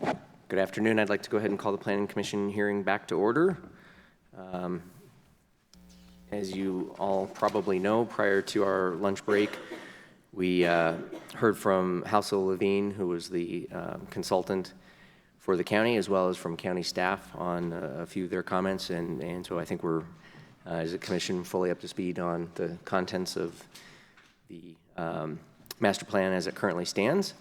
Good afternoon. I'd like to go ahead and call the Planning Commission hearing back to order. As you all probably know, prior to our lunch break, we heard from Housel Levine, who was the consultant for the county, as well as from county staff on a few of their comments. And so I think we're, as a commission, fully up to speed on the contents of the master plan as it currently stands.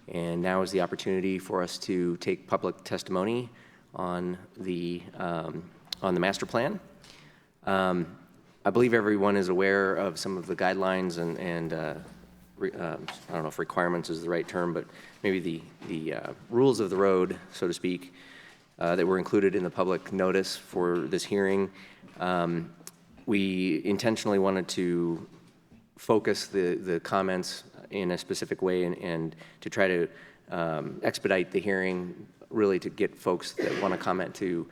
And now is the opportunity for us to take public testimony on the master plan. I believe everyone is aware of some of the guidelines and I don't know if requirements is the right term, but maybe the rules of the road, so to speak, that were included in the public notice for this hearing. We intentionally wanted to focus the comments in a specific way and to try to expedite the hearing, really to get folks that want to comment to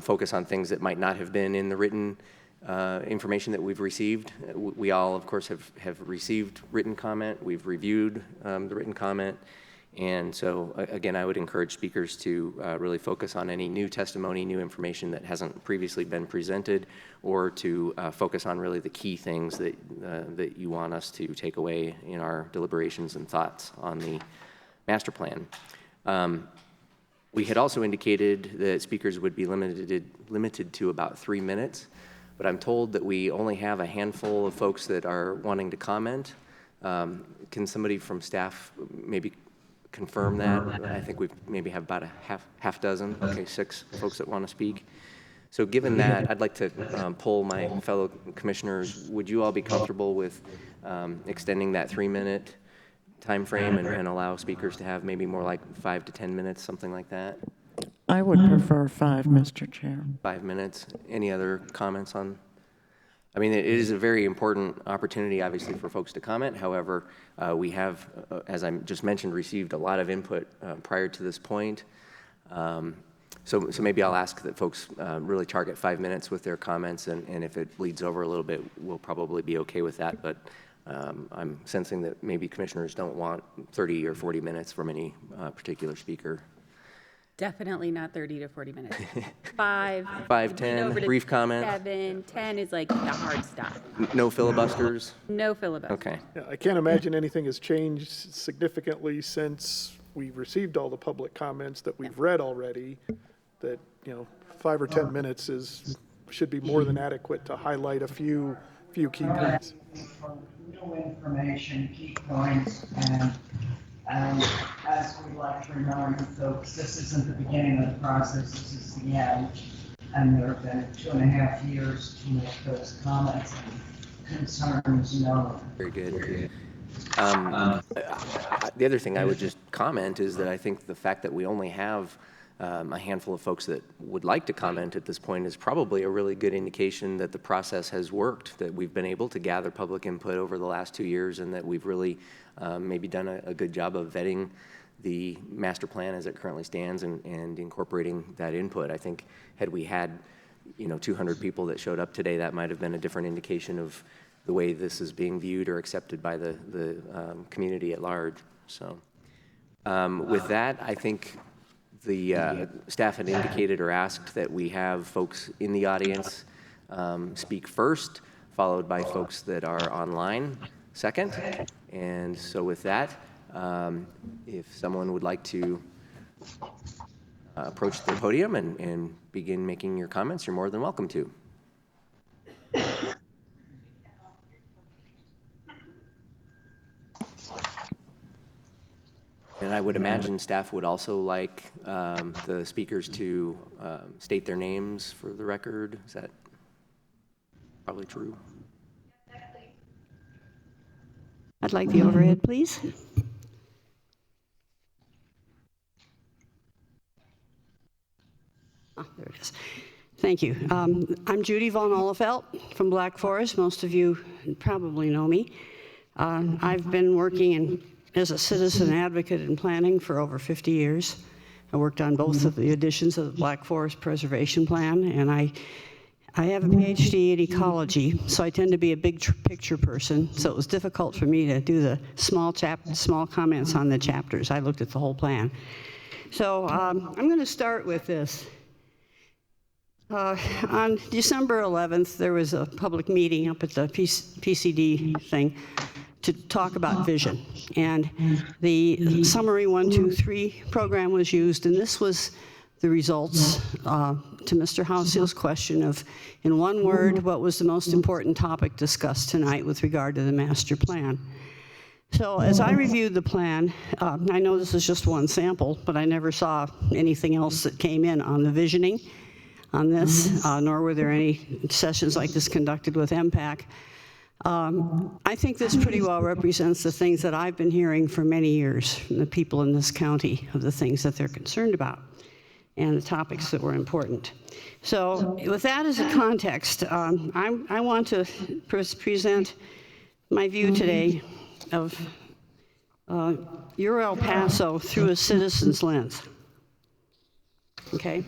focus on things that might not have been in the written information that we've received. We all, of course, have received written comment. We've reviewed the written comment. And so, again, I would encourage speakers to really focus on any new testimony, new information that hasn't previously been presented, or to focus on really the key things that you want us to take away in our deliberations and thoughts on the master plan. We had also indicated that speakers would be limited to about 3 minutes, but I'm told that we only have a handful of folks that are wanting to comment. Can somebody from staff maybe confirm that? I think we maybe have about a half dozen. Okay, 6 folks that want to speak. So given that, I'd like to poll my fellow commissioners. Would you all be comfortable with extending that 3-minute time frame and allow speakers to have maybe more like 5 to 10 minutes, something like that? I would prefer 5, Mr. Chair. 5 minutes. Any other comments on? I mean, it is a very important opportunity, obviously, for folks to comment. However, we have, as I just mentioned, received a lot of input prior to this point. So maybe I'll ask that folks really target 5 minutes with their comments, and if it bleeds over a little bit, we'll probably be okay with that. But I'm sensing that maybe commissioners don't want 30 or 40 minutes from any particular speaker. Definitely not 30 to 40 minutes. 5, 10, brief comment. 7, 10 is like the hard stop. No filibusters? No filibusters. Okay. Yeah, I can't imagine anything has changed significantly since we received all the public comments that we've read already, that, 5 or 10 minutes should be more than adequate to highlight a few key points. New information, key points, and as we like to remind folks, this isn't the beginning of the process, this is the end. And there have been 2.5 years to make those comments and concerns known. Very good. The other thing I would just comment is that I think the fact that we only have a handful of folks that would like to comment at this point is probably a really good indication that the process has worked, that we've been able to gather public input over the last 2 years, and that we've really maybe done a good job of vetting the master plan as it currently stands and incorporating that input. I think had we had 200 people that showed up today, that might have been a different indication of the way this is being viewed or accepted by the community at large. So with that, I think the staff had indicated or asked that we have folks in the audience speak first, followed by folks that are online second. And so with that, if someone would like to approach the podium and begin making your comments, you're more than welcome to. And I would imagine staff would also like the speakers to state their names for the record. Is that probably true? I'd like the overhead, please. Oh, there it is. Thank you. I'm Judy Von Olefelt from Black Forest. Most of you probably know me. I've been working as a citizen advocate in planning for over 50 years. I worked on both of the editions of the Black Forest Preservation Plan, and I have a PhD in ecology, so I tend to be a big picture person, so it was difficult for me to do the small comments on the chapters. I looked at the whole plan. So I'm going to start with this. On December 11th, there was a public meeting up at the PCD thing to talk about vision. And the summary 1, 2, 3 program was used, and this was the results to Mr. Househal's question of, in one word, what was the most important topic discussed tonight with regard to the master plan. So as I reviewed the plan, I know this is just one sample, but I never saw anything else that came in on the visioning on this, nor were there any sessions like this conducted with MPAC. I think this pretty well represents the things that I've been hearing for many years from the people in this county of the things that they're concerned about and the topics that were important. So with that as a context, I want to present my view today of your El Paso through a citizen's lens. Okay?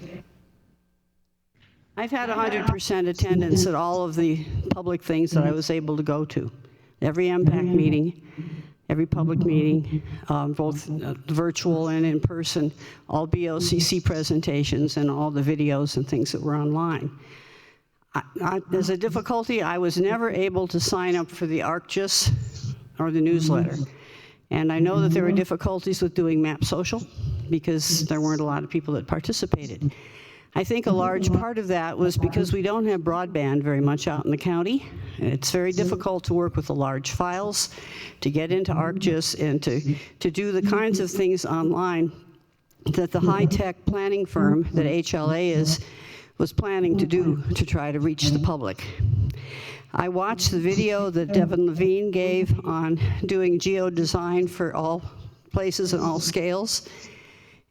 I've had 100% attendance at all of the public things that I was able to go to. Every MPAC meeting, every public meeting, both virtual and in person, all BOCC presentations and all the videos and things that were online. As a difficulty, I was never able to sign up for the ArcGIS or the newsletter. And I know that there were difficulties with doing Map Social because there weren't a lot of people that participated. I think a large part of that was because we don't have broadband very much out in the county. It's very difficult to work with the large files, to get into ArcGIS, and to do the kinds of things online that the high-tech planning firm that HLA was planning to do to try to reach the public. I watched the video that Devin Levine gave on doing geodesign for all places and all scales.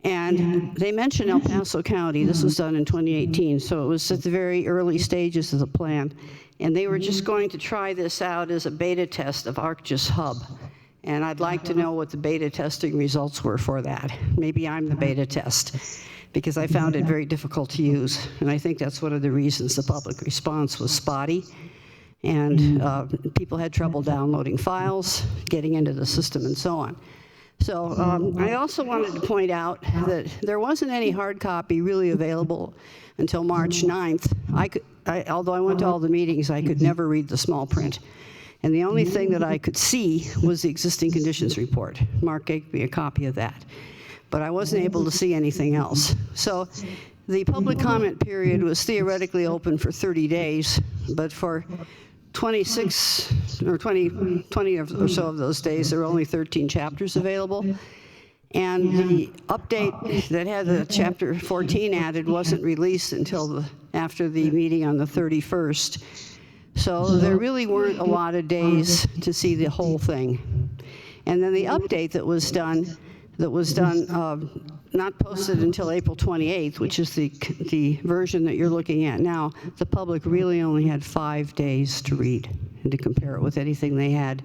And they mentioned El Paso County. This was done in 2018, so it was at the very early stages of the plan. And they were just going to try this out as a beta test of ArcGIS Hub. And I'd like to know what the beta testing results were for that. Maybe I'm the beta test, because I found it very difficult to use. And I think that's one of the reasons the public response was spotty. And people had trouble downloading files, getting into the system, and so on. So I also wanted to point out that there wasn't any hard copy really available until March 9th. Although I went to all the meetings, I could never read the small print. And the only thing that I could see was the existing conditions report. Mark gave me a copy of that. But I wasn't able to see anything else. So the public comment period was theoretically open for 30 days, but for 26 or 20 or so of those days, there were only 13 chapters available. And the update that had the chapter 14 added wasn't released until after the meeting on the 31st. So there really weren't a lot of days to see the whole thing. And then the update that was done, not posted until April 28th, which is the version that you're looking at now, the public really only had 5 days to read and to compare it with anything they had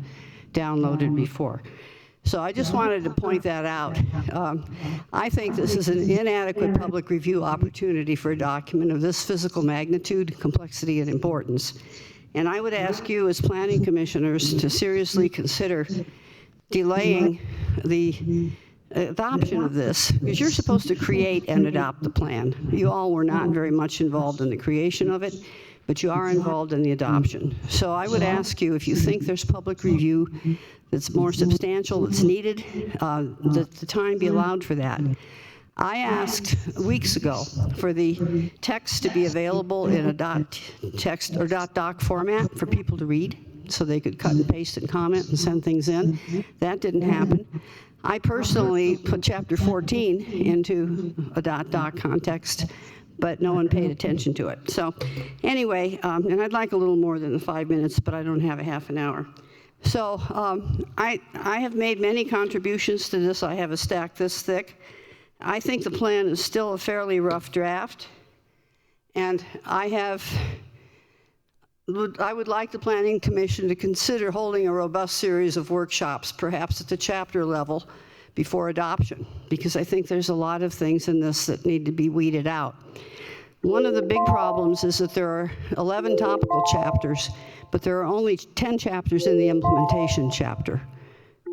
downloaded before. So I just wanted to point that out. I think this is an inadequate public review opportunity for a document of this physical magnitude, complexity, and importance. And I would ask you as planning commissioners to seriously consider delaying the adoption of this, because you're supposed to create and adopt the plan. You all were not very much involved in the creation of it, but you are involved in the adoption. So I would ask you, if you think there's public review that's more substantial, that's needed, that the time be allowed for that. I asked weeks ago for the text to be available in a .text or .doc format for people to read, so they could cut and paste and comment and send things in. That didn't happen. I personally put chapter 14 into a .doc context, but no one paid attention to it. So anyway, and I'd like a little more than the 5 minutes, but I don't have a half an hour. So I have made many contributions to this. I have a stack this thick. I think the plan is still a fairly rough draft, and I would like the Planning Commission to consider holding a robust series of workshops, perhaps at the chapter level, before adoption, because I think there's a lot of things in this that need to be weeded out. One of the big problems is that there are 11 topical chapters, but there are only 10 chapters in the implementation chapter.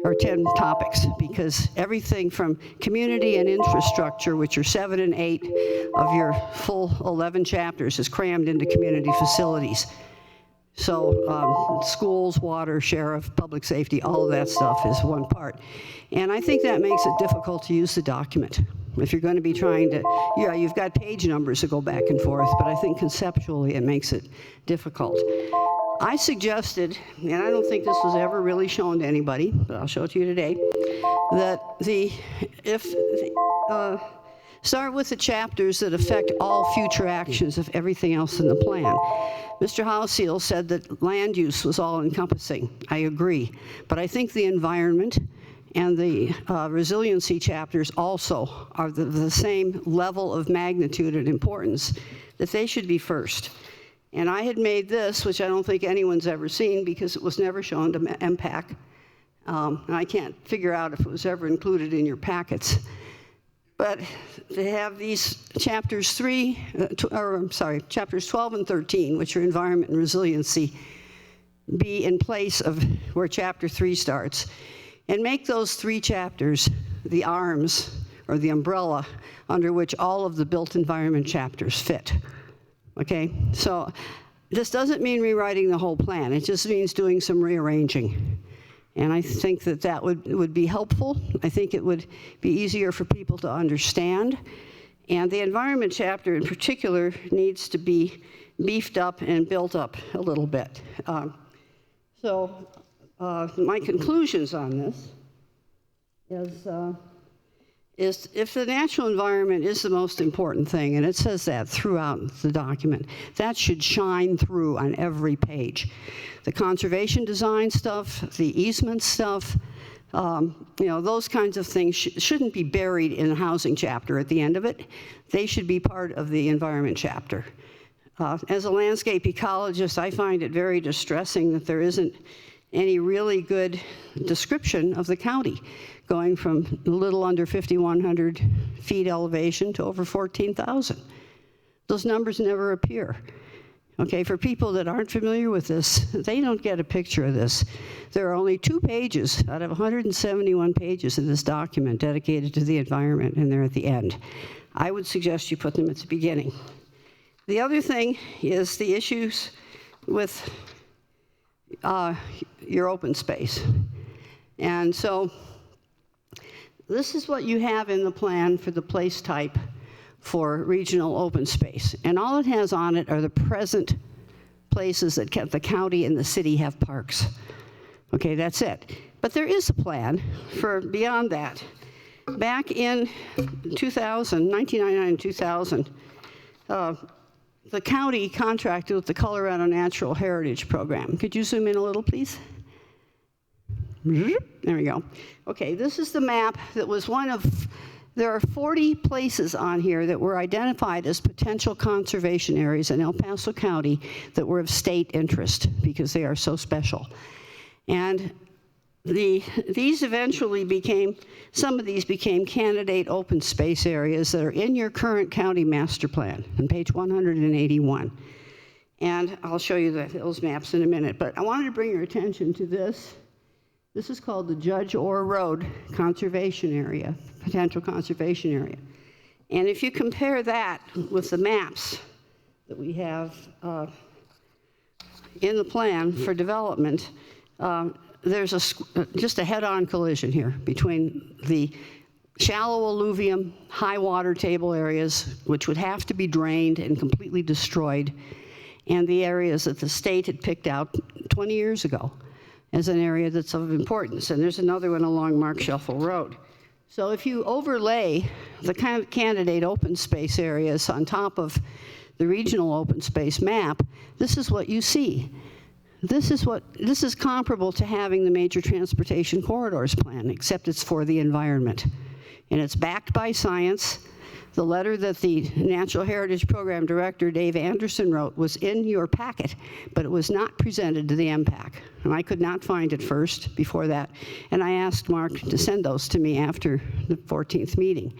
or 10 topics, because everything from community and infrastructure, which are 7 and 8 of your full 11 chapters, is crammed into community facilities. So schools, water, sheriff, public safety, all of that stuff is one part. And I think that makes it difficult to use the document. If you're going to be trying to, yeah, you've got page numbers to go back and forth, but I think conceptually it makes it difficult. I suggested, and I don't think this was ever really shown to anybody, but I'll show it to you today, that start with the chapters that affect all future actions of everything else in the plan. Mr. Housefield said that land use was all encompassing. I agree. But I think the environment and the resiliency chapters also are the same level of magnitude and importance, that they should be first. And I had made this, which I don't think anyone's ever seen because it was never shown to MPAC. And I can't figure out if it was ever included in your packets. But they have these chapters chapters 12 and 13, which are environment and resiliency, be in place of where chapter 3 starts. And make those 3 chapters the arms or the umbrella under which all of the built environment chapters fit. Okay, so this doesn't mean rewriting the whole plan. It just means doing some rearranging. And I think that would be helpful. I think it would be easier for people to understand. And the environment chapter in particular needs to be beefed up and built up a little bit. My conclusions on this is if the natural environment is the most important thing, and it says that throughout the document, that should shine through on every page. The conservation design stuff, the easement stuff, those kinds of things shouldn't be buried in the housing chapter at the end of it. They should be part of the environment chapter. As a landscape ecologist, I find it very distressing that there isn't any really good description of the county, going from a little under 5,100 feet elevation to over 14,000. Those numbers never appear. Okay, for people that aren't familiar with this, they don't get a picture of this. There are only 2 pages out of 171 pages of this document dedicated to the environment, and they're at the end. I would suggest you put them at the beginning. The other thing is the issues with your open space. And so this is what you have in the plan for the place type for regional open space. And all it has on it are the present places that the county and the city have parks. Okay, that's it. But there is a plan for beyond that. Back in 1999 and 2000, the county contracted with the Colorado Natural Heritage Program. Could you zoom in a little, please? There we go. Okay, this is the map that was there are 40 places on here that were identified as potential conservation areas in El Paso County that were of state interest because they are so special. And these eventually some of these became candidate open space areas that are in your current county master plan on page 181. And I'll show you those maps in a minute, but I wanted to bring your attention to this. This is called the Judge Orr Road Conservation Area, potential conservation area. And if you compare that with the maps that we have in the plan for development, there's just a head-on collision here between the shallow alluvium, high water table areas, which would have to be drained and completely destroyed, and the areas that the state had picked out 20 years ago as an area that's of importance. And there's another one along Mark Shuffle Road. So if you overlay the kind of candidate open space areas on top of the regional open space map, this is what you see. This is comparable to having the major transportation corridors plan, except it's for the environment. And it's backed by science. The letter that the Natural Heritage Program Director, Dave Anderson, wrote was in your packet, but it was not presented to the MPAC. And I could not find it first before that. And I asked Mark to send those to me after the 14th meeting.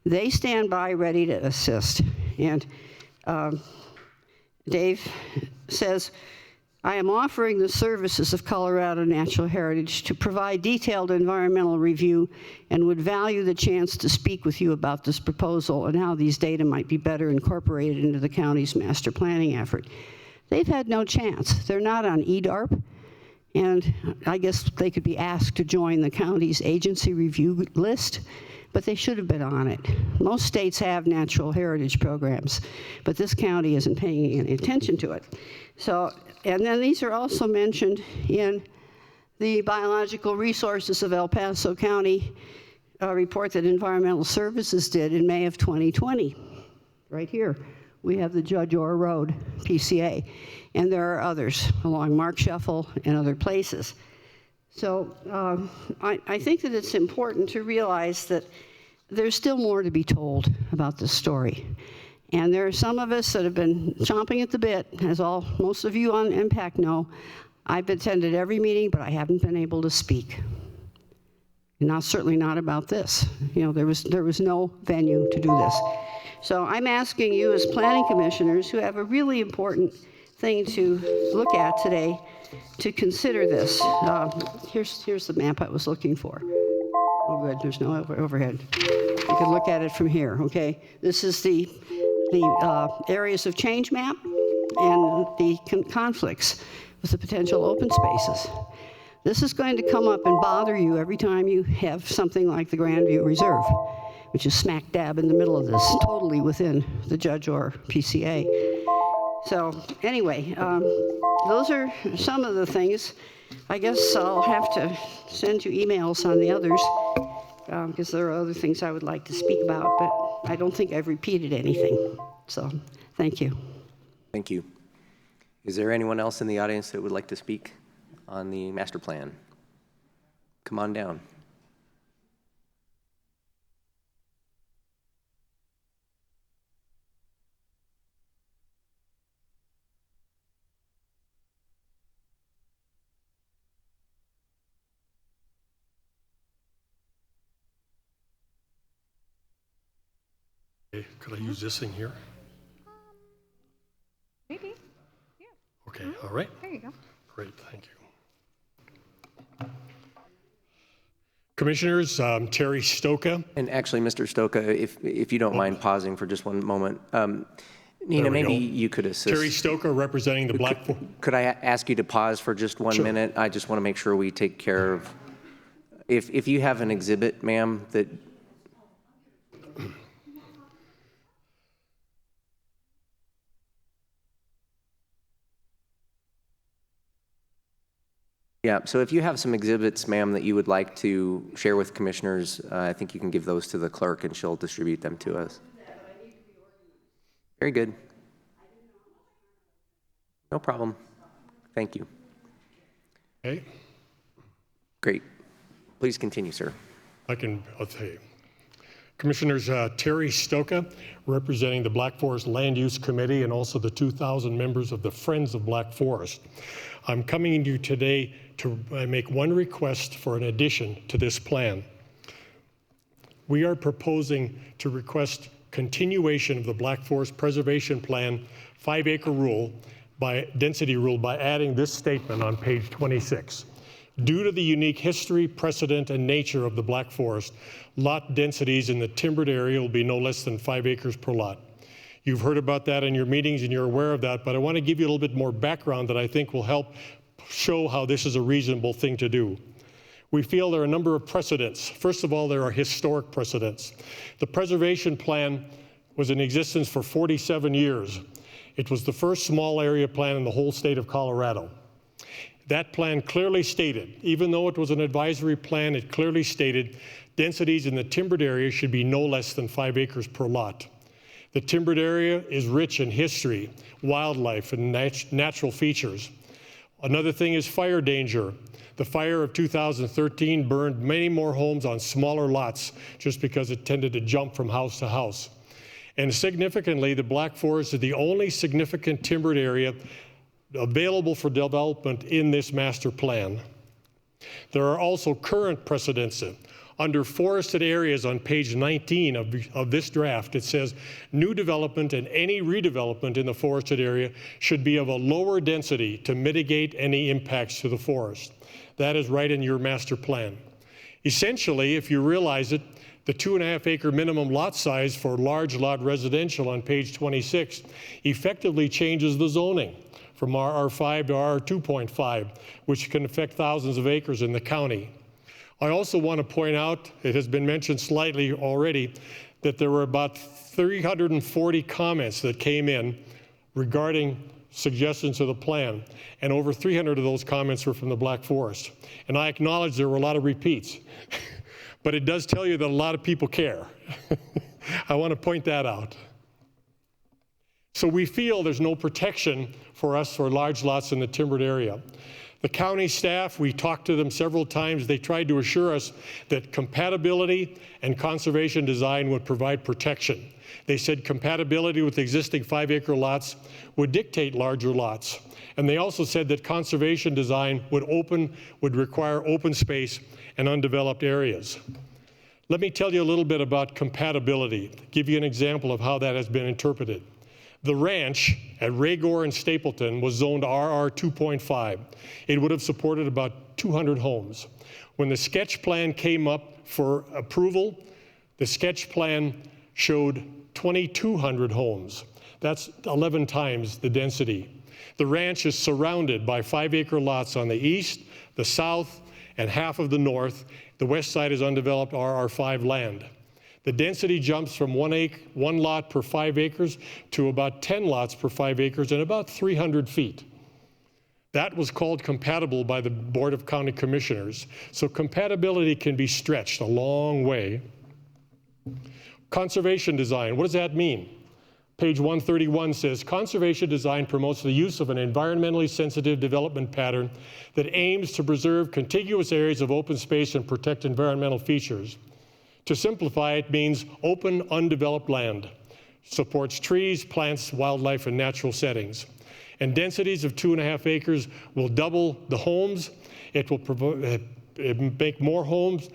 They stand by ready to assist. And Dave says, I am offering the services of Colorado Natural Heritage to provide detailed environmental review and would value the chance to speak with you about this proposal and how these data might be better incorporated into the county's master planning effort. They've had no chance. They're not on EDARP, and I guess they could be asked to join the county's agency review list, but they should have been on it. Most states have natural heritage programs, but this county isn't paying any attention to it. So, and then these are also mentioned in the Biological Resources of El Paso County report that Environmental Services did in May of 2020. Right here, we have the Judge Orr Road PCA, and there are others along Mark Sheffel and other places. So I think that it's important to realize that there's still more to be told about this story. And there are some of us that have been chomping at the bit, as most of you on Impact know. I've attended every meeting, but I haven't been able to speak. Certainly not about this. There was no venue to do this. So I'm asking you as planning commissioners who have a really important thing to look at today to consider this. Here's the map I was looking for. Oh, good, there's no overhead. You can look at it from here, okay? This is the areas of change map and the conflicts with the potential open spaces. This is going to come up and bother you every time you have something like the Grandview Reserve, which is smack dab in the middle of this, totally within the Judge Orr PCA. So anyway, those are some of the things. I guess I'll have to send you emails on the others because there are other things I would like to speak about, but I don't think I've repeated anything. So thank you. Thank you. Is there anyone else in the audience that would like to speak on the master plan? Come on down. Could I use this thing here? Maybe. Yeah. Okay, all right. There you go. Great, thank you. Commissioners, Terry Stoka. And actually, Mr. Stoka, if you don't mind pausing for just one moment, Nina, maybe you could assist. Terry Stoka, representing the Black Forest. Could I ask you to pause for just 1 minute? I just want to make sure we take care of, if you have an exhibit, ma'am, that yeah, so if you have some exhibits, ma'am, that you would like to share with commissioners, I think you can give those to the clerk and she'll distribute them to us. Very good. No problem. Thank you. Okay. Great. Please continue, sir. I'll tell you. Commissioners, Terry Stoka, representing the Black Forest Land Use Committee and also the 2,000 members of the Friends of Black Forest. I'm coming to you today to make one request for an addition to this plan. We are proposing to request continuation of the Black Forest Preservation Plan 5-acre rule density rule by adding this statement on page 26. Due to the unique history, precedent, and nature of the Black Forest, lot densities in the timbered area will be no less than 5 acres per lot. You've heard about that in your meetings and you're aware of that, but I want to give you a little bit more background that I think will help show how this is a reasonable thing to do. We feel there are a number of precedents. First of all, there are historic precedents. The preservation plan was in existence for 47 years. It was the first small area plan in the whole state of Colorado. That plan clearly stated, even though it was an advisory plan, it clearly stated densities in the timbered area should be no less than 5 acres per lot. The timbered area is rich in history, wildlife, and natural features. Another thing is fire danger. The fire of 2013 burned many more homes on smaller lots just because it tended to jump from house to house. And significantly, the Black Forest is the only significant timbered area available for development in this master plan. There are also current precedents. Under forested areas on page 19 of this draft, it says new development and any redevelopment in the forested area should be of a lower density to mitigate any impacts to the forest. That is right in your master plan. Essentially, if you realize it, the 2.5 acre minimum lot size for large lot residential on page 26 effectively changes the zoning from RR5 to RR2.5, which can affect thousands of acres in the county. I also want to point out, it has been mentioned slightly already, that there were about 340 comments that came in regarding suggestions to the plan, and over 300 of those comments were from the Black Forest. And I acknowledge there were a lot of repeats, but it does tell you that a lot of people care. I want to point that out. So we feel there's no protection for us for large lots in the timbered area. The county staff, we talked to them several times. They tried to assure us that compatibility and conservation design would provide protection. They said compatibility with existing 5 acre lots would dictate larger lots. And they also said that conservation design would require open space and undeveloped areas. Let me tell you a little bit about compatibility, give you an example of how that has been interpreted. The ranch at Raygore and Stapleton was zoned RR 2.5. It would have supported about 200 homes. When the sketch plan came up for approval, the sketch plan showed 2,200 homes. That's 11 times the density. The ranch is surrounded by 5 acre lots on the east, the south, and half of the north. The west side is undeveloped RR5 land. The density jumps from one lot per 5 acres to about 10 lots per 5 acres and about 300 feet. That was called compatible by the Board of County Commissioners. So compatibility can be stretched a long way. Conservation design, what does that mean? Page 131 says, conservation design promotes the use of an environmentally sensitive development pattern that aims to preserve contiguous areas of open space and protect environmental features. To simplify, it means open, undeveloped land. Supports trees, plants, wildlife, and natural settings. And densities of 2.5 acres will double the homes. It will make more homes,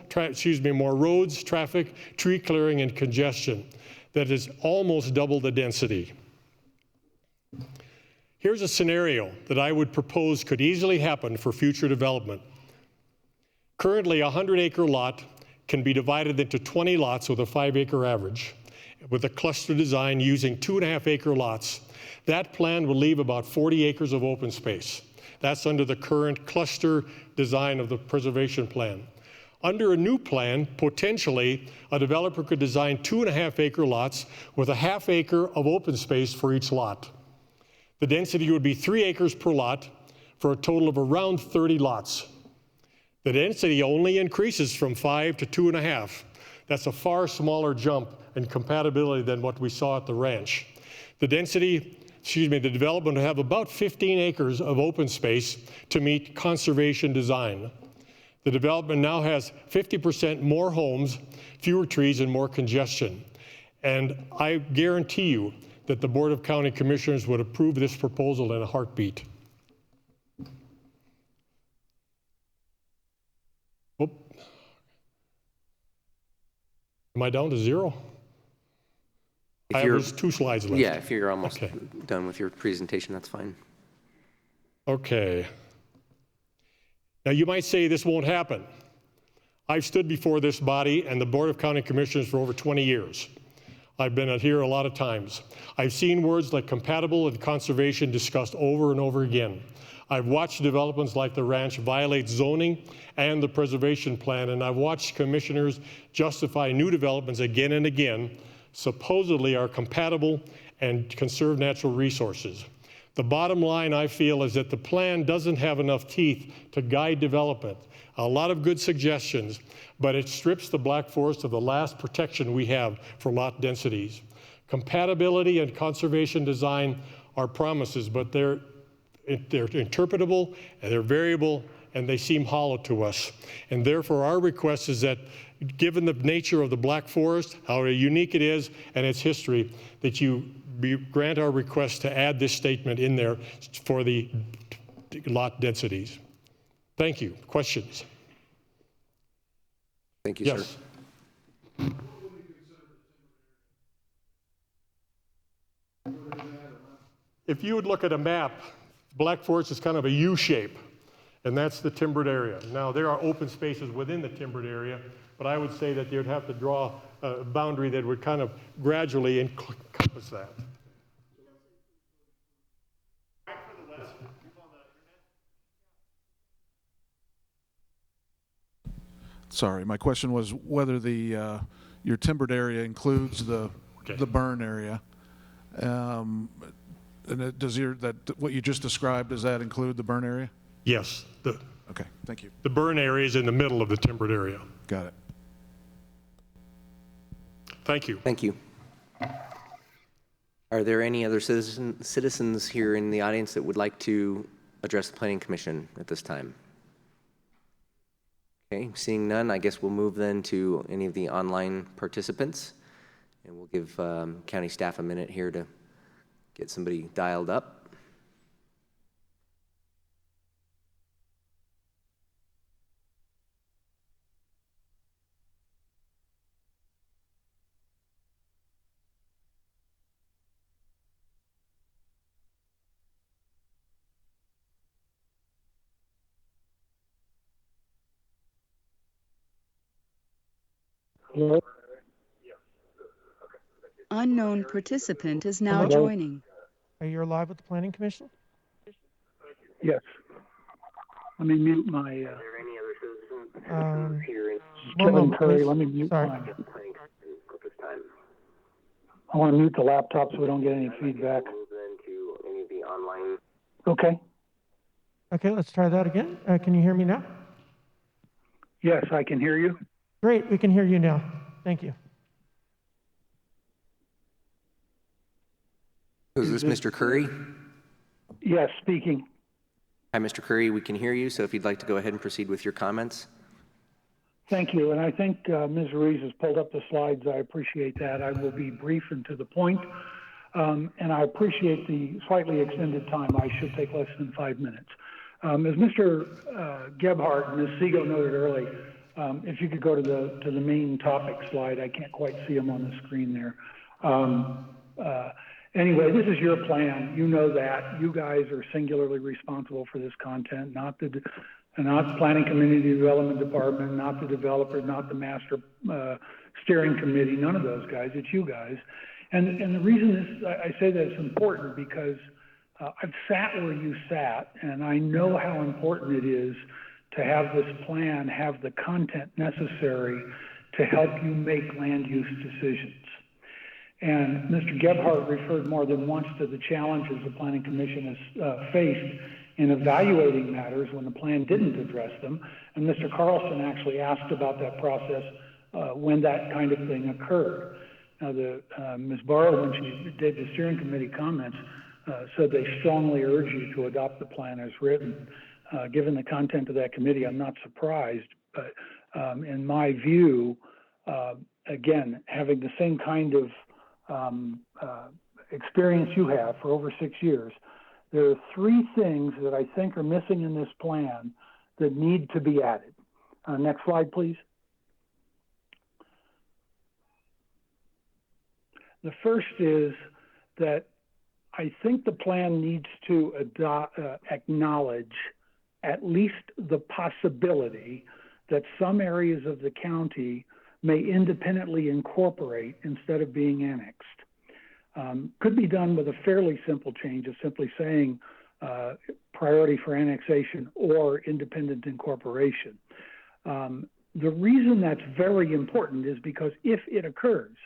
more roads, traffic, tree clearing, and congestion. That is almost double the density. Here's a scenario that I would propose could easily happen for future development. Currently, a 100-acre lot can be divided into 20 lots with a 5 acre average, with a cluster design using 2.5 acre lots. That plan will leave about 40 acres of open space. That's under the current cluster design of the preservation plan. Under a new plan, potentially, a developer could design 2.5 acre lots with a 1/2 acre of open space for each lot. The density would be 3 acres per lot for a total of around 30 lots. The density only increases from 5 to 2.5. That's a far smaller jump in compatibility than what we saw at the ranch. The development will have about 15 acres of open space to meet conservation design. The development now has 50% more homes, fewer trees, and more congestion. And I guarantee you that the Board of County Commissioners would approve this proposal in a heartbeat. Whoop. Am I down to 0? I have 2 slides left. Yeah, if you're almost Okay. done with your presentation, that's fine. Okay. Now you might say this won't happen. I've stood before this body and the Board of County Commissioners for over 20 years. I've been here a lot of times. I've seen words like compatible and conservation discussed over and over again. I've watched developments like the ranch violate zoning and the preservation plan, and I've watched commissioners justify new developments again and again, supposedly are compatible and conserve natural resources. The bottom line, I feel, is that the plan doesn't have enough teeth to guide development. A lot of good suggestions, but it strips the Black Forest of the last protection we have for lot densities. Compatibility and conservation design are promises, but they're interpretable, and they're variable, and they seem hollow to us. And therefore, our request is that, given the nature of the Black Forest, how unique it is, and its history, that you grant our request to add this statement in there for the lot densities. Thank you. Questions? Thank you, sir. Yes. If you would look at a map, Black Forest is kind of a U shape, and that's the timbered area. Now, there are open spaces within the timbered area, but I would say that you'd have to draw a boundary that would kind of gradually encompass that. Sorry, my question was whether the your timbered area includes the burn area. And does what you just described, does that include the burn area? Yes. Okay, thank you. The burn area is in the middle of the timbered area. Got it. Thank you. Thank you. Are there any other citizens here in the audience that would like to address the Planning Commission at this time? Okay, seeing none, I guess we'll move then to any of the online participants, and we'll give county staff a minute here to get somebody dialed up. Hello? Unknown participant is now Hello? joining. Are you live with the Planning Commission? Yes. Let me mute my, Are there any other citizens here in One Kevin moment, Curry, please. let me mute Sorry. mine. the Planning Commission at this time? I want to mute the laptop so we don't get any feedback. We'll move then to any of the online. Okay. Okay, let's try that again. Can you hear me now? Yes, I can hear you. Great, we can hear you now. Thank you. Is this Mr. Curry? Yes, speaking. Hi, Mr. Curry, we can hear you, so if you'd like to go ahead and proceed with your comments. Thank you. And I think Ms. Ruiz has pulled up the slides. I appreciate that. I will be brief and to the point. And I appreciate the slightly extended time. I should take less than 5 minutes. As Mr. Gebhardt and Ms. Segal noted early, if you could go to the main topic slide, I can't quite see them on the screen there. Anyway, this is your plan. You know that. You guys are singularly responsible for this content, not the Planning Community Development Department, not the developer, not the Master Steering Committee, none of those guys. It's you guys. And the reason I say that it's important because I've sat where you sat, and I know how important it is to have this plan have the content necessary to help you make land use decisions. And Mr. Gebhardt referred more than once to the challenges the Planning Commission has faced in evaluating matters when the plan didn't address them. And Mr. Carlson actually asked about that process when that kind of thing occurred. Now, Ms. Barrow, when she did the steering committee comments, said they strongly urge you to adopt the plan as written. Given the content of that committee, I'm not surprised, but in my view, again, having the same kind of experience you have for over 6 years, there are 3 things that I think are missing in this plan that need to be added. Next slide, please. The first is that I think the plan needs to acknowledge at least the possibility that some areas of the county may independently incorporate instead of being annexed. Could be done with a fairly simple change of simply saying priority for annexation or independent incorporation. The reason that's very important is because if it occurs,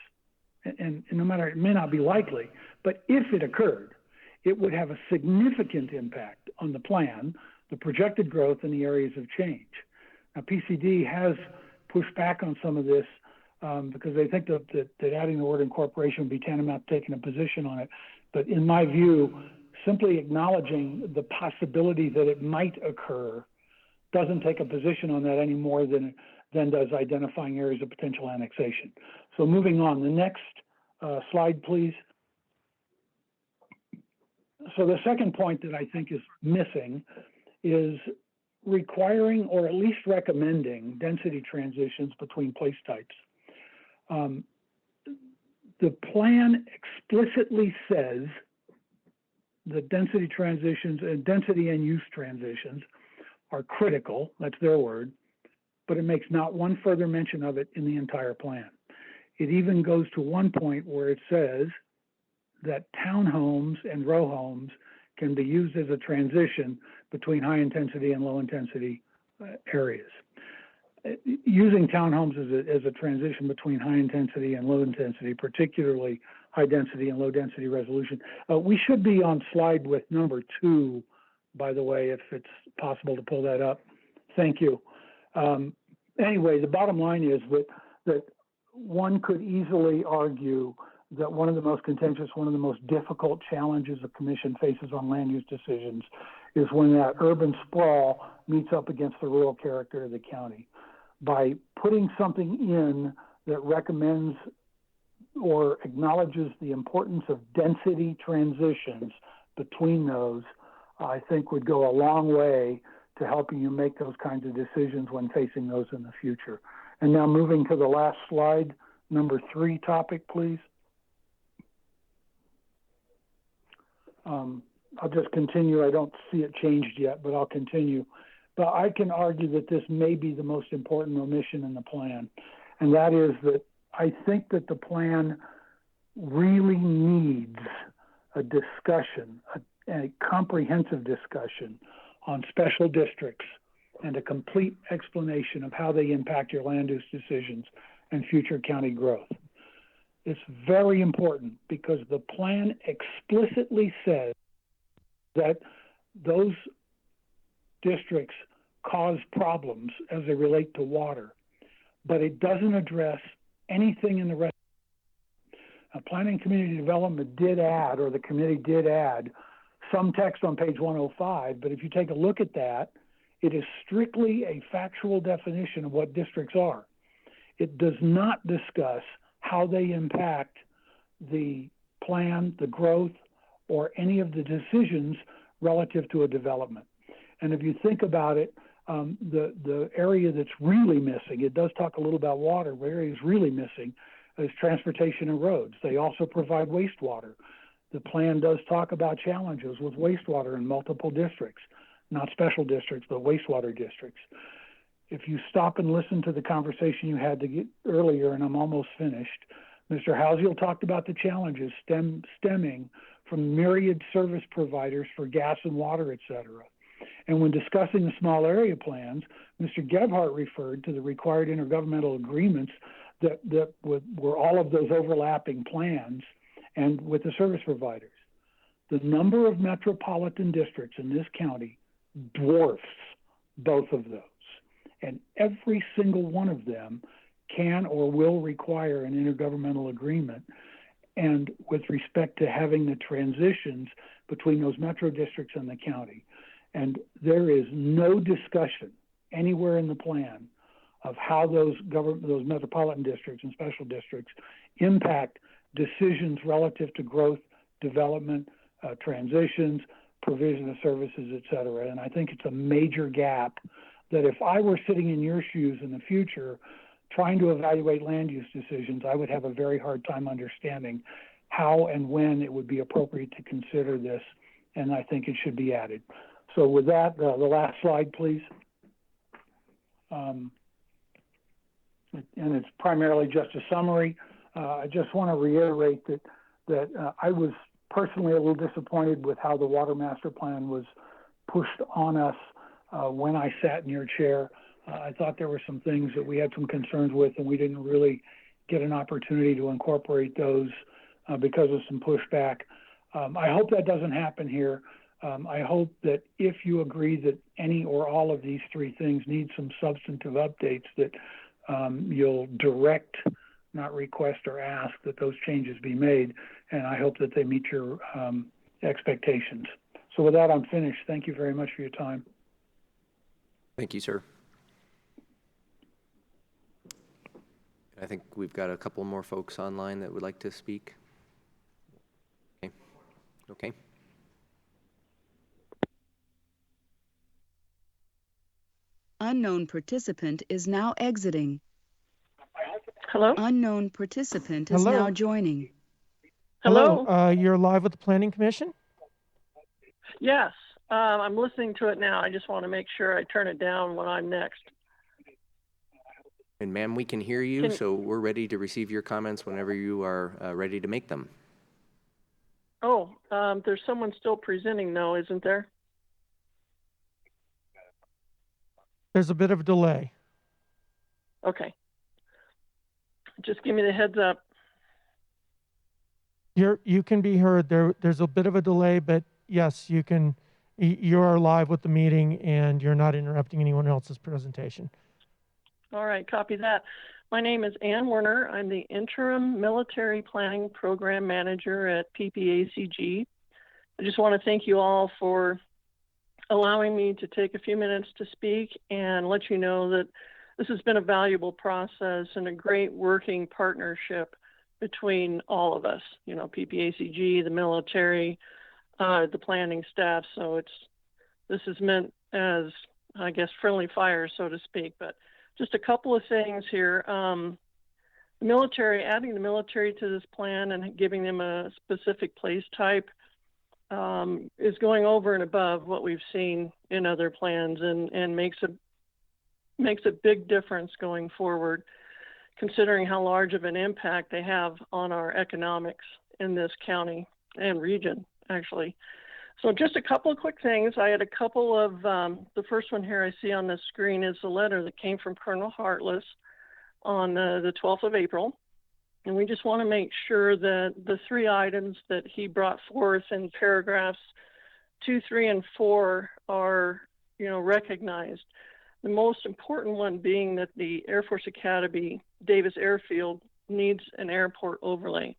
and no matter, it may not be likely, but if it occurred, it would have a significant impact on the plan, the projected growth, and the areas of change. Now, PCD has pushed back on some of this because they think that adding the word incorporation would be tantamount to taking a position on it. But in my view, simply acknowledging the possibility that it might occur doesn't take a position on that any more than does identifying areas of potential annexation. So moving on, the next slide, please. So the second point that I think is missing is requiring or at least recommending density transitions between place types. The plan explicitly says that density transitions and density and use transitions are critical, that's their word, but it makes not one further mention of it in the entire plan. It even goes to one point where it says that townhomes and row homes can be used as a transition between high intensity and low intensity areas. Using townhomes as a transition between high intensity and low intensity, particularly high density and low density resolution. We should be on slide with number 2, by the way, if it's possible to pull that up. Thank you. Anyway, the bottom line is that one could easily argue that one of the most contentious, one of the most difficult challenges a commission faces on land use decisions is when that urban sprawl meets up against the rural character of the county. By putting something in that recommends or acknowledges the importance of density transitions between those, I think would go a long way to helping you make those kinds of decisions when facing those in the future. And now moving to the last slide, number 3 topic, please. I'll just continue. I don't see it changed yet, but I'll continue. But I can argue that this may be the most important omission in the plan. And that is that I think that the plan really needs a discussion, a comprehensive discussion on special districts and a complete explanation of how they impact your land use decisions and future county growth. It's very important because the plan explicitly says that those districts cause problems as they relate to water, but it doesn't address anything in the rest. Planning and Community Development did add, or the committee did add, some text on page 105, but if you take a look at that, it is strictly a factual definition of what districts are. It does not discuss how they impact the plan, the growth, or any of the decisions relative to a development. And if you think about it, the area that's really missing, it does talk a little about water, but the area is really missing is transportation and roads. They also provide wastewater. The plan does talk about challenges with wastewater in multiple districts, not special districts, but wastewater districts. If you stop and listen to the conversation you had earlier, and I'm almost finished, Mr. Housiel talked about the challenges stemming from myriad service providers for gas and water, et cetera. And when discussing the small area plans, Mr. Gebhardt referred to the required intergovernmental agreements that were all of those overlapping plans and with the service providers. The number of metropolitan districts in this county dwarfs both of those. And every single one of them can or will require an intergovernmental agreement. And with respect to having the transitions between those metro districts and the county. And there is no discussion anywhere in the plan of how those metropolitan districts and special districts impact decisions relative to growth, development, transitions, provision of services, et cetera. And I think it's a major gap that if I were sitting in your shoes in the future trying to evaluate land use decisions, I would have a very hard time understanding how and when it would be appropriate to consider this, and I think it should be added. So with that, the last slide, please. And it's primarily just a summary. I just want to reiterate that I was personally a little disappointed with how the Water Master Plan was pushed on us when I sat in your chair. I thought there were some things that we had some concerns with, and we didn't really get an opportunity to incorporate those because of some pushback. I hope that doesn't happen here. I hope that if you agree that any or all of these 3 things need some substantive updates, that you'll direct, not request or ask, that those changes be made, and I hope that they meet your expectations. So with that, I'm finished. Thank you very much for your time. Thank you, sir. I think we've got a couple more folks online that would like to speak. Okay. Unknown participant is now exiting. Hello? Unknown participant is now joining. Hello? You're live with the Planning Commission? Yes, I'm listening to it now. I just want to make sure I turn it down when I'm next. And ma'am, we can hear you, so we're ready to receive your comments whenever you are ready to make them. Oh, there's someone still presenting though, isn't there? There's a bit of a delay. Okay. Just give me the heads up. You can be heard. There's a bit of a delay, but yes, you can. You are live with the meeting, and you're not interrupting anyone else's presentation. All right, copy that. My name is Ann Werner. I'm the Interim Military Planning Program Manager at PPACG. I just want to thank you all for allowing me to take a few minutes to speak and let you know that this has been a valuable process and a great working partnership between all of us, you know, PPACG, the military, the planning staff. So this is meant as, I guess, friendly fire, so to speak. But just a couple of things here. The military, adding the military to this plan and giving them a specific place type is going over and above what we've seen in other plans and makes a big difference going forward, considering how large of an impact they have on our economics in this county and region, actually. So just a couple of quick things. I had a couple of, the first one here I see on the screen is the letter that came from Colonel Hartless on the 12th of April. And we just want to make sure that the three items that he brought forth in paragraphs 2, 3, and 4 are, you know, recognized. The most important one being that the Air Force Academy Davis Airfield needs an airport overlay.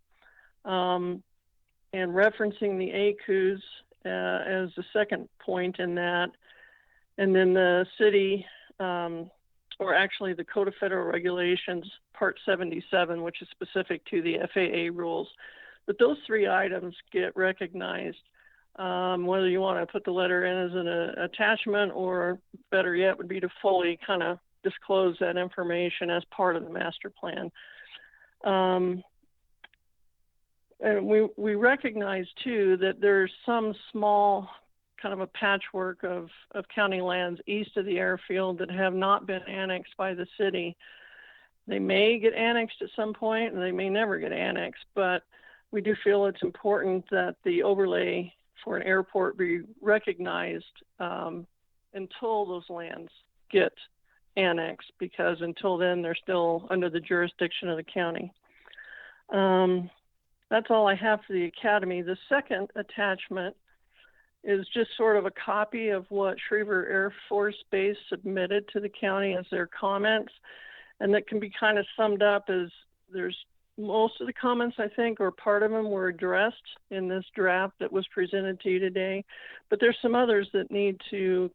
And referencing the ACUs as the second point in that. And then the city, or actually the Code of Federal Regulations, Part 77, which is specific to the FAA rules. But those three items get recognized, whether you want to put the letter in as an attachment or better yet would be to fully kind of disclose that information as part of the master plan. And we recognize too that there's some small kind of a patchwork of county lands east of the airfield that have not been annexed by the city. They may get annexed at some point and they may never get annexed, but we do feel it's important that the overlay for an airport be recognized until those lands get annexed, because until then they're still under the jurisdiction of the county. That's all I have for the academy. The second attachment is just sort of a copy of what Schriever Air Force Base submitted to the county as their comments. And that can be kind of summed up as there's most of the comments, I think, or part of them were addressed in this draft that was presented to you today. But there's some others that need to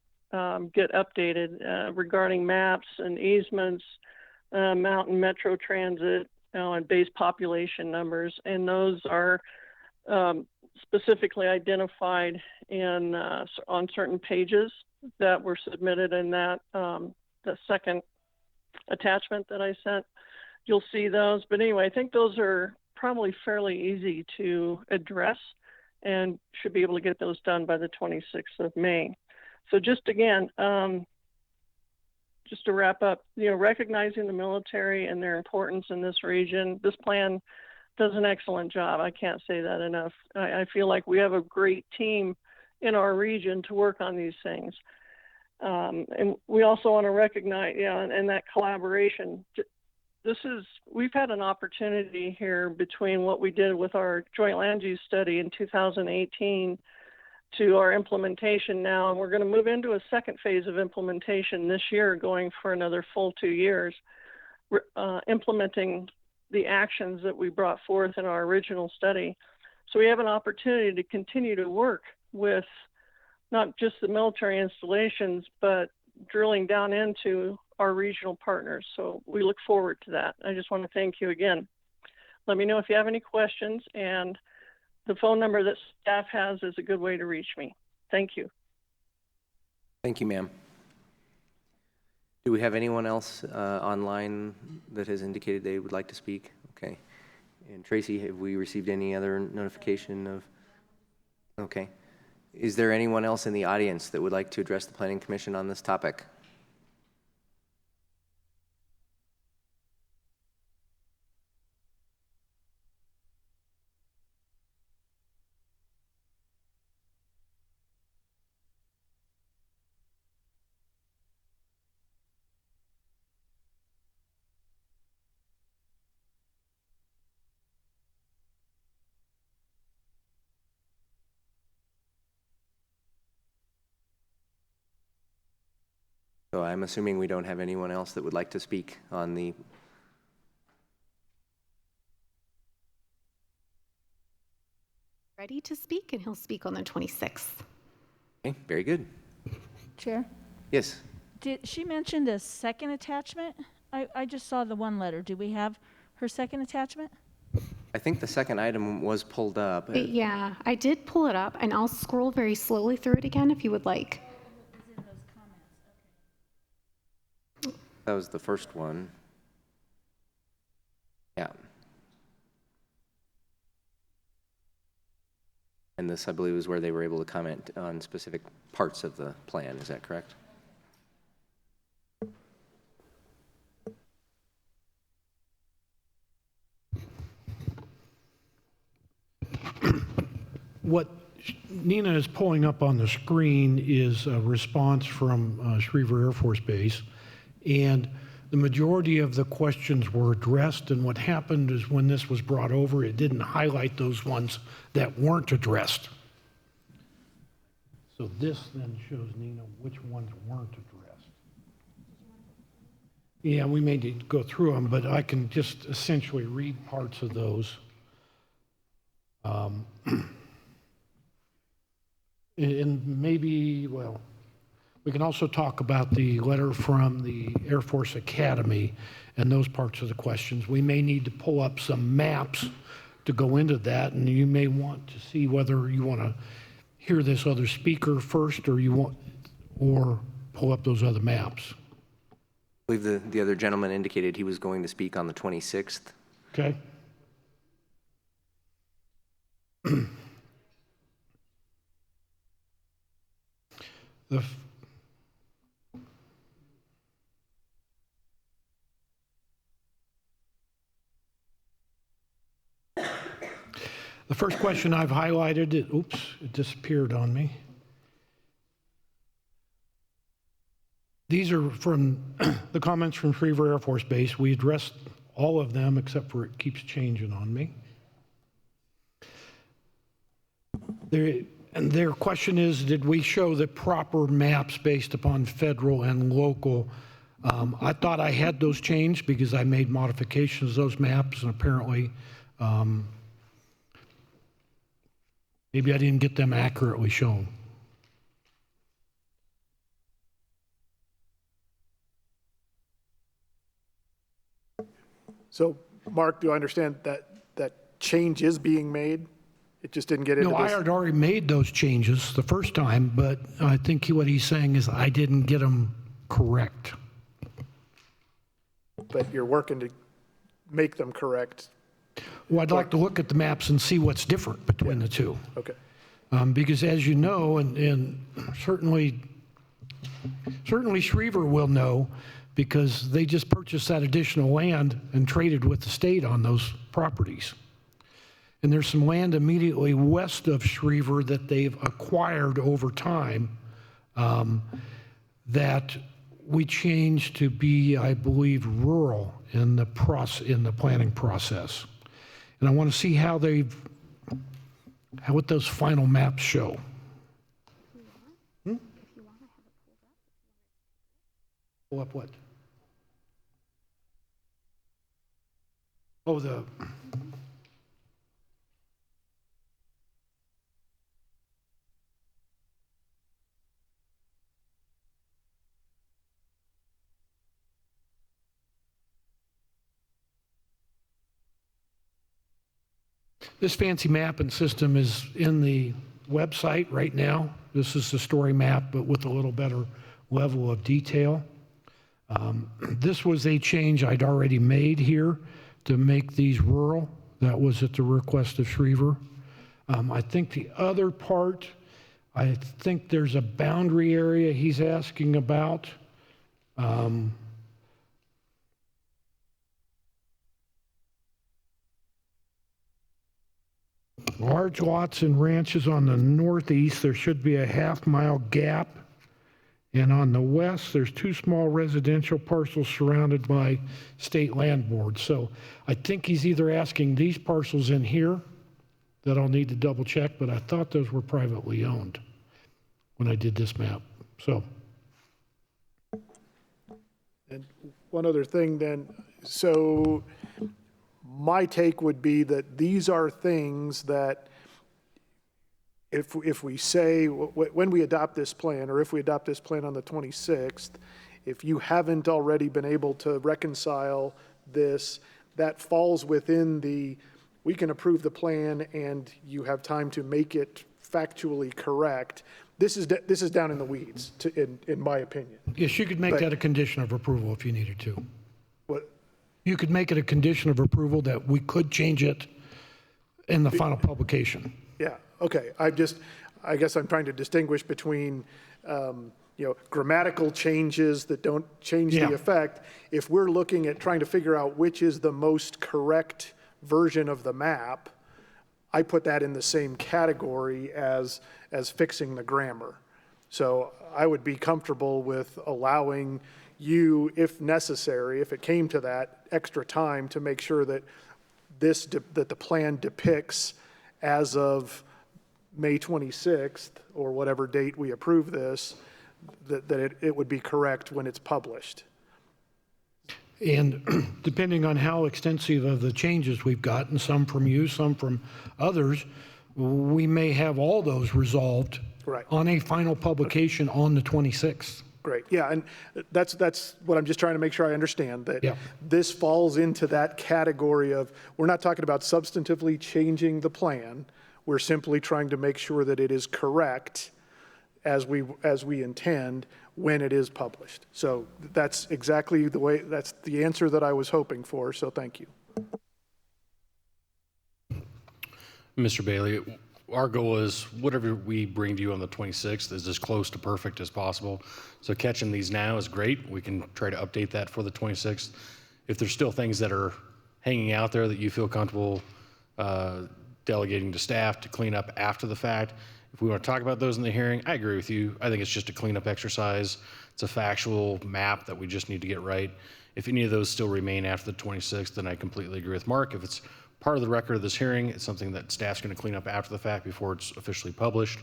get updated regarding maps and easements, mountain metro transit, and base population numbers. And those are specifically identified in on certain pages that were submitted in that the second attachment that I sent. You'll see those. But anyway, I think those are probably fairly easy to address and should be able to get those done by the 26th of May. So just again, just to wrap up, you know, recognizing the military and their importance in this region, this plan does an excellent job. I can't say that enough. I feel like we have a great team in our region to work on these things. And we also want to recognize, you know, and that collaboration. We've had an opportunity here between what we did with our joint land use study in 2018 to our implementation now, and we're going to move into a second phase of implementation this year, going for another full 2 years, implementing the actions that we brought forth in our original study. So we have an opportunity to continue to work with not just the military installations, but drilling down into our regional partners. So we look forward to that. I just want to thank you again. Let me know if you have any questions, and the phone number that staff has is a good way to reach me. Thank you. Thank you, ma'am. Do we have anyone else online that has indicated they would like to speak? Okay. And Tracy, have we received any other notification of? Okay. Is there anyone else in the audience that would like to address the Planning Commission on this topic? So I'm assuming we don't have anyone else that would like to speak on the. Ready to speak, and he'll speak on the 26th. Okay, very good. Chair? Yes. She mentioned a second attachment? I just saw the one letter. Do we have her second attachment? I think the second item was pulled up. Yeah, I did pull it up, and I'll scroll very slowly through it again if you would like. That was the first one. Yeah. And this, I believe, is where they were able to comment on specific parts of the plan. Is that correct? What Nina is pulling up on the screen is a response from Schriever Air Force Base, and the majority of the questions were addressed, and what happened is when this was brought over, it didn't highlight those ones that weren't addressed. So this then shows Nina which ones weren't addressed. Yeah, we may need to go through them, but I can just essentially read parts of those. And maybe, well, we can also talk about the letter from the Air Force Academy and those parts of the questions. We may need to pull up some maps to go into that, and you may want to see whether you want to hear this other speaker first, or pull up those other maps. I believe the other gentleman indicated he was going to speak on the 26th. Okay. The first question I've highlighted, it disappeared on me. These are from the comments from Schriever Air Force Base. We addressed all of them except for it keeps changing on me. And their question is, did we show the proper maps based upon federal and local? I thought I had those changed because I made modifications to those maps, and apparently maybe I didn't get them accurately shown. So, Mark, do I understand that that change is being made? It just didn't get into this? No, I had already made those changes the first time, but I think what he's saying is I didn't get them correct. But you're working to make them correct? Well, I'd like to look at the maps and see what's different between the two. Okay. Because as you know, and certainly Schriever will know, because they just purchased that additional land and traded with the state on those properties. And there's some land immediately west of Schriever that they've acquired over time that we changed to be, I believe, rural in the planning process. And I want to see what those final maps show. Pull up what? Oh, this fancy mapping system is in the website right now. This is the story map, but with a little better level of detail. This was a change I'd already made here to make these rural. That was at the request of Schriever. I think the other part, I think there's a boundary area he's asking about. Large lots and ranches on the northeast, there should be a half-mile gap. And on the west, there's 2 small residential parcels surrounded by state land boards. So I think he's either asking these parcels in here that I'll need to double check, but I thought those were privately owned when I did this map. So. And one other thing then, so my take would be that these are things that if we say, when we adopt this plan, or if we adopt this plan on the 26th, if you haven't already been able to reconcile this, that falls within the, we can approve the plan and you have time to make it factually correct. This is down in the weeds, in my opinion. Yes, you could make that a condition of approval if you needed to. What? You could make it a condition of approval that we could change it in the final publication. Yeah, okay. I guess I'm trying to distinguish between, grammatical changes that don't change the effect. If we're looking at trying to figure out which is the most correct version of the map, I put that in the same category as fixing the grammar. So I would be comfortable with allowing you, if necessary, if it came to that, extra time to make sure that that the plan depicts as of May 26th, or whatever date we approve this, that it would be correct when it's published. And depending on how extensive of the changes we've gotten, some from you, some from others, we may have all those resolved on a final publication on the 26th. Great, yeah, and that's what I'm just trying to make sure I understand, that this falls into that category of, we're not talking about substantively changing the plan, we're simply trying to make sure that it is correct as we intend when it is published. So that's exactly the way, that's the answer that I was hoping for, so thank you. Mr. Bailey, our goal is whatever we bring to you on the 26th is as close to perfect as possible. So catching these now is great. We can try to update that for the 26th. If there's still things that are hanging out there that you feel comfortable delegating to staff to clean up after the fact, if we want to talk about those in the hearing, I agree with you. I think it's just a cleanup exercise. It's a factual map that we just need to get right. If any of those still remain after the 26th, then I completely agree with Mark. If it's part of the record of this hearing, it's something that staff's going to clean up after the fact before it's officially published,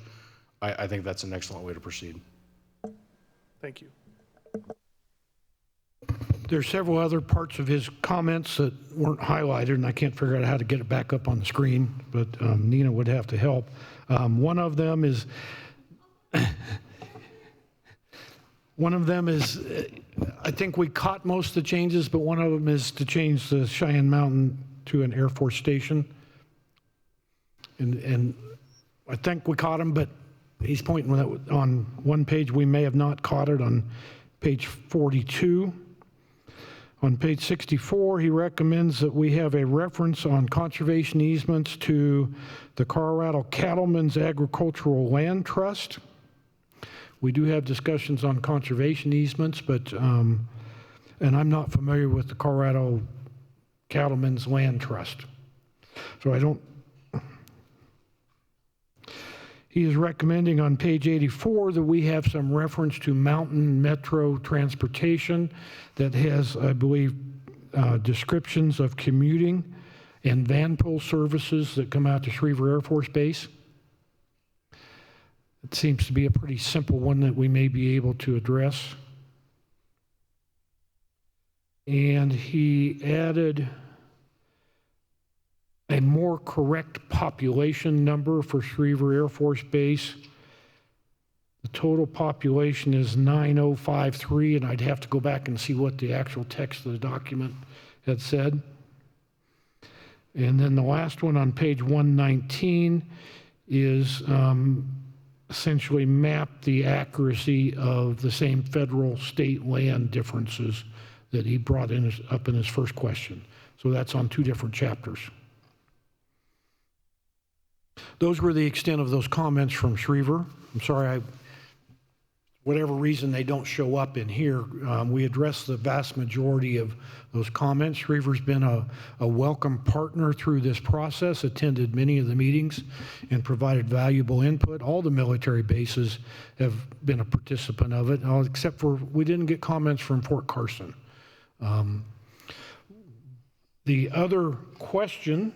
I think that's an excellent way to proceed. Thank you. There's several other parts of his comments that weren't highlighted, and I can't figure out how to get it back up on the screen, but Nina would have to help. One of them is, I think we caught most of the changes, but one of them is to change the Cheyenne Mountain to an Air Force station. And I think we caught him, but he's pointing that on one page. We may have not caught it on page 42. On page 64, he recommends that we have a reference on conservation easements to the Colorado Cattlemen's Agricultural Land Trust. We do have discussions on conservation easements, but, and I'm not familiar with the Colorado Cattlemen's Land Trust. So I don't, he is recommending on page 84 that we have some reference to Mountain Metro Transportation that has, I believe, descriptions of commuting and van pull services that come out to Schriever Air Force Base. It seems to be a pretty simple one that we may be able to address. And he added a more correct population number for Schriever Air Force Base. The total population is 9053, and I'd have to go back and see what the actual text of the document had said. And then the last one on page 119 is essentially map the accuracy of the same federal state land differences that he brought up in his first question. So that's on 2 different chapters. Those were the extent of those comments from Schriever. I'm sorry, whatever reason they don't show up in here, we addressed the vast majority of those comments. Schriever's been a welcome partner through this process, attended many of the meetings, and provided valuable input. All the military bases have been a participant of it, except for we didn't get comments from Fort Carson. The other question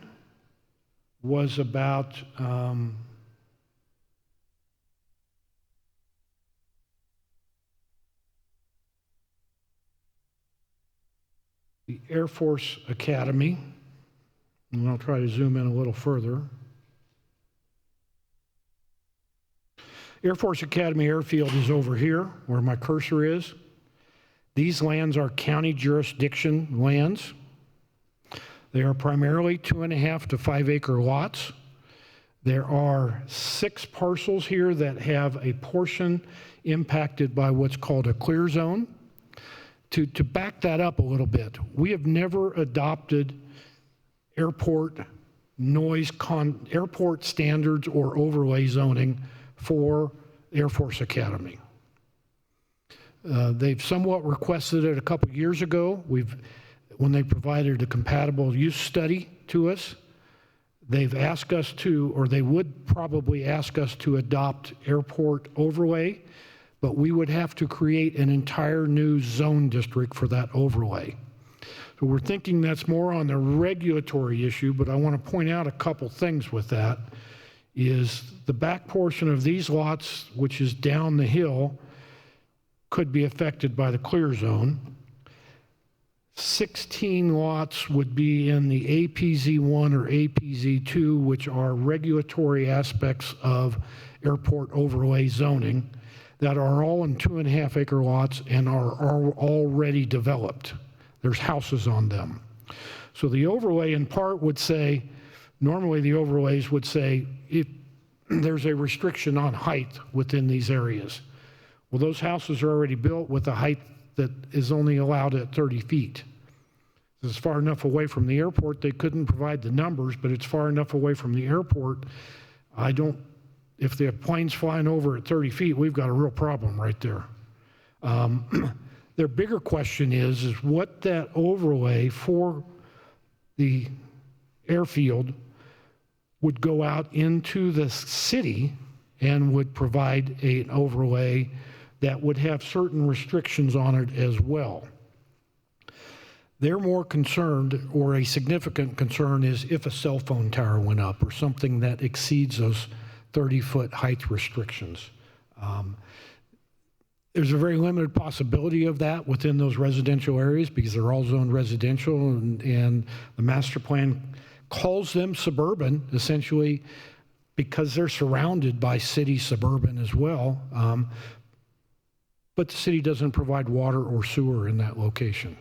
was about the Air Force Academy, and I'll try to zoom in a little further. Air Force Academy Airfield is over here, where my cursor is. These lands are county jurisdiction lands. They are primarily 2.5 to 5 acre lots. There are 6 parcels here that have a portion impacted by what's called a clear zone. To back that up a little bit, we have never adopted airport airport standards or overlay zoning for Air Force Academy. They've somewhat requested it a couple years ago. When they provided a compatible use study to us, they've asked us to, or they would probably ask us to adopt airport overlay, but we would have to create an entire new zone district for that overlay. So we're thinking that's more on the regulatory issue, but I want to point out a couple things with that. Is the back portion of these lots, which is down the hill, could be affected by the clear zone. 16 lots would be in the APZ1 or APZ2, which are regulatory aspects of airport overlay zoning that are all in 2.5 acre lots and are already developed. There's houses on them. So the overlay in part would say, normally the overlays would say, if there's a restriction on height within these areas. Well, those houses are already built with a height that is only allowed at 30 feet. It's far enough away from the airport, they couldn't provide the numbers, but it's far enough away from the airport. If the plane's flying over at 30 feet, we've got a real problem right there. Their bigger question is what that overlay for the airfield would go out into the city and would provide an overlay that would have certain restrictions on it as well. They're more concerned, or a significant concern, is if a cell phone tower went up or something that exceeds those 30-foot height restrictions. There's a very limited possibility of that within those residential areas because they're all zoned residential, and the master plan calls them suburban, essentially, because they're surrounded by city suburban as well. But the city doesn't provide water or sewer in that location.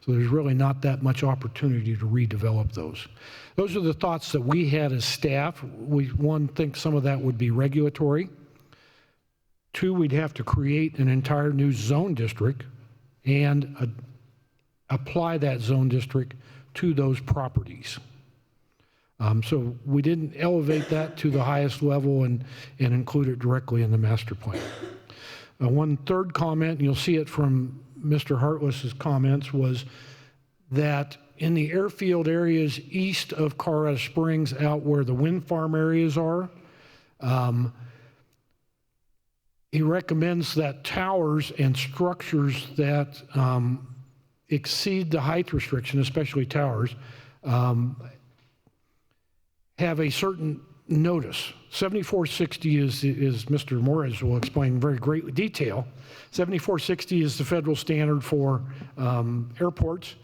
So there's really not that much opportunity to redevelop those. Those are the thoughts that we had as staff. One, think some of that would be regulatory. 2, we'd have to create an entire new zone district and apply that zone district to those properties. So we didn't elevate that to the highest level and include it directly in the master plan. One third comment, and you'll see it from Mr. Hartless's comments, was that in the airfield areas east of Colorado Springs, out where the wind farm areas are, he recommends that towers and structures that exceed the height restriction, especially towers, have a certain notice. 7460 is Mr. Morris will explain in very great detail. 7460 is the federal standard for airports,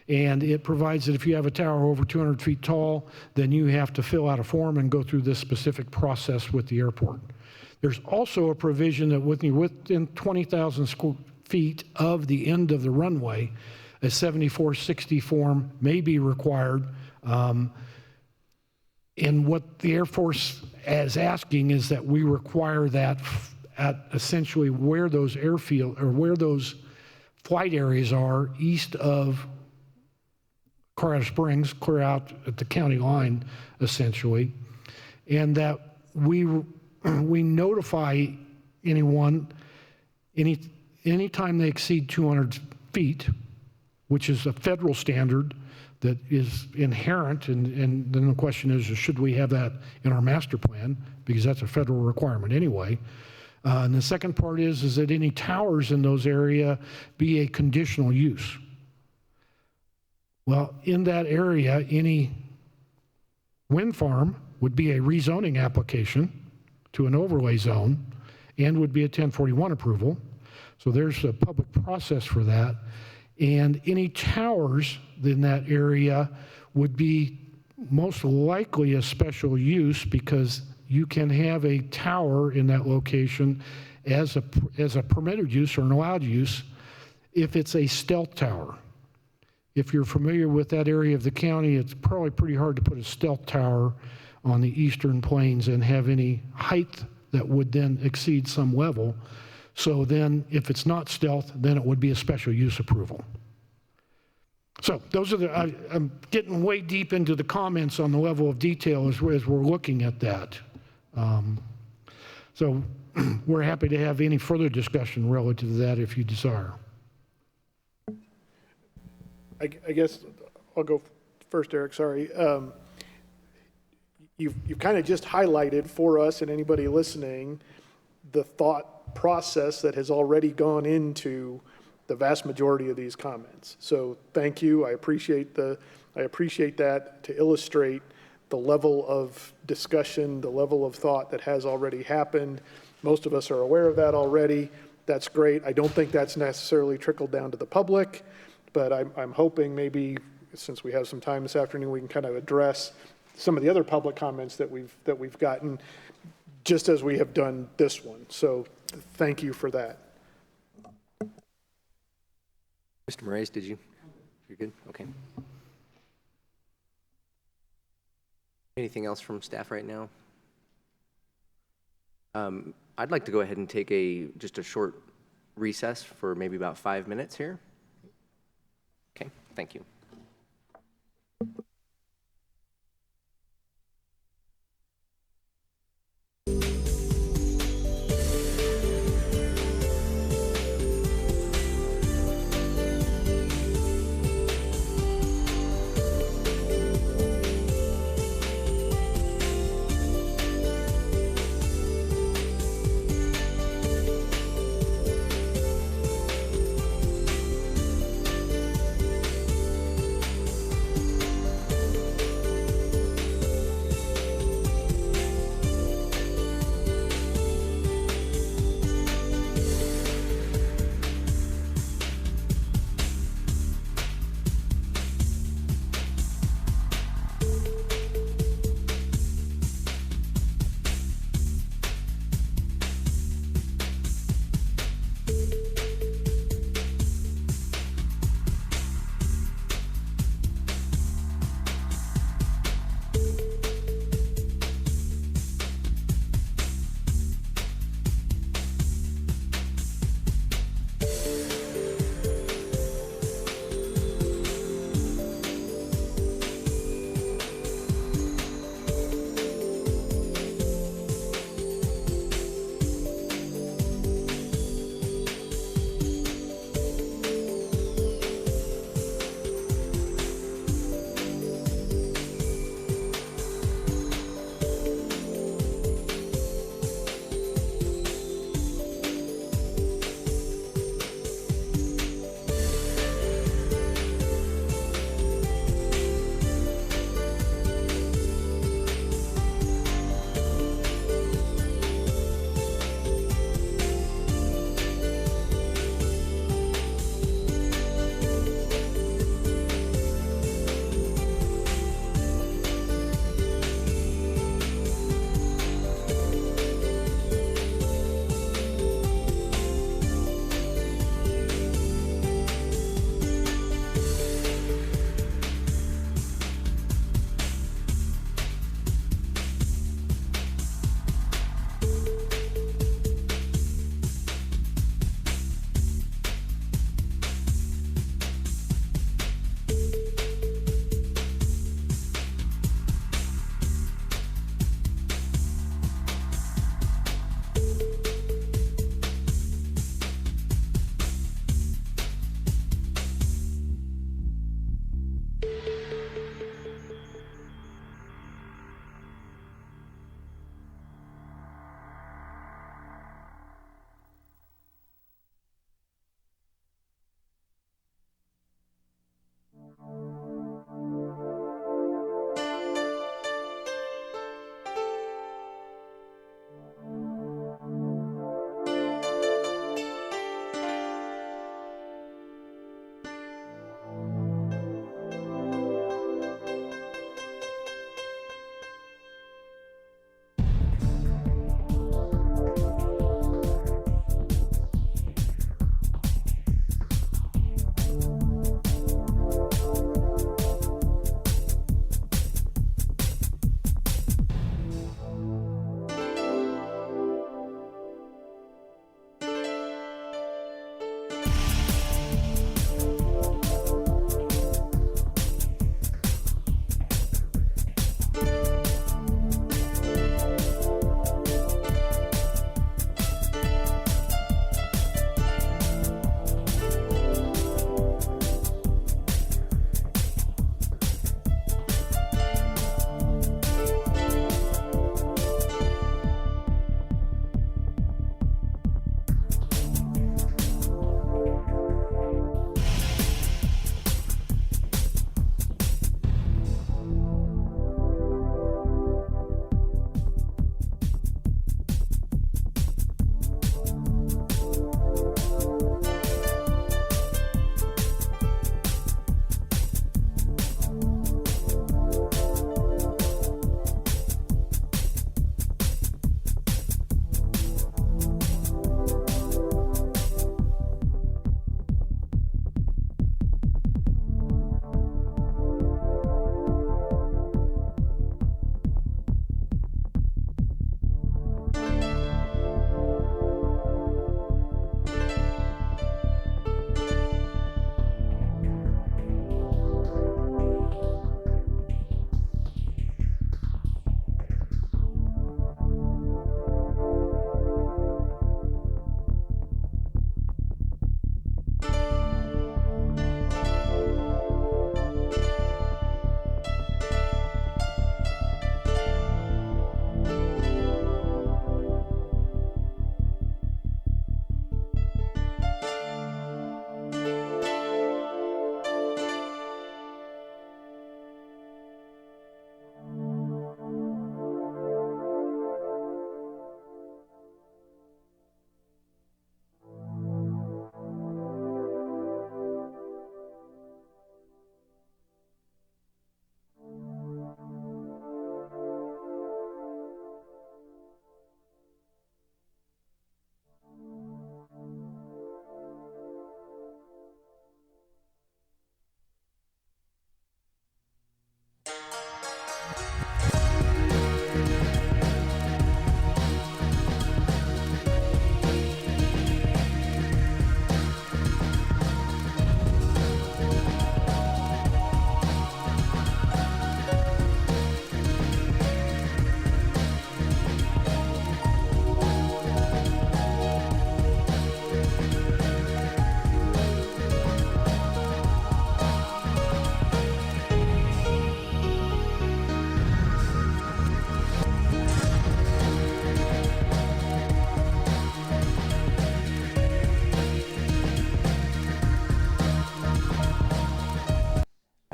and it provides that if you have a tower over 200 feet tall, then you have to fill out a form and go through this specific process with the airport. There's also a provision that within 20,000 square feet of the end of the runway, a 7460 form may be required. And what the Air Force as asking is that we require that at essentially where those airfield or where those flight areas are east of Colorado Springs, clear out at the county line, essentially, and that we notify anyone anytime they exceed 200 feet, which is a federal standard that is inherent, and then the question is, should we have that in our master plan? Because that's a federal requirement anyway. And the second part is that any towers in those areas be a conditional use. Well, in that area, any wind farm would be a rezoning application to an overlay zone and would be a 1041 approval. So there's a public process for that. And any towers in that area would be most likely a special use because you can have a tower in that location as a permitted use or an allowed use if it's a stealth tower. If you're familiar with that area of the county, it's probably pretty hard to put a stealth tower on the eastern plains and have any height that would then exceed some level. So then if it's not stealth, then it would be a special use approval. So those are I'm getting way deep into the comments on the level of detail as we're looking at that. So we're happy to have any further discussion relative to that if you desire. I guess I'll go first, Eric, sorry. You've kind of just highlighted for us and anybody listening the thought process that has already gone into the vast majority of these comments. So thank you. I appreciate that to illustrate the level of discussion, the level of thought that has already happened. Most of us are aware of that already. That's great. I don't think that's necessarily trickled down to the public, but I'm hoping maybe since we have some time this afternoon, we can kind of address some of the other public comments that we've gotten, just as we have done this one. So thank you for that. Mr. Moraes, you're good? Okay. Anything else from staff right now? I'd like to go ahead and take just a short recess for maybe about 5 minutes here. Okay, thank you.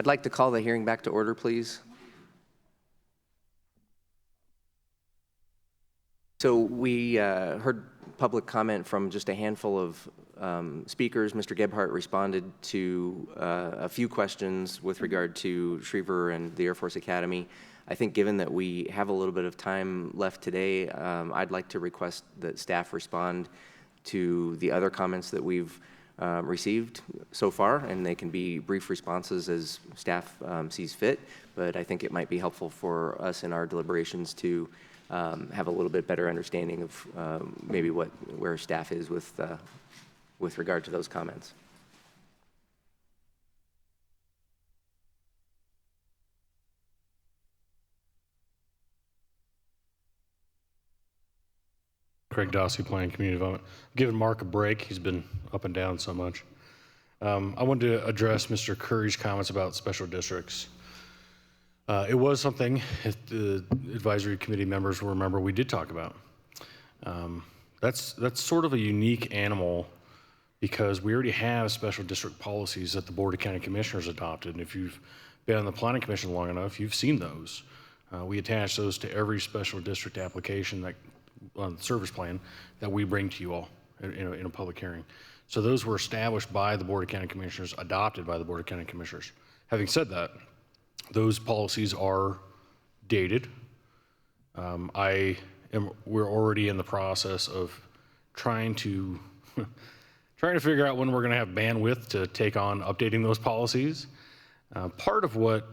like to call the hearing back to order, please. So we heard public comment from just a handful of speakers. Mr. Gebhardt responded to a few questions with regard to Schriever and the Air Force Academy. I think given that we have a little bit of time left today, I'd like to request that staff respond to the other comments that we've received so far, and they can be brief responses as staff sees fit, but I think it might be helpful for us in our deliberations to have a little bit better understanding of maybe where staff is with regard to those comments. Craig Dossie, Planning Community Development. Giving Mark a break. He's been up and down so much. I wanted to address Mr. Curry's comments about special districts. It was something the advisory committee members will remember we did talk about. That's sort of a unique animal because we already have special district policies that the Board of County Commissioners adopted. And if you've been on the Planning Commission long enough, you've seen those. We attach those to every special district application that on the service plan that we bring to you all in a public hearing. So those were established by the Board of County Commissioners, adopted by the Board of County Commissioners. Having said that, those policies are dated. We're already in the process of trying to figure out when we're going to have bandwidth to take on updating those policies. Part of what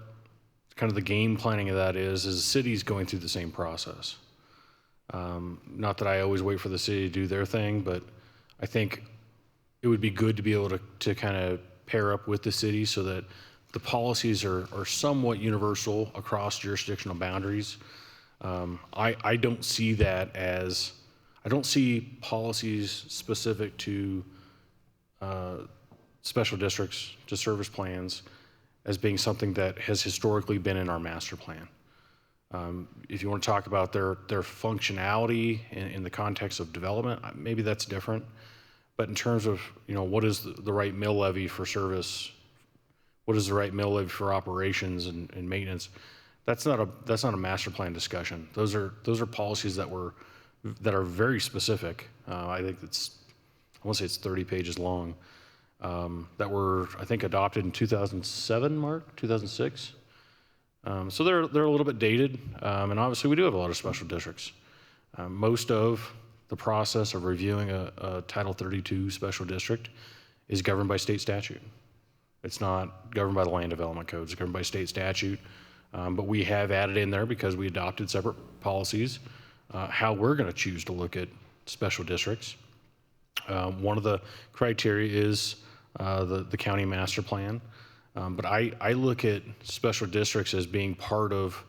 kind of the game planning of that is the city's going through the same process. Not that I always wait for the city to do their thing, but I think it would be good to be able to kind of pair up with the city so that the policies are somewhat universal across jurisdictional boundaries. I don't see that as, I don't see policies specific to special districts, to service plans, as being something that has historically been in our master plan. If you want to talk about their functionality in the context of development, maybe that's different. But in terms of, what is the right mill levy for service, what is the right mill levy for operations and maintenance, that's not a master plan discussion. Those are policies that are very specific. I think I want to say it's 30 pages long, that were, I think, adopted in 2007, Mark, 2006. So they're a little bit dated, and obviously we do have a lot of special districts. Most of the process of reviewing a Title 32 special district is governed by state statute. It's not governed by the Land Development Code. It's governed by state statute, but we have added in there because we adopted separate policies how we're going to choose to look at special districts. One of the criteria is the county master plan. But I look at special districts as being part of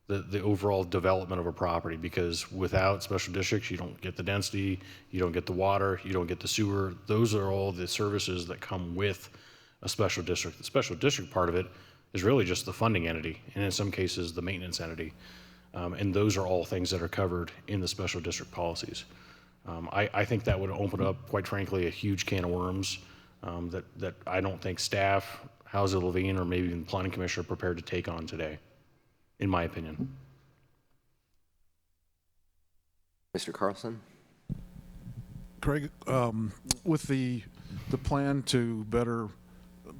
the overall development of a property, because without special districts, you don't get the density, you don't get the water, you don't get the sewer. Those are all the services that come with a special district. The special district part of it is really just the funding entity, and in some cases, the maintenance entity. And those are all things that are covered in the special district policies. I think that would open up, quite frankly, a huge can of worms that I don't think staff, Housing Levine, or maybe even the Planning Commission are prepared to take on today, in my opinion. Mr. Carlson? Craig, with the plan to better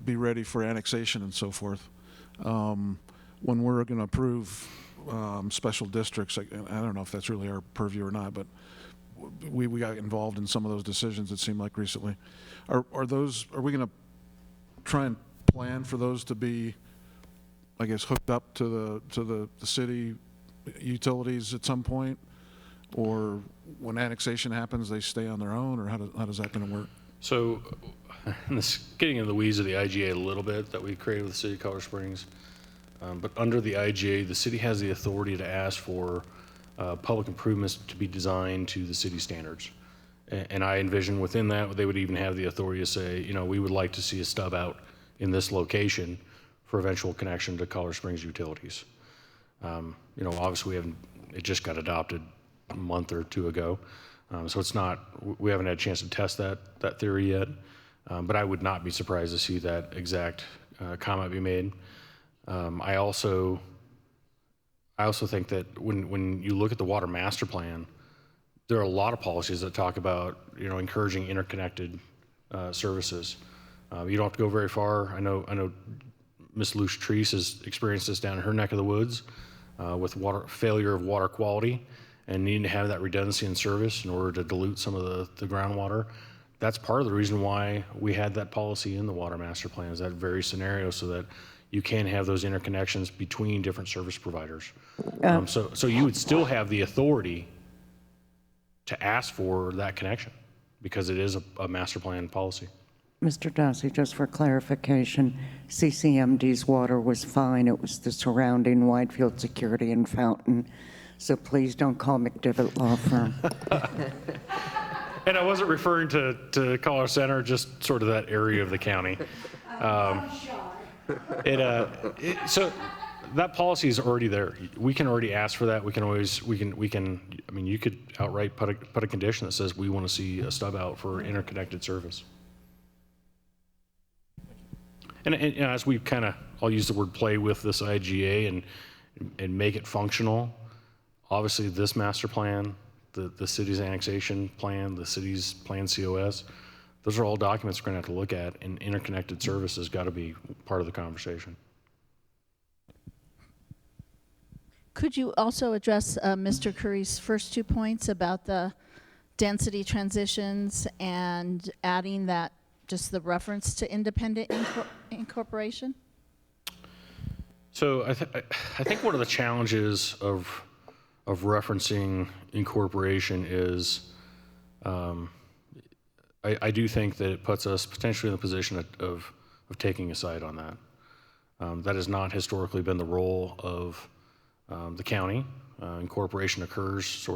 be ready for annexation and so forth, when we're going to approve special districts, I don't know if that's really our purview or not, but we got involved in some of those decisions, it seemed like recently. Are we going to try and plan for those to be, I guess, hooked up to the city utilities at some point? Or when annexation happens, they stay on their own, or how does that going to work? So, getting into the weeds of the IGA a little bit that we created with the City of Colorado Springs, but under the IGA, the city has the authority to ask for public improvements to be designed to the city standards. And I envision within that, they would even have the authority to say, we would like to see a stub out in this location for eventual connection to Colorado Springs utilities. Obviously it just got adopted a month or two ago. So we haven't had a chance to test that theory yet. But I would not be surprised to see that exact comment be made. I also think that when you look at the water master plan, there are a lot of policies that talk about encouraging interconnected services. You don't have to go very far. I know Ms. Luce Treese has experienced this down in her neck of the woods with failure of water quality and needing to have that redundancy in service in order to dilute some of the groundwater. That's part of the reason why we had that policy in the water master plan, is that very scenario, so that you can have those interconnections between different service providers. So you would still have the authority to ask for that connection because it is a master plan policy. Mr. Dossi, just for clarification, CCMD's water was fine. It was the surrounding Whitefield Security and Fountain. So please don't call McDivitt Law Firm. And I wasn't referring to Colorado Center, just sort of that area of the county. So that policy is already there. We can already ask for that. I mean, you could outright put a condition that says we want to see a stub out for interconnected service. And as we I'll use the word play with this IGA and make it functional. Obviously, this master plan, the city's annexation plan, the city's plan COS, those are all documents we're going to have to look at, and interconnected service has got to be part of the conversation. Could you also address Mr. Curry's first 2 points about the density transitions and adding that, just the reference to independent incorporation? So I think one of the challenges of referencing incorporation is I do think that it puts us potentially in the position of taking a side on that. That has not historically been the role of the county. Incorporation occurs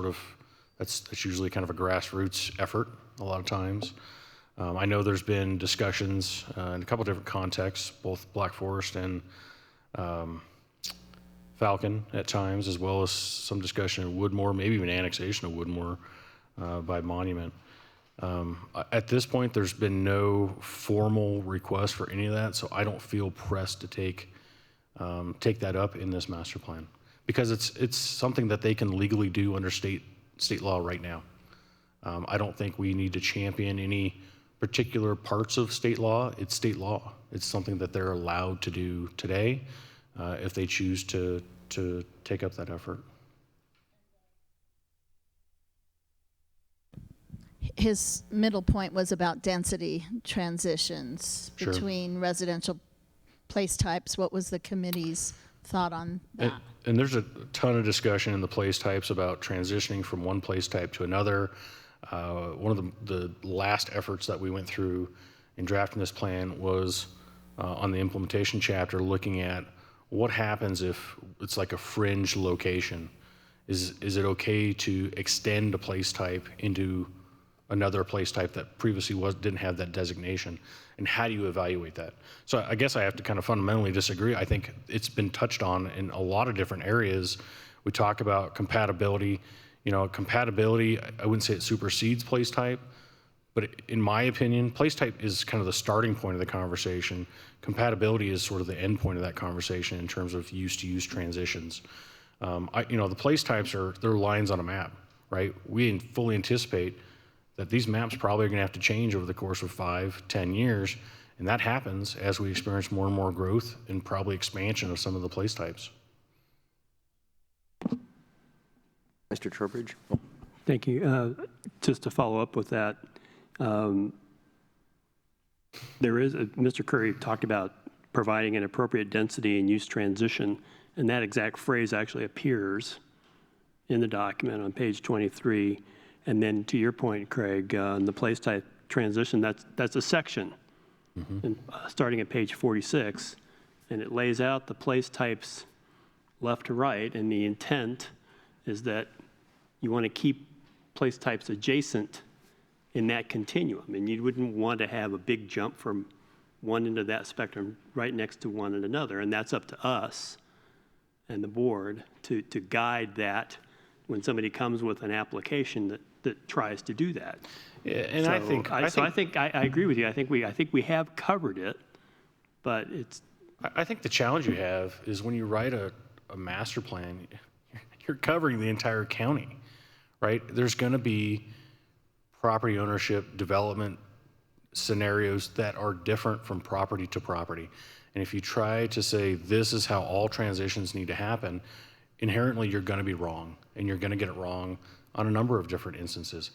that's usually kind of a grassroots effort a lot of times. I know there's been discussions in a couple different contexts, both Black Forest and Falcon at times, as well as some discussion in Woodmore, maybe even annexation of Woodmore by Monument. At this point, there's been no formal request for any of that, so I don't feel pressed to take that up in this master plan, because it's something that they can legally do under state law right now. I don't think we need to champion any particular parts of state law. It's state law. It's something that they're allowed to do today if they choose to take up that effort. His middle point was about density transitions between residential place types. What was the committee's thought on that? And there's a ton of discussion in the place types about transitioning from one place type to another. One of the last efforts that we went through in drafting this plan was on the implementation chapter, looking at what happens if it's like a fringe location. Is it okay to extend a place type into another place type that previously didn't have that designation? And how do you evaluate that? So I guess I have to kind of fundamentally disagree. I think it's been touched on in a lot of different areas. We talk about compatibility. Compatibility, I wouldn't say it supersedes place type, but in my opinion, place type is kind of the starting point of the conversation. Compatibility is sort of the end point of that conversation in terms of use-to-use transitions. The place types they're lines on a map, right? We fully anticipate that these maps probably are going to have to change over the course of 5-10 years, and that happens as we experience more and more growth and probably expansion of some of the place types. Mr. Trowbridge? Thank you. Just to follow up with that, Mr. Curry talked about providing an appropriate density and use transition, and that exact phrase actually appears in the document on page 23. And then to your point, Craig, in the place type transition, that's a section, and, starting at page 46, and it lays out the place types left to right, and the intent is that you want to keep place types adjacent in that continuum, and you wouldn't want to have a big jump from one end of that spectrum right next to one and another, and that's up to us and the board to guide that when somebody comes with an application that tries to do that. Yeah, and I I agree with you. I think we have covered it, but I think the challenge you have is when you write a master plan, you're covering the entire county, right? There's going to be property ownership development scenarios that are different from property to property. And if you try to say this is how all transitions need to happen, inherently you're going to be wrong, and you're going to get it wrong on a number of different instances.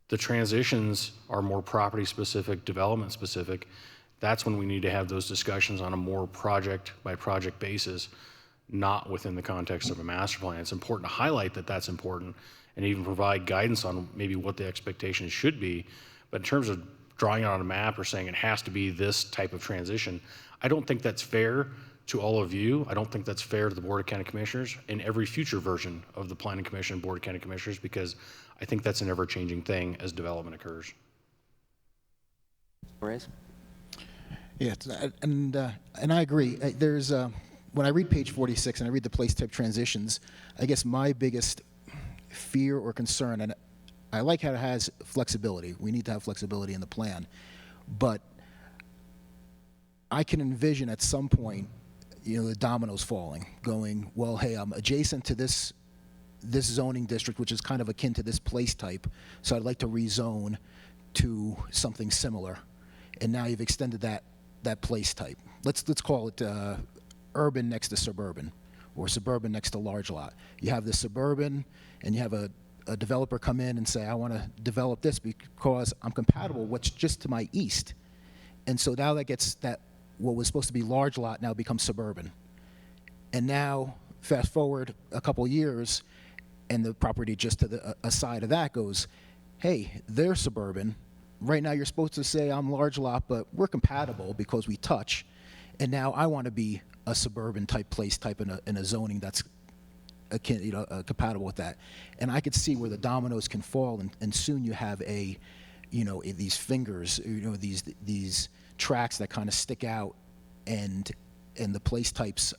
The transitions are more property specific, development specific. That's when we need to have those discussions on a more project by project basis, not within the context of a master plan. It's important to highlight that that's important and even provide guidance on maybe what the expectations should be. But in terms of drawing it on a map or saying it has to be this type of transition, I don't think that's fair to all of you. I don't think that's fair to the Board of County Commissioners and every future version of the Planning Commission and Board of County Commissioners, because I think that's an ever-changing thing as development occurs. Reyes? Yeah, and I agree. There's when I read page 46 and I read the place type transitions, I guess my biggest fear or concern, and I like how it has flexibility. We need to have flexibility in the plan, but I can envision at some point, the dominoes falling, going, well, hey, I'm adjacent to this zoning district, which is kind of akin to this place type, so I'd like to rezone to something similar. And now you've extended that place type. Let's call it urban next to suburban, or suburban next to large lot. You have the suburban, and you have a developer come in and say, I want to develop this because I'm compatible with what's just to my east. And so now what was supposed to be large lot now becomes suburban. And now, fast forward a couple years, and the property just to the side of that goes, hey, they're suburban. Right now you're supposed to say I'm large lot, but we're compatible because we touch. And now I want to be a suburban type place type in a zoning that's akin, compatible with that. And I could see where the dominoes can fall, and soon you have these fingers, these tracks that kind of stick out, and the place types,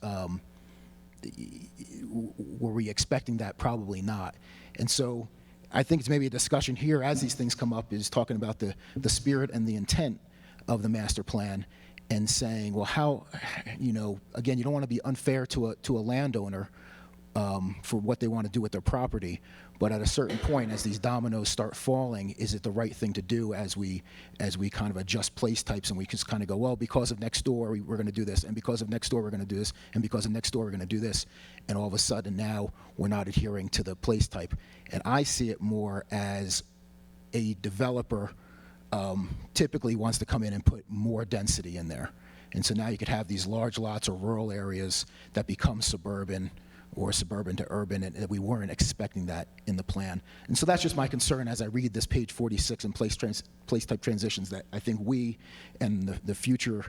were we expecting that? Probably not. And so I think it's maybe a discussion here as these things come up is talking about the spirit and the intent of the master plan, and saying, well, how, again, you don't want to be unfair to a landowner for what they want to do with their property, but at a certain point, as these dominoes start falling, is it the right thing to do as we kind of adjust place types, and we just kind of go, well, because of next door, we're going to do this, and because of next door, we're going to do this, and because of next door, we're going to do this, and all of a sudden now we're not adhering to the place type. And I see it more as a developer typically wants to come in and put more density in there. And so now you could have these large lots or rural areas that become suburban, or suburban to urban, and we weren't expecting that in the plan. And so that's just my concern as I read this page 46 and place type transitions, that I think we and the future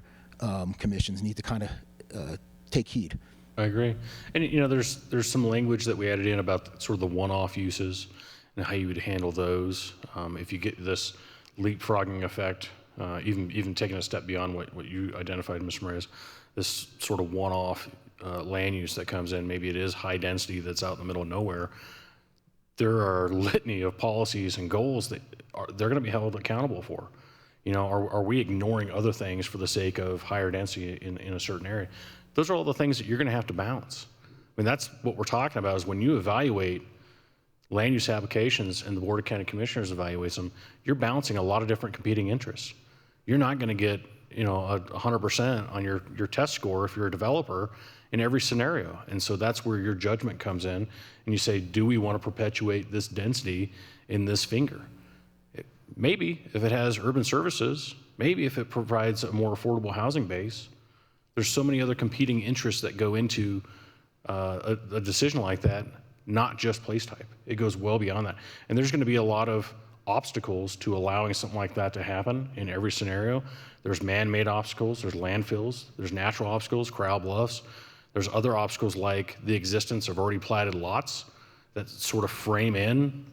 commissions need to kind of take heed. I agree. And there's some language that we added in about sort of the one-off uses and how you would handle those. If you get this leapfrogging effect, even taking a step beyond what you identified, Mr. Moraes, this sort of one-off land use that comes in, maybe it is high density that's out in the middle of nowhere. There are a litany of policies and goals that they're going to be held accountable for. Are we ignoring other things for the sake of higher density in a certain area? Those are all the things that you're going to have to balance. I mean, that's what we're talking about, is when you evaluate land use applications and the Board of County Commissioners evaluates them, you're balancing a lot of different competing interests. You're not going to get 100% on your test score if you're a developer in every scenario. And so that's where your judgment comes in, and you say, do we want to perpetuate this density in this finger? Maybe if it has urban services, maybe if it provides a more affordable housing base. There's so many other competing interests that go into a decision like that, not just place type. It goes well beyond that. And there's going to be a lot of obstacles to allowing something like that to happen in every scenario. There's man-made obstacles, there's landfills, there's natural obstacles, corral bluffs. There's other obstacles like the existence of already platted lots that sort of frame in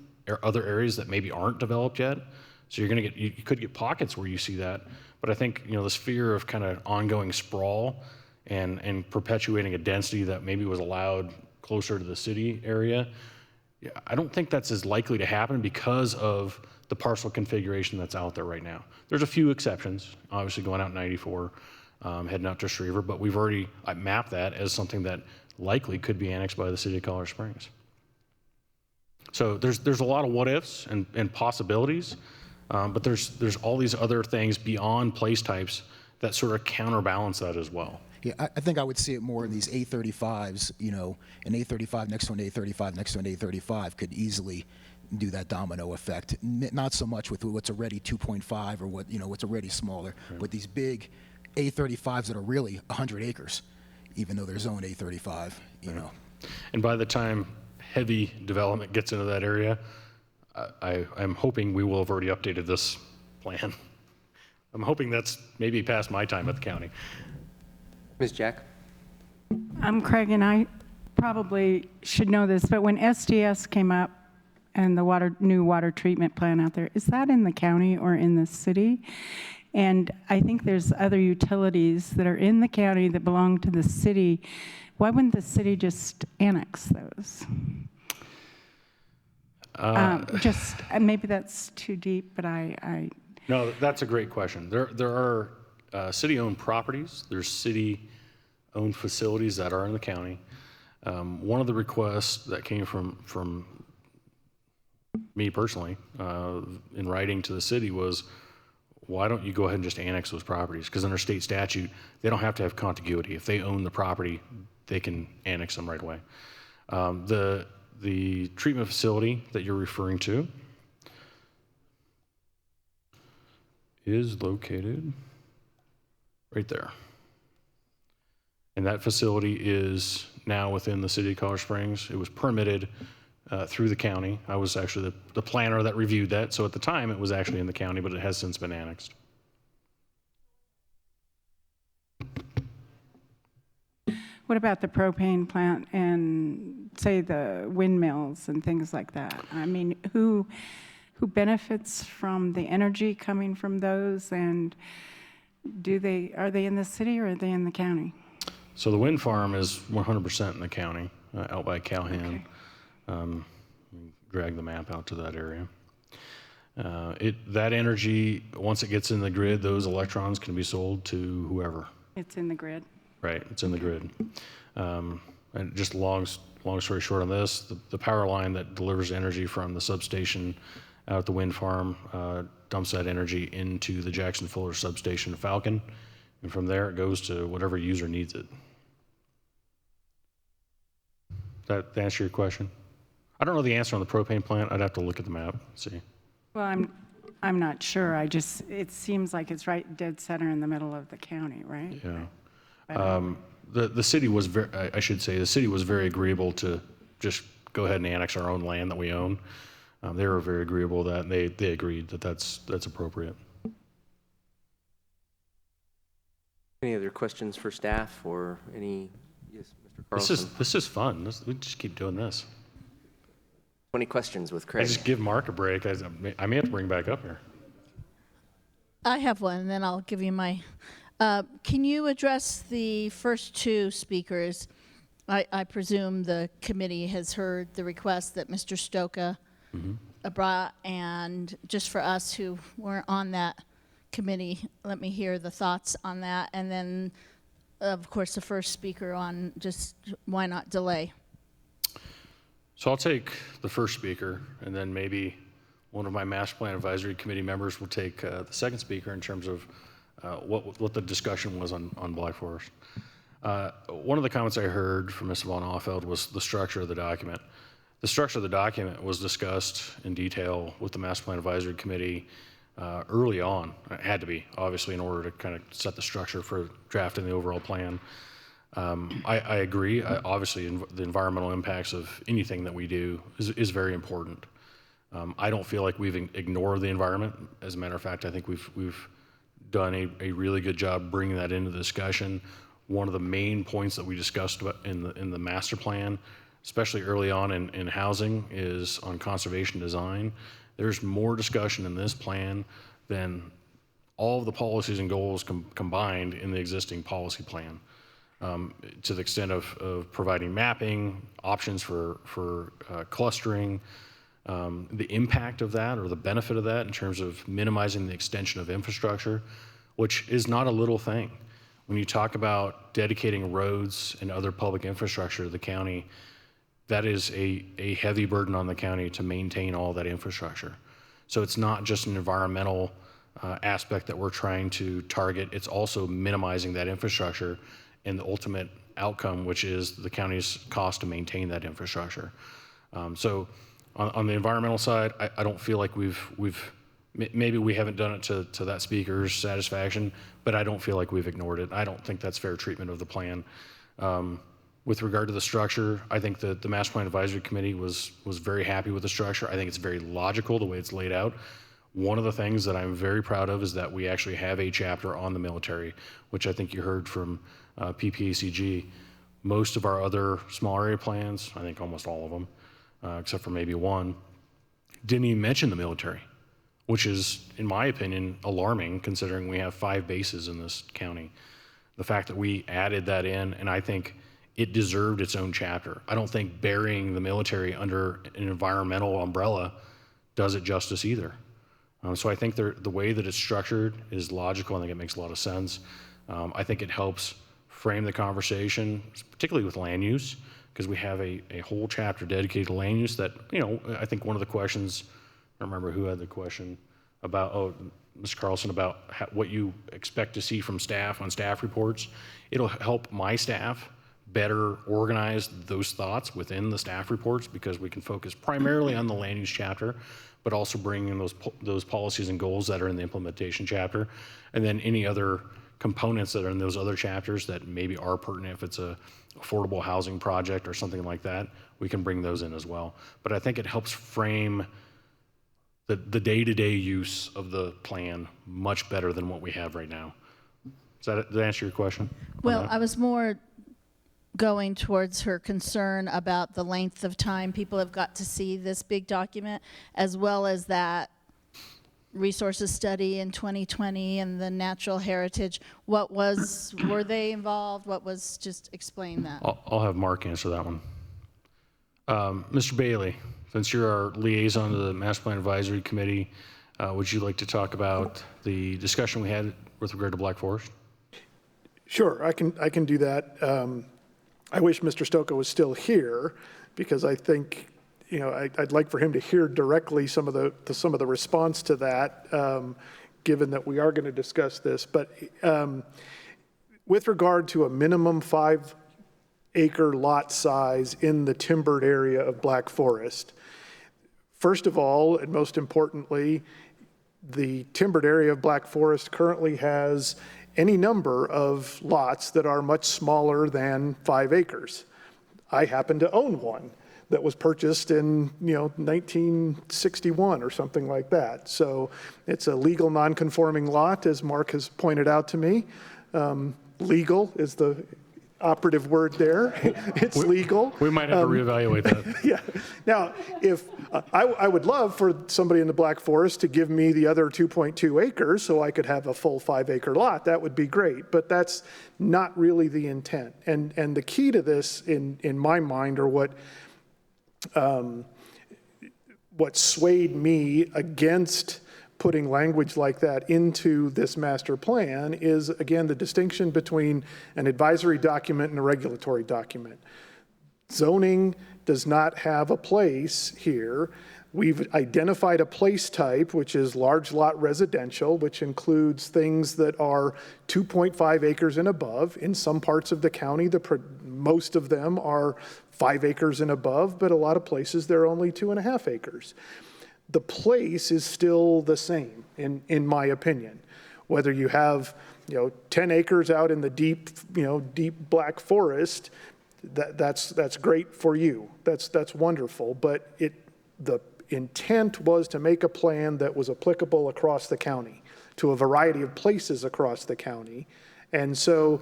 other areas that maybe aren't developed yet. So you could get pockets where you see that. But I think, this fear of kind of ongoing sprawl and perpetuating a density that maybe was allowed closer to the city area, I don't think that's as likely to happen because of the parcel configuration that's out there right now. There's a few exceptions, obviously going out 94, heading out to Schriever, but we've already mapped that as something that likely could be annexed by the city of Colorado Springs. So there's a lot of what ifs and possibilities, but there's all these other things beyond place types that sort of counterbalance that as well. Yeah, I think I would see it more in these A35s, you know, an A35 next to an A35 next to an A35 could easily do that domino effect. Not so much with what's already 2.5 or what, you know, what's already smaller, but these big A35s that are really 100 acres, even though they're zone A35, you know. And by the time heavy development gets into that area, I'm hoping we will have already updated this plan. I'm hoping that's maybe past my time at the county. Ms. Jack? I'm Craig, and I probably should know this, but when SDS came up and the new water treatment plant out there, is that in the county or in the city? And I think there's other utilities that are in the county that belong to the city. Why wouldn't the city just annex those? Maybe that's too deep, but No, that's a great question. There are city-owned properties. There's city-owned facilities that are in the county. One of the requests that came from me personally in writing to the city was, why don't you go ahead and just annex those properties? Because under state statute, they don't have to have contiguity. If they own the property, they can annex them right away. The treatment facility that you're referring to is located right there. And that facility is now within the city of Colorado Springs. It was permitted through the county. I was actually the planner that reviewed that. So at the time, it was actually in the county, but it has since been annexed. What about the propane plant and, say, the windmills and things like that? I mean, who benefits from the energy coming from those, and are they in the city or are they in the county? So the wind farm is 100% in the county, out by Calhoun. Okay. Drag the map out to that area. That energy, once it gets in the grid, those electrons can be sold to whoever. It's in the grid. Right, it's in the grid. And just long story short on this, the power line that delivers energy from the substation out at the wind farm dumps that energy into the Jackson Fuller substation Falcon, and from there it goes to whatever user needs it. That answer your question? I don't know the answer on the propane plant. I'd have to look at the map, see. Well, I'm not sure. It seems like it's right dead center in the middle of the county, right? Yeah. The city was I should say, the city was very agreeable to just go ahead and annex our own land that we own. They were very agreeable to that, and they agreed that that's appropriate. Any other questions for staff or any? Yes, Mr. Carlson. This is fun. We just keep doing this. 20 questions with Craig. I just give Mark a break. I may have to bring back up here. I have one, and then I'll give you my. Can you address the first two speakers? I presume the committee has heard the request that Mr. Stoka brought, and just for us who weren't on that committee, let me hear the thoughts on that, and then, of course, the first speaker on just why not delay. So I'll take the first speaker, and then maybe one of my Master Plan Advisory Committee members will take the second speaker in terms of what the discussion was on Black Forest. One of the comments I heard from Ms. Von Offeld was the structure of the document. The structure of the document was discussed in detail with the Master Plan Advisory Committee early on. It had to be, obviously, in order to kind of set the structure for drafting the overall plan. I agree. Obviously, the environmental impacts of anything that we do is very important. I don't feel like we've ignored the environment. As a matter of fact, I think we've done a really good job bringing that into the discussion. One of the main points that we discussed in the master plan, especially early on in housing, is on conservation design. There's more discussion in this plan than all of the policies and goals combined in the existing policy plan. To the extent of providing mapping, options for clustering, the impact of that or the benefit of that in terms of minimizing the extension of infrastructure, which is not a little thing. When you talk about dedicating roads and other public infrastructure to the county, that is a heavy burden on the county to maintain all that infrastructure. So it's not just an environmental aspect that we're trying to target, it's also minimizing that infrastructure and the ultimate outcome, which is the county's cost to maintain that infrastructure. So on the environmental side, I don't feel like maybe we haven't done it to that speaker's satisfaction, but I don't feel like we've ignored it. I don't think that's fair treatment of the plan. With regard to the structure, I think that the Master Plan Advisory Committee was very happy with the structure. I think it's very logical the way it's laid out. One of the things that I'm very proud of is that we actually have a chapter on the military, which I think you heard from PPACG. Most of our other small area plans, I think almost all of them, except for maybe one, didn't even mention the military, which is, in my opinion, alarming considering we have 5 bases in this county. The fact that we added that in, and I think it deserved its own chapter. I don't think burying the military under an environmental umbrella does it justice either. So I think the way that it's structured is logical. I think it makes a lot of sense. I think it helps frame the conversation, particularly with land use, because we have a whole chapter dedicated to land use that, I think one of the questions, I don't remember who had the question about, Mr. Carlson, about what you expect to see from staff on staff reports. It'll help my staff better organize those thoughts within the staff reports because we can focus primarily on the land use chapter, but also bring in those policies and goals that are in the implementation chapter, and then any other components that are in those other chapters that maybe are pertinent. If it's a affordable housing project or something like that, we can bring those in as well. But I think it helps frame the day-to-day use of the plan much better than what we have right now. Did that answer your question? Well, I was more going towards her concern about the length of time people have got to see this big document, as well as that resources study in 2020 and the natural heritage. Were they involved? Just explain that. I'll have Mark answer that one. Mr. Bailey, since you're our liaison to the Master Plan Advisory Committee, would you like to talk about the discussion we had with regard to Black Forest? Sure, I can do that. I wish Mr. Stoka was still here because I think, I'd like for him to hear directly some of the response to that, given that we are going to discuss this. But with regard to a minimum 5-acre lot size in the timbered area of Black Forest, first of all, and most importantly, the timbered area of Black Forest currently has any number of lots that are much smaller than 5 acres. I happen to own one that was purchased in 1961 or something like that. So it's a legal non-conforming lot, as Mark has pointed out to me. Legal is the operative word there. It's legal. We might have to reevaluate that. Yeah. Now, if I would love for somebody in the Black Forest to give me the other 2.2 acres so I could have a full 5-acre lot, that would be great. But that's not really the intent. And the key to this, in my mind, or what swayed me against putting language like that into this master plan is, again, the distinction between an advisory document and a regulatory document. Zoning does not have a place here. We've identified a place type, which is large lot residential, which includes things that are 2.5 acres and above. In some parts of the county, most of them are 5 acres and above, but a lot of places they're only 2.5 acres. The place is still the same, in my opinion. Whether you have 10 acres out in the deep Black Forest, that's great for you. That's wonderful. But the intent was to make a plan that was applicable across the county to a variety of places across the county, and so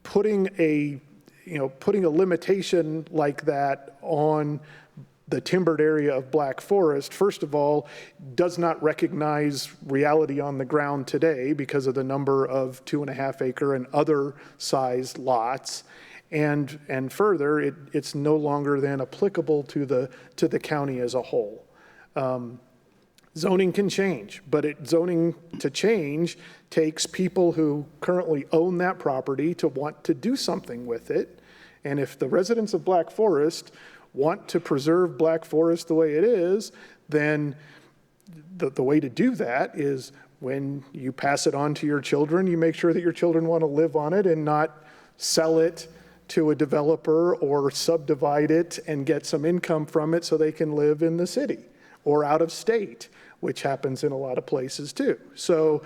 putting a limitation like that on the timbered area of Black Forest, first of all, does not recognize reality on the ground today because of the number of 2.5 acre and other sized lots. And further, it's no longer then applicable to the county as a whole. Zoning can change, but zoning to change takes people who currently own that property to want to do something with it. And if the residents of Black Forest want to preserve Black Forest the way it is, then the way to do that is when you pass it on to your children, you make sure that your children want to live on it and not sell it to a developer or subdivide it and get some income from it so they can live in the city or out of state, which happens in a lot of places too. So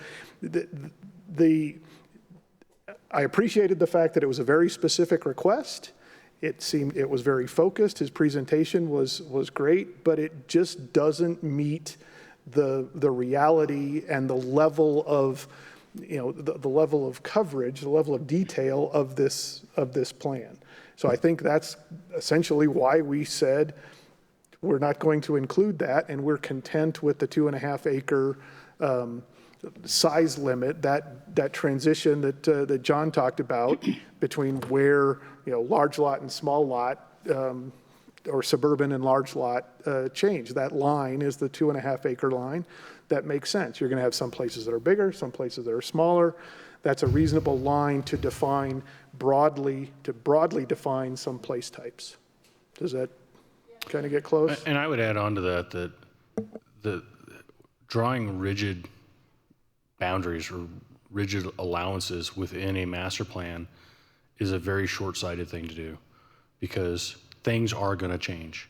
I appreciated the fact that it was a very specific request. It was very focused. His presentation was great, but it just doesn't meet the reality and the level of, the level of coverage, the level of detail of this plan. So I think that's essentially why we said we're not going to include that, and we're content with the 2.5 acre size limit, that transition that John talked about between where, large lot and small lot, or suburban and large lot change. That line is the 2.5 acre line. That makes sense. You're going to have some places that are bigger, some places that are smaller. That's a reasonable line to define broadly, define some place types. Does that kind of get close? And I would add on to that the drawing rigid boundaries or rigid allowances within a master plan is a very short-sighted thing to do, because things are going to change,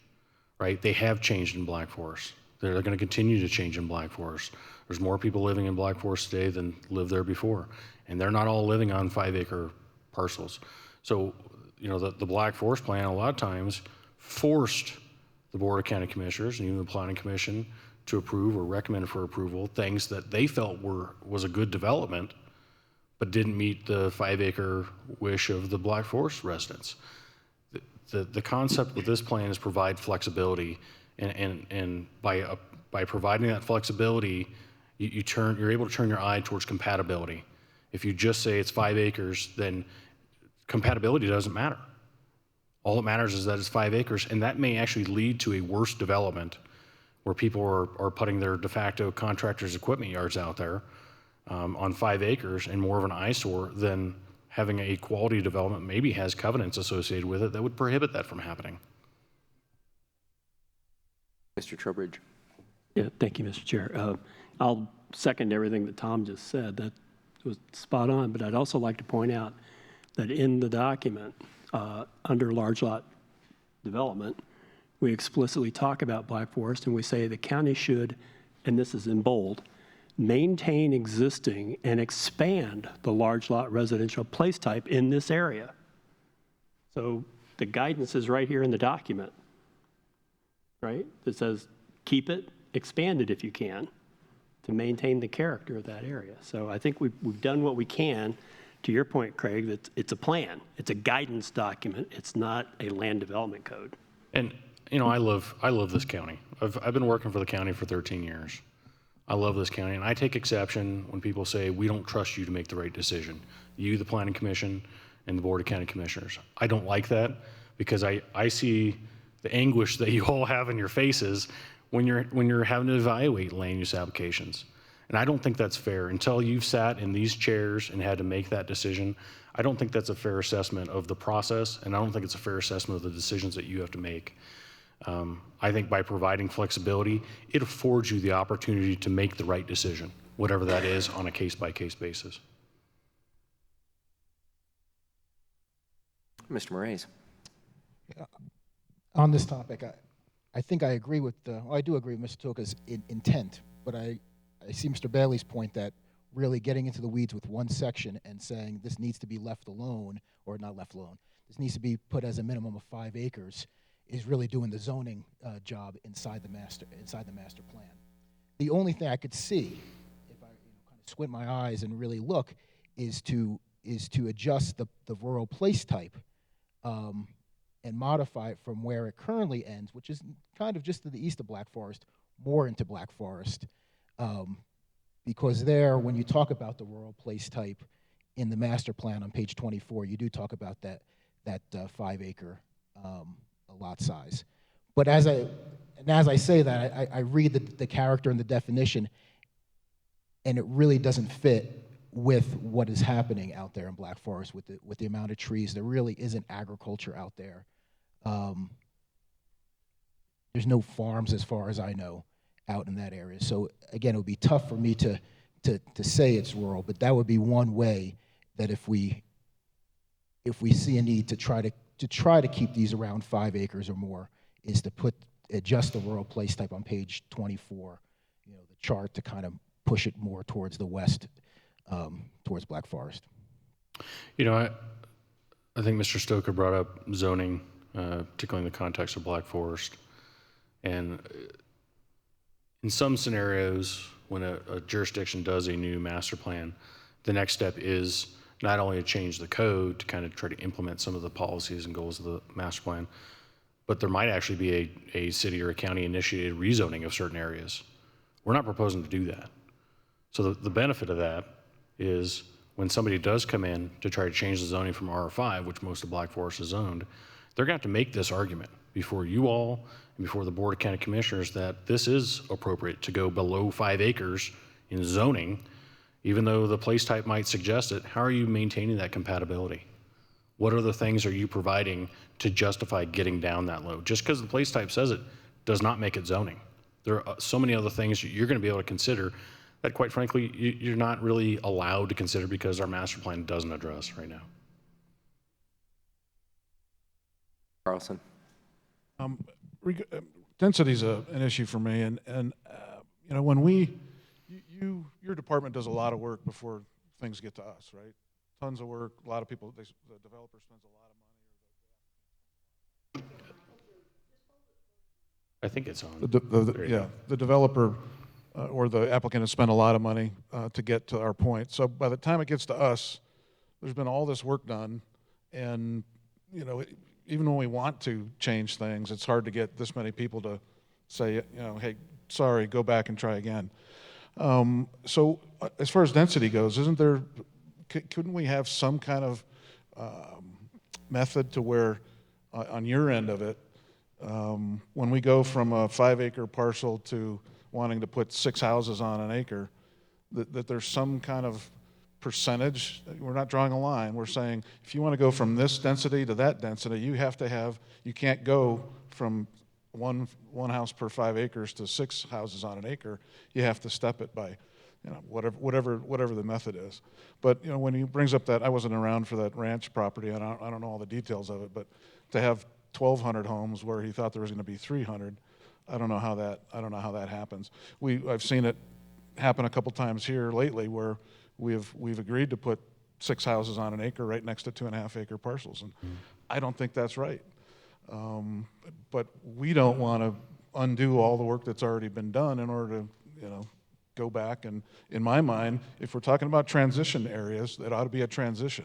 right? They have changed in Black Forest. They're going to continue to change in Black Forest. There's more people living in Black Forest today than lived there before, and they're not all living on 5 acre parcels. So, the Black Forest plan a lot of times forced the Board of County Commissioners and even the Planning Commission to approve or recommend for approval things that they felt was a good development, but didn't meet the 5 acre wish of the Black Forest residents. The concept with this plan is provide flexibility, and by providing that flexibility, you're able to turn your eye towards compatibility. If you just say it's 5 acres, then compatibility doesn't matter. All that matters is that it's 5 acres, and that may actually lead to a worse development where people are putting their de facto contractors' equipment yards out there on 5 acres and more of an eyesore than having a quality development maybe has covenants associated with it that would prohibit that from happening. Mr. Trowbridge. Yeah, thank you, Mr. Chair. I'll second everything that Tom just said. That was spot on, but I'd also like to point out that in the document, under large lot development, we explicitly talk about Black Forest, and we say the county should, and this is in bold, maintain existing and expand the large lot residential place type in this area. So the guidance is right here in the document, right? It says keep it, expand it if you can, to maintain the character of that area. So I think we've done what we can. To your point, Craig, that it's a plan. It's a guidance document. It's not a land development code. And I love this county. I've been working for the county for 13 years. I love this county, and I take exception when people say we don't trust you to make the right decision. You, the Planning Commission, and the Board of County Commissioners. I don't like that, because I see the anguish that you all have in your faces when you're having to evaluate land use applications. And I don't think that's fair. Until you've sat in these chairs and had to make that decision, I don't think that's a fair assessment of the process, and I don't think it's a fair assessment of the decisions that you have to make. I think by providing flexibility, it affords you the opportunity to make the right decision, whatever that is, on a case-by-case basis. Mr. Moraes. On this topic, I think I agree with I do agree with Mr. Toka's intent, but I see Mr. Bailey's point that really getting into the weeds with one section and saying this needs to be left alone, or not left alone, this needs to be put as a minimum of 5 acres, is really doing the zoning job inside the master plan. The only thing I could see, if I kind of squint my eyes and really look, is to adjust the rural place type and modify it from where it currently ends, which is kind of just to the east of Black Forest, more into Black Forest. Because there, when you talk about the rural place type in the master plan on page 24, you do talk about that 5 acre lot size. But as and as I say that, I read the character and the definition, and it really doesn't fit with what is happening out there in Black Forest with the amount of trees. There really isn't agriculture out there. There's no farms, as far as I know, out in that area. So again, it would be tough for me to say it's rural, but that would be one way that if we see a need to try to keep these around 5 acres or more, is to adjust the rural place type on page 24, the chart to kind of push it more towards the west, towards Black Forest. I think Mr. Stoker brought up zoning, particularly in the context of Black Forest. And in some scenarios, when a jurisdiction does a new master plan, the next step is not only to change the code to kind of try to implement some of the policies and goals of the master plan, but there might actually be a city or a county initiated rezoning of certain areas. We're not proposing to do that. So the benefit of that is when somebody does come in to try to change the zoning from R5, which most of Black Forest is zoned, they're going to have to make this argument before you all and before the Board of County Commissioners that this is appropriate to go below 5 acres in zoning, even though the place type might suggest it. How are you maintaining that compatibility? What other things are you providing to justify getting down that low? Just because the place type says it does not make it zoning. There are so many other things you're going to be able to consider that, quite frankly, you're not really allowed to consider because our master plan doesn't address right now. Carlson. Density is an issue for me, and when your department does a lot of work before things get to us, right? Tons of work. A lot of people. The developer spends a lot of money. I think it's on. The developer or the applicant has spent a lot of money to get to our point. So by the time it gets to us, there's been all this work done, and even when we want to change things, it's hard to get this many people to say, hey, sorry, go back and try again. So as far as density goes, couldn't we have some kind of method to where, on your end of it, when we go from a 5-acre parcel to wanting to put 6 houses on an acre, that there's some kind of percentage? We're not drawing a line. We're saying if you want to go from this density to that density, you can't go from one house per 5 acres to 6 houses on an acre. You have to step it by, whatever the method is. But when he brings up that, I wasn't around for that ranch property. I don't know all the details of it, but to have 1,200 homes where he thought there was going to be 300, I don't know how that happens. I've seen it happen a couple times here lately where we've agreed to put 6 houses on an acre right next to 2.5-acre parcels, and I don't think that's right. But we don't want to undo all the work that's already been done in order to, go back. And in my mind, if we're talking about transition areas, that ought to be a transition,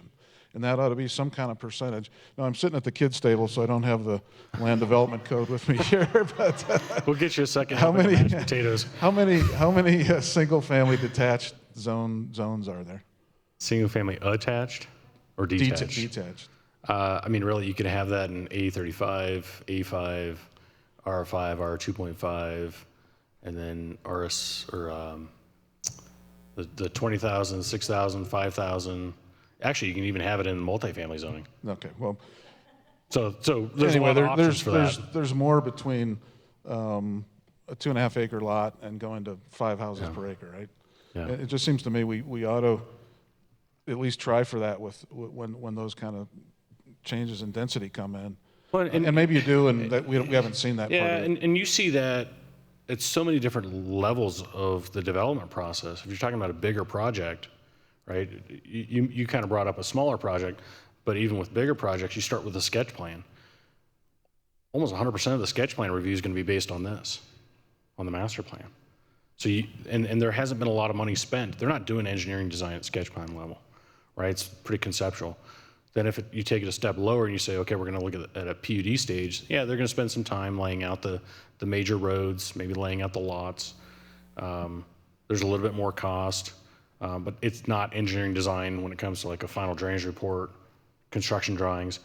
and that ought to be some kind of percentage. Now, I'm sitting at the kids' table, so I don't have the land development code with me here. But we'll get you a second. How many mashed potatoes? How many single-family detached zones are there? Single-family attached or detached? Detached. Really, you could have that in A35, A5, R5, R2.5, and then RS or the 20,000, 6,000, 5,000. Actually, you can even have it in multifamily zoning. Okay, well. So there's anyway, a lot of options for that. There's more between a 2.5-acre lot and going to 5 houses per acre, right? Yeah. It just seems to me we ought to at least try for that when those kind of changes in density come in. Well, and maybe you do, and that we haven't seen that. Yeah, part of it. and you see that at so many different levels of the development process. If you're talking about a bigger project, right? You kind of brought up a smaller project, but even with bigger projects, you start with a sketch plan. Almost 100% of the sketch plan review is going to be based on this, on the master plan. So and there hasn't been a lot of money spent. They're not doing engineering design at sketch plan level, right? It's pretty conceptual. Then if you take it a step lower and you say, okay, we're going to look at a PUD stage, yeah, they're going to spend some time laying out the major roads, maybe laying out the lots. There's a little bit more cost, but it's not engineering design when it comes to like a final drainage report, construction drawings.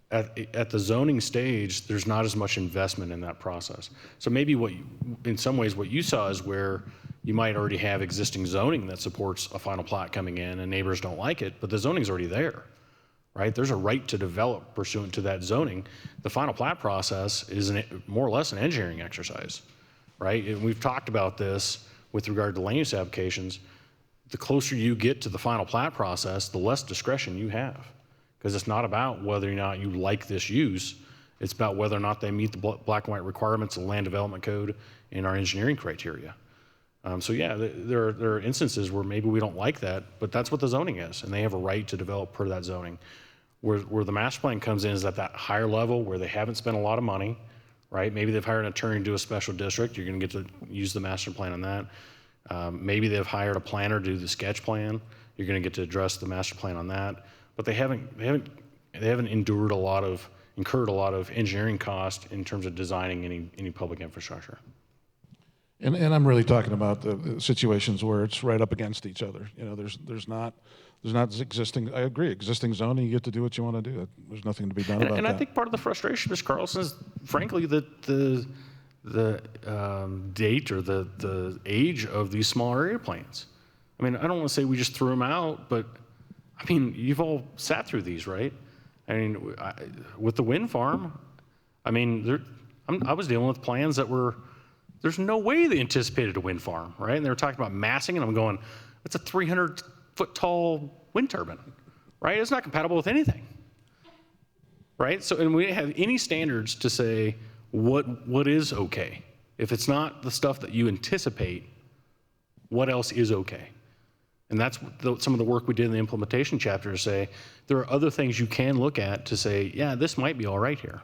At the zoning stage, there's not as much investment in that process. So maybe in some ways, what you saw is where you might already have existing zoning that supports a final plat coming in and neighbors don't like it, but the zoning's already there, right? There's a right to develop pursuant to that zoning. The final plat process is more or less an engineering exercise, right? And we've talked about this with regard to land use applications. The closer you get to the final plat process, the less discretion you have. Because it's not about whether or not you like this use, it's about whether or not they meet the black and white requirements of the land development code and our engineering criteria. So yeah, there are instances where maybe we don't like that, but that's what the zoning is, and they have a right to develop per that zoning. Where the master plan comes in is at that higher level where they haven't spent a lot of money, right? Maybe they've hired an attorney to do a special district, you're gonna get to use the master plan on that. Maybe they've hired a planner to do the sketch plan, you're gonna get to address the master plan on that. But they haven't incurred a lot of engineering cost in terms of designing any public infrastructure. And I'm really talking about the situations where it's right up against each other. You know, there's not existing. I agree, existing zoning. You get to do what you want to do. There's nothing to be done about that. And I think part of the frustration, Mr. Carlson, is frankly that the date or the age of these smaller area plans. I mean, I don't want to say we just threw them out, but I mean, you've all sat through these, right? I mean, with the wind farm, I mean, I was dealing with plans that there's no way they anticipated a wind farm, right? And they were talking about massing, and I'm going, it's a 300-foot tall wind turbine, right? It's not compatible with anything, right? So, and we didn't have any standards to say what is okay. If it's not the stuff that you anticipate, what else is okay? And that's some of the work we did in the implementation chapter to say, there are other things you can look at to say, yeah, this might be all right here.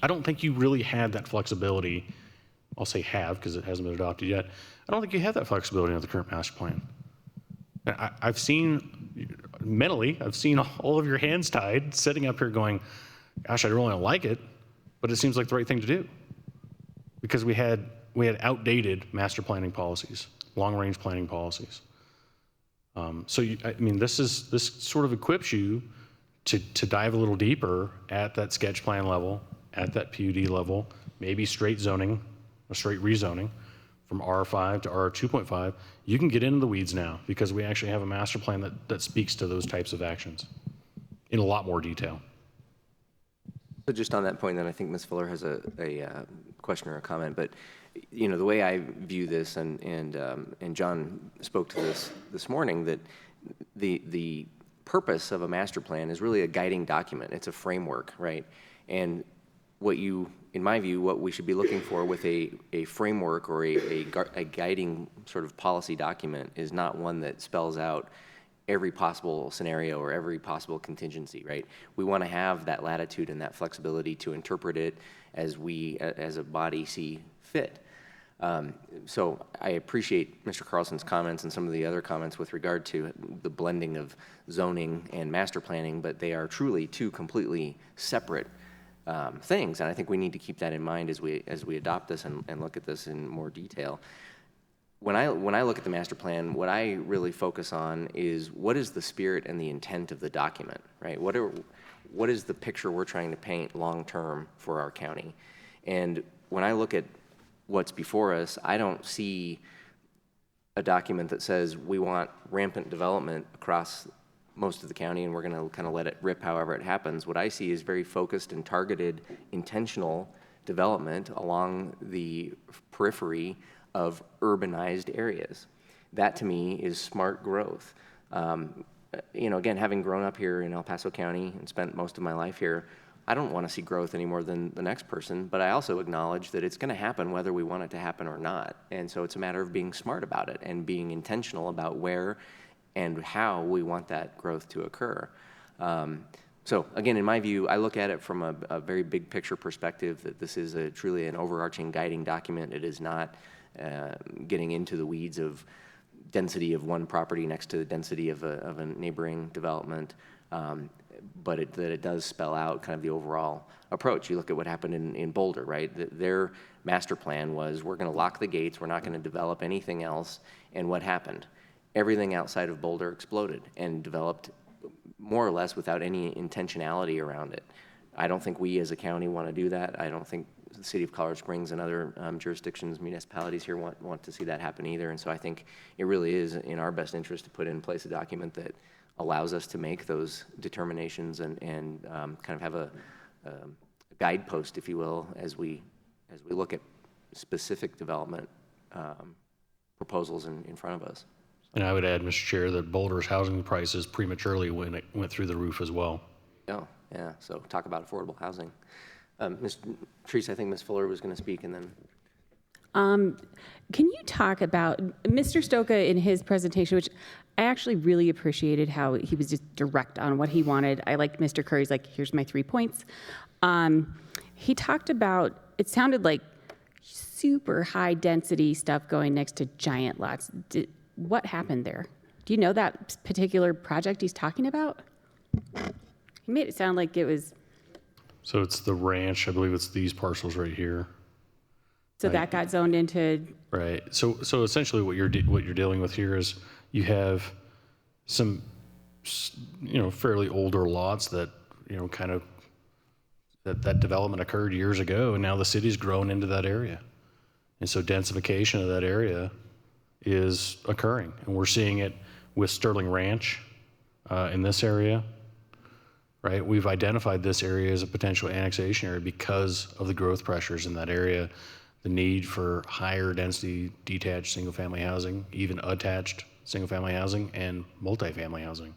I don't think you really had that flexibility. I'll say have, because it hasn't been adopted yet. I don't think you have that flexibility in the current master plan. I've seen, mentally, I've seen all of your hands tied, sitting up here going, gosh, I really don't like it, but it seems like the right thing to do. Because we had outdated master planning policies, long-range planning policies. So I mean, this sort of equips you to dive a little deeper at that sketch plan level, at that PUD level, maybe straight zoning or straight rezoning from R5 to R2.5. You can get into the weeds now because we actually have a master plan that speaks to those types of actions in a lot more detail. So just on that point, then I think Ms. Fuller has a question or a comment, but you know, the way I view this, and John spoke to this morning, that the purpose of a master plan is really a guiding document. It's a framework, right? And in my view, what we should be looking for with a framework or a guiding sort of policy document is not one that spells out every possible scenario or every possible contingency, right? We want to have that latitude and that flexibility to interpret it as we, as a body, see fit. So I appreciate Mr. Carlson's comments and some of the other comments with regard to the blending of zoning and master planning, but they are truly two completely separate things, and I think we need to keep that in mind as we adopt this and look at this in more detail. When I look at the master plan, what I really focus on is what is the spirit and the intent of the document, right? What is the picture we're trying to paint long term for our county? And when I look at what's before us, I don't see a document that says we want rampant development across most of the county and we're going to kind of let it rip however it happens. What I see is very focused and targeted, intentional development along the periphery of urbanized areas. That to me is smart growth. You know, again, having grown up here in El Paso County and spent most of my life here, I don't want to see growth any more than the next person, but I also acknowledge that it's going to happen whether we want it to happen or not. And so it's a matter of being smart about it and being intentional about where and how we want that growth to occur. So again, in my view, I look at it from a very big picture perspective that this is truly an overarching guiding document. It is not getting into the weeds of density of one property next to the density of a neighboring development, but that it does spell out kind of the overall approach. You look at what happened in Boulder, right? Their master plan was, we're going to lock the gates, we're not going to develop anything else, and what happened? Everything outside of Boulder exploded and developed more or less without any intentionality around it. I don't think we as a county want to do that. I don't think the city of Colorado Springs and other jurisdictions, municipalities here want to see that happen either. And so I think it really is in our best interest to put in place a document that allows us to make those determinations and kind of have a guidepost, if you will, as we look at specific development proposals in front of us. And I would add, Mr. Chair, that Boulder's housing prices prematurely went through the roof as well. Oh, yeah. So talk about affordable housing. Ms. Treese, I think Ms. Fuller was going to speak, and then. Can you talk about Mr. Stoka in his presentation, which I actually really appreciated how he was just direct on what he wanted. I liked Mr. Curry's like, here's my 3 points. He talked about, it sounded like super high density stuff going next to giant lots. What happened there? Do you know that particular project he's talking about? He made it sound like it was. So it's the ranch. I believe it's these parcels right here. So right. That got zoned into. Right. So essentially, what you're dealing with here is you have some, fairly older lots that kind of that development occurred years ago, and now the city's grown into that area, and so densification of that area is occurring, and we're seeing it with Sterling Ranch in this area. Right, we've identified this area as a potential annexation area because of the growth pressures in that area, the need for higher density detached single-family housing, even attached single-family housing, and multifamily housing.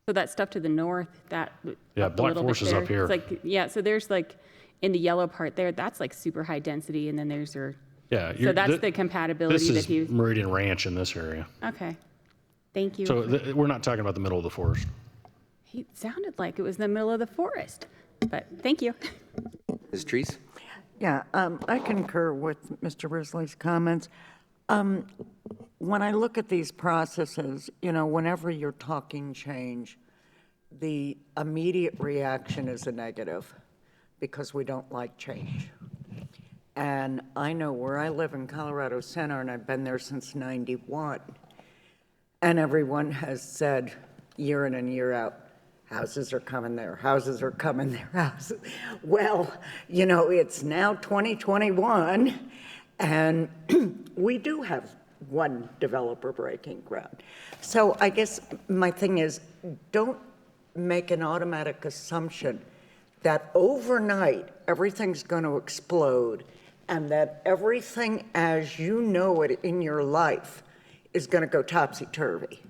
So that stuff to the north, that Black Forest is up here. It's so there's like in the yellow part there, that's like super high density, and then there's so that's the compatibility this that he. This is Meridian Ranch in this area. Okay, thank you. So we're not talking about the middle of the forest. He sounded like it was in the middle of the forest, but thank you. Ms. Treese? Yeah, I concur with Mr. Risley's comments. When I look at these processes, whenever you're talking change, the immediate reaction is a negative because we don't like change. And I know where I live in Colorado Center, and I've been there since '91, and everyone has said year in and year out, houses are coming there, houses are coming there, houses. Well, it's now 2021, and we do have one developer breaking ground. So I guess my thing is, don't make an automatic assumption that overnight everything's going to explode and that everything as you know it in your life is going to go topsy-turvy.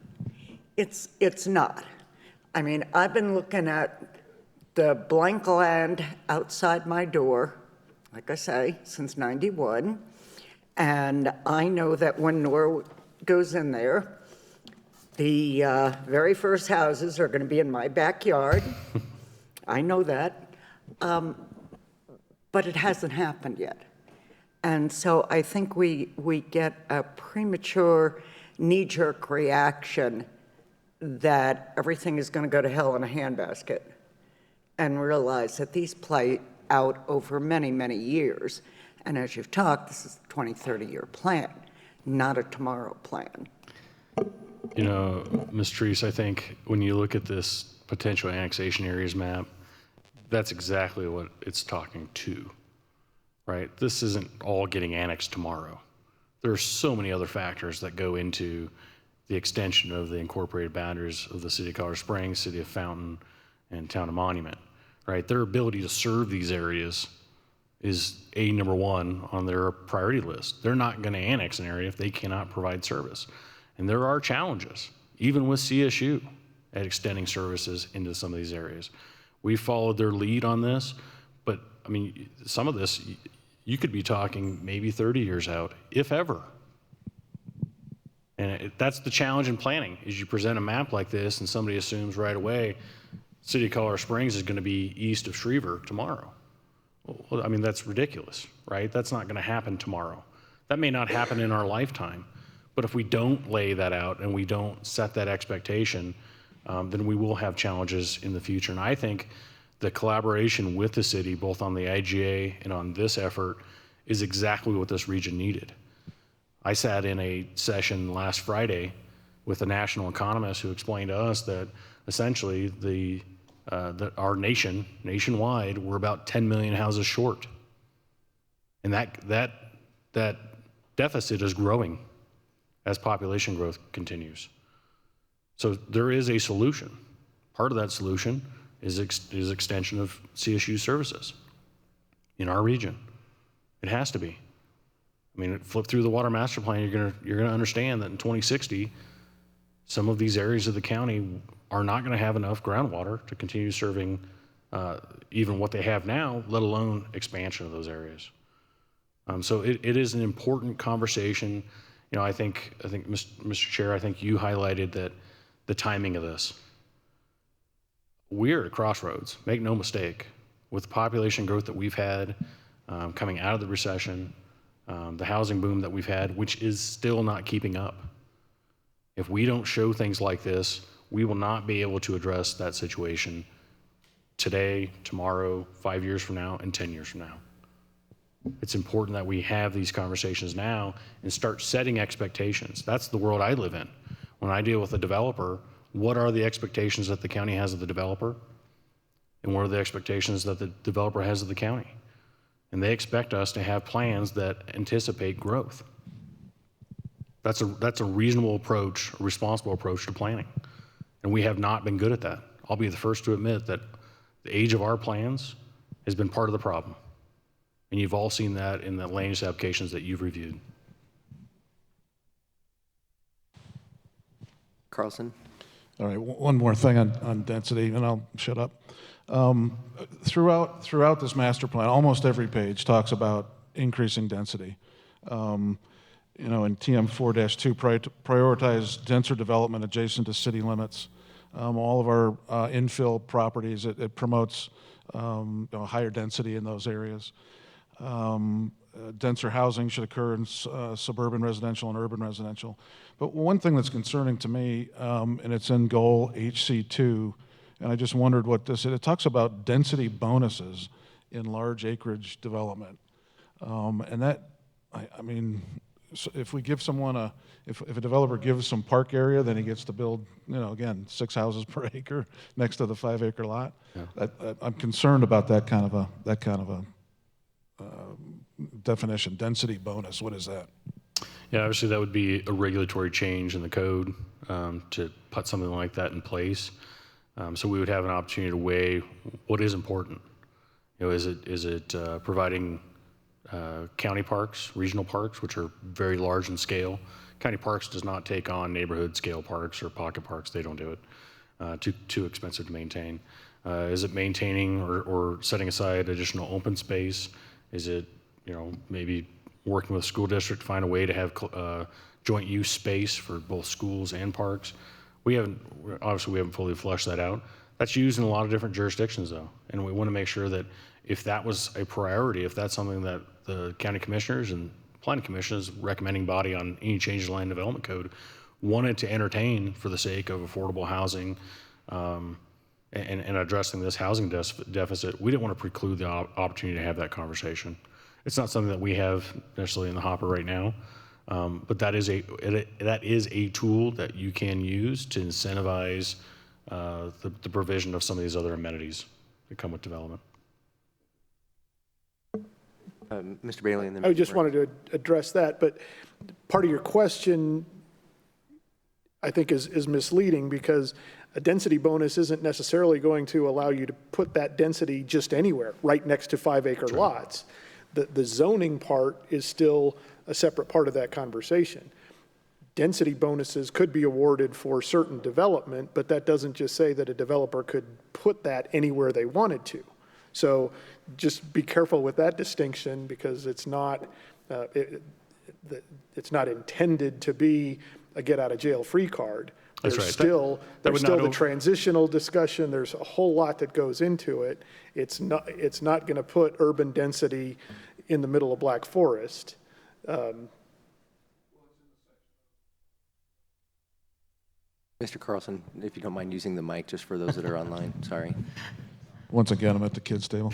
It's not. I mean, I've been looking at the blank land outside my door, like I say, since '91. And I know that when Nora goes in there, the very first houses are going to be in my backyard. I know that. But it hasn't happened yet. And so I think we get a premature knee-jerk reaction that everything is going to go to hell in a handbasket, and realize that these play out over many, many years. And as you've talked, this is a 20, 30-year plan, not a tomorrow plan. Ms. Treese, I think when you look at this potential annexation areas map, that's exactly what it's talking to, right? This isn't all getting annexed tomorrow. There are so many other factors that go into the extension of the incorporated boundaries of the city of Colorado Springs, city of Fountain, and town of Monument, right? Their ability to serve these areas is number one on their priority list. They're not going to annex an area if they cannot provide service. And there are challenges, even with CSU, at extending services into some of these areas. We followed their lead on this, but I mean, some of this, you could be talking maybe 30 years out, if ever. And that's the challenge in planning, is you present a map like this and somebody assumes right away, city of Colorado Springs is going to be east of Schriever tomorrow. Well, I mean, that's ridiculous, right? That's not going to happen tomorrow. That may not happen in our lifetime, but if we don't lay that out and we don't set that expectation, then we will have challenges in the future. And I think the collaboration with the city, both on the IGA and on this effort, is exactly what this region needed. I sat in a session last Friday with a national economist who explained to us that essentially our nationwide, we're about 10 million houses short. And that deficit is growing as population growth continues. So there is a solution. Part of that solution is extension of CSU services in our region. It has to be. I mean, flip through the water master plan, you're gonna understand that in 2060, some of these areas of the county are not gonna have enough groundwater to continue serving even what they have now, let alone expansion of those areas. So it is an important conversation. You know, I think, Mr. Chair, I think you highlighted that the timing of this. We're at a crossroads, make no mistake, with the population growth that we've had coming out of the recession, the housing boom that we've had, which is still not keeping up. If we don't show things like this, we will not be able to address that situation today, tomorrow, 5 years from now, and 10 years from now. It's important that we have these conversations now and start setting expectations. That's the world I live in. When I deal with a developer, what are the expectations that the county has of the developer? And what are the expectations that the developer has of the county? And they expect us to have plans that anticipate growth. That's a reasonable approach, a responsible approach to planning. And we have not been good at that. I'll be the first to admit that the age of our plans has been part of the problem. And you've all seen that in the land use applications that you've reviewed. Carlson? All right, one more thing on density, and I'll shut up. Throughout this master plan, almost every page talks about increasing density. You know, in TM 4-2, prioritize denser development adjacent to city limits. All of our infill properties, it promotes higher density in those areas. Denser housing should occur in suburban residential and urban residential. But one thing that's concerning to me, and it's in goal HC2, and I just wondered what this is. It talks about density bonuses in large acreage development. And that, I mean, so if we give someone if a developer gives some park area, then he gets to build, you know, again, 6 houses per acre next to the 5-acre lot. Yeah. I'm concerned about that kind of a definition. Density bonus, what is that? Yeah, obviously that would be a regulatory change in the code to put something like that in place. So we would have an opportunity to weigh what is important. You know, is it providing county parks, regional parks, which are very large in scale. County parks does not take on neighborhood scale parks or pocket parks. They don't do it. Too expensive to maintain. Is it maintaining or setting aside additional open space? Is it, you know, maybe working with a school district to find a way to have joint use space for both schools and parks? We haven't fully fleshed that out. That's used in a lot of different jurisdictions though. And we want to make sure that if that was a priority, if that's something that the county commissioners and planning commissioners, recommending body on any changes to land development code, wanted to entertain for the sake of affordable housing and addressing this housing deficit, we didn't want to preclude the opportunity to have that conversation. It's not something that we have necessarily in the hopper right now, but that is a tool that you can use to incentivize the provision of some of these other amenities that come with development. Mr. Bailey, and then I just wanted to address that, but part of your question, I think, is misleading because a density bonus isn't necessarily going to allow you to put that density just anywhere, right next to 5-acre lots. The zoning part is still a separate part of that conversation. Density bonuses could be awarded for certain development, but that doesn't just say that a developer could put that anywhere they wanted to. So just be careful with that distinction because it's not intended to be a get out of jail free card. That's There's right. Still the not transitional discussion. There's a whole lot that goes into it. It's not going to put urban density in the middle of Black Forest. Mr. Carlson, if you don't mind using the mic just for those that are online, sorry. Once again, I'm at the kids' table.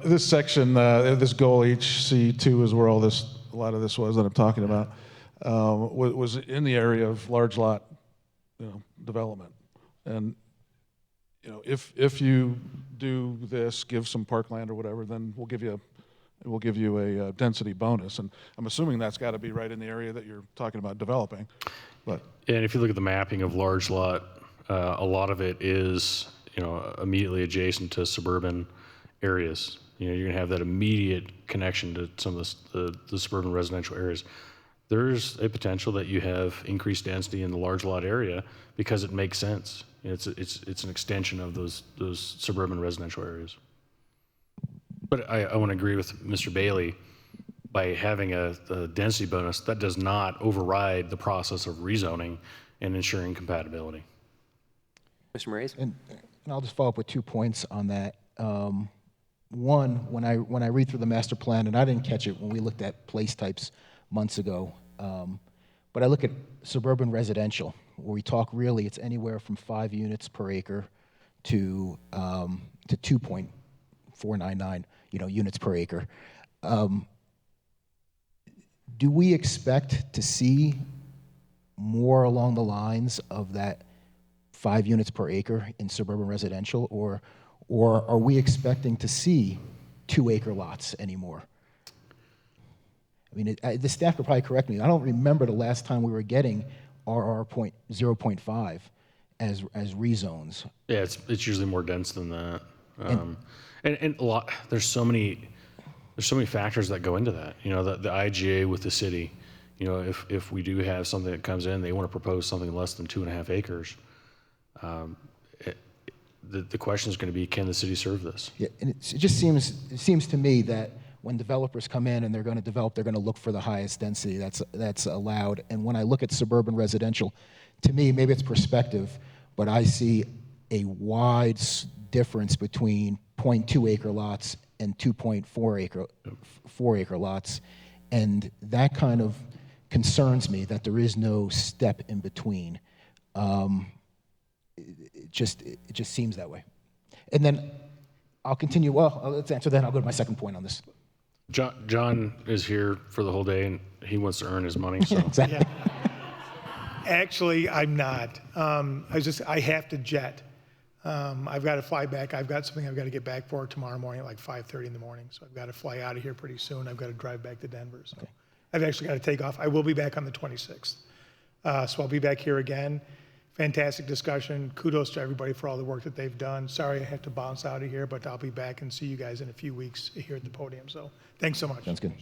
This section, this goal HC2 is where a lot of this was that I'm talking about. was in the area of large lot, development. And, if you do this, give some parkland or whatever, then we'll give you a density bonus. And I'm assuming that's got to be right in the area that you're talking about developing. But And if you look at the mapping of large lot, a lot of it is, immediately adjacent to suburban areas. You're going to have that immediate connection to some of the suburban residential areas. There's a potential that you have increased density in the large lot area because it makes sense. It's an extension of those suburban residential areas. But I want to agree with Mr. Bailey. By having a density bonus, that does not override the process of rezoning and ensuring compatibility. Mr. Moraes? And I'll just follow up with 2 points on that. One, when I read through the master plan, and I didn't catch it when we looked at place types months ago, but I look at suburban residential, where we talk really, it's anywhere from 5 units per acre to 2.499, units per acre. Do we expect to see more along the lines of that 5 units per acre in suburban residential, or are we expecting to see 2-acre lots anymore? I mean, the staff could probably correct me. I don't remember the last time we were getting RR 0.5 as rezones. Yeah, it's usually more dense than that. And a lot, there's so many factors that go into that. The IGA with the city, if we do have something that comes in, they want to propose something less than 2.5 acres. The question is going to be, can the city serve this? Yeah, and it just seems to me that when developers come in and they're going to develop, they're going to look for the highest density that's allowed. And when I look at suburban residential, to me, maybe it's perspective, but I see a wide difference between 0.2 acre lots and 2.4 acre lots, and that kind of concerns me that there is no step in between. It just seems that way. And then I'll continue. Well, let's answer that. I'll go to my second point on this. John is here for the whole day, and he wants to earn his money. So. Exactly. Yeah. Actually, I'm not. I have to jet. I've got to fly back. I've got something I've got to get back for tomorrow morning at like 5:30 in the morning. So I've got to fly out of here pretty soon. I've got to drive back to Denver. So okay. I've actually got to take off. I will be back on the 26th. So I'll be back here again. Fantastic discussion. Kudos to everybody for all the work that they've done. Sorry I have to bounce out of here, but I'll be back and see you guys in a few weeks here at the podium. So thanks so much. Sounds good.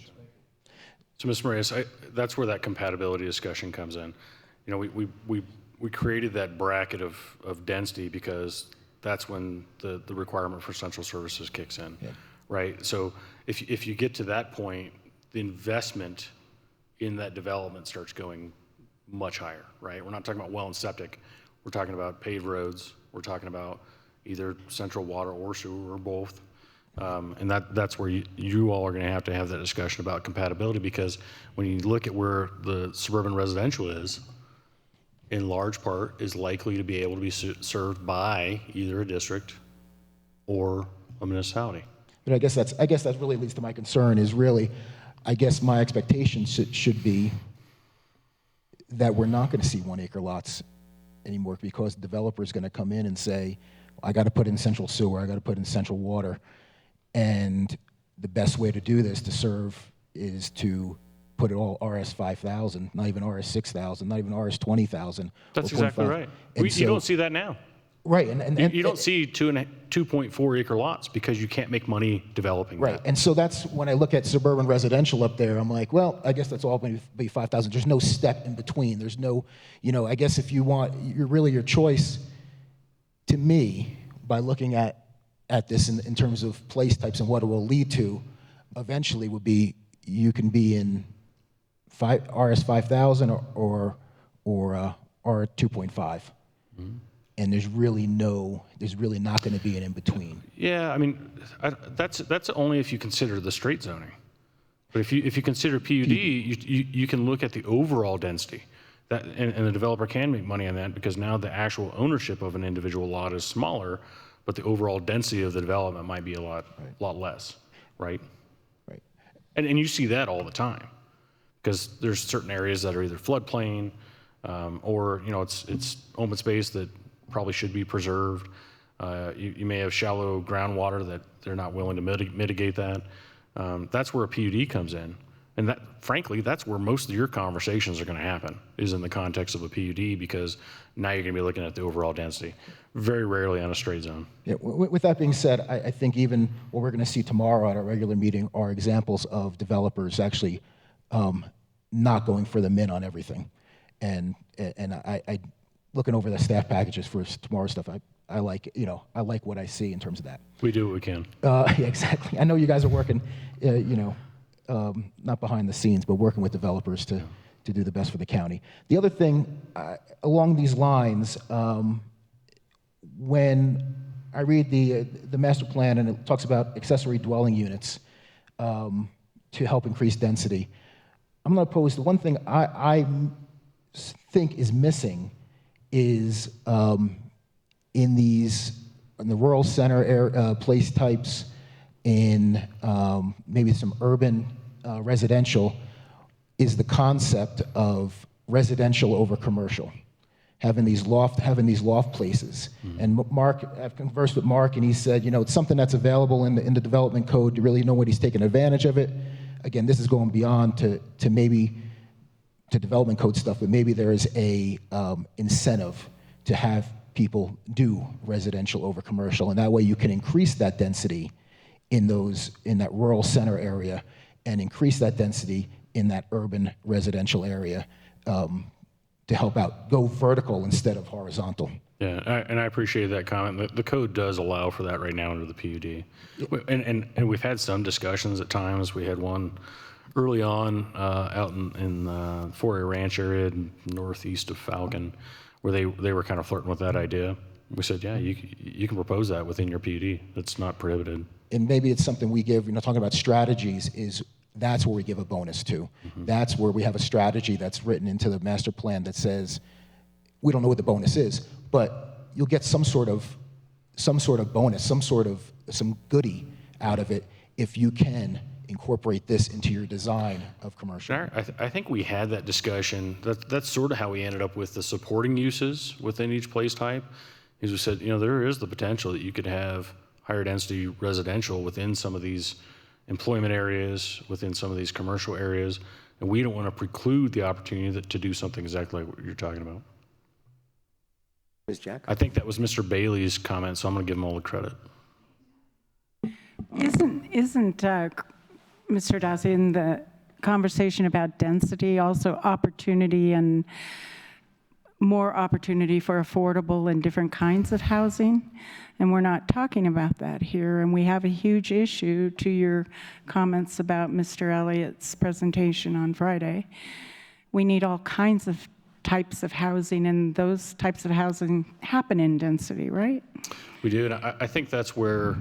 So, Ms. Moraes, that's where that compatibility discussion comes in. We created that bracket of density because that's when the requirement for central services kicks in, right? So if you get to that point, the investment in that development starts going much higher, right? We're not talking about well and septic. We're talking about paved roads. We're talking about either central water or sewer or both. And that's where you all are going to have that discussion about compatibility, because when you look at where the suburban residential is, in large part is likely to be able to be served by either a district or a municipality. But I guess that really leads to my concern is really, I guess my expectation should be that we're not going to see 1 acre lots anymore, because the developer is going to come in and say, I got to put in central sewer, I got to put in central water. And the best way to do this to serve is to put it all RS 5,000, not even RS 6,000, not even RS 20,000. That's exactly right. You don't see that now. Right. And you don't see 2.4 acre lots because you can't make money developing right. that. And so that's when I look at suburban residential up there, I'm like, well, I guess that's all going to be 5,000. There's no step in between. There's no, I guess if you want, your choice to me, by looking at this in terms of place types and what it will lead to, eventually would be you can be in RS 5,000 or R 2.5. Mm-hmm. And there's really not going to be an in between. Yeah, I mean, that's only if you consider the straight zoning. But if you consider PUD, you can look at the overall density, and the developer can make money on that, because now the actual ownership of an individual lot is smaller, but the overall density of the development might be a lot less, right? Right. And you see that all the time. because there's certain areas that are either floodplain or it's open space that probably should be preserved. You may have shallow groundwater that they're not willing to mitigate that. That's where a PUD comes in. And that, frankly, that's where most of your conversations are going to happen, is in the context of a PUD, because now you're going to be looking at the overall density, very rarely on a straight zone. Yeah, with that being said, I think even what we're going to see tomorrow at our regular meeting are examples of developers actually not going for the min on everything. And I looking over the staff packages for tomorrow's stuff, I like what I see in terms of that. We do what we can. Yeah, exactly. I know you guys are working, not behind the scenes, but working with developers to do the best for the county. The other thing, along these lines, when I read the master plan and it talks about accessory dwelling units to help increase density, I'm not opposed. The one thing I think is missing is in the rural center place types, in maybe some urban residential, is the concept of residential over commercial, having these loft places. Mm-hmm. And Mark, I've conversed with Mark, and he said, it's something that's available in the development code. To really nobody's taking advantage of it. Again, this is going beyond to maybe to development code stuff, but maybe there is a incentive to have people do residential over commercial, and that way you can increase that density in that rural center area and increase that density in that urban residential area to help out, go vertical instead of horizontal. Yeah, and I appreciate that comment. The code does allow for that right now under the PUD. And we've had some discussions at times. We had one early on out in the Four-Area Ranch area northeast of Falcon, where they were kind of flirting with that idea. We said, yeah, you can propose that within your PUD. It's not prohibited. And maybe it's something we give, talking about strategies, that's where we give a bonus to. Mm-hmm. That's where we have a strategy that's written into the master plan that says, we don't know what the bonus is, but you'll get some sort of bonus, some goodie out of it if you can incorporate this into your design of commercial. I think we had that discussion. That's sort of how we ended up with the supporting uses within each place type. Is we said, there is the potential that you could have higher density residential within some of these employment areas, within some of these commercial areas, and we don't want to preclude the opportunity to do something exactly like what you're talking about. Ms. Jack? I think that was Mr. Bailey's comment, so I'm going to give him all the credit. Isn't Mr. Dawson, in the conversation about density, also opportunity and more opportunity for affordable and different kinds of housing? And we're not talking about that here. And we have a huge issue to your comments about Mr. Elliott's presentation on Friday. We need all kinds of types of housing, and those types of housing happen in density, right? We do, and I think that's where,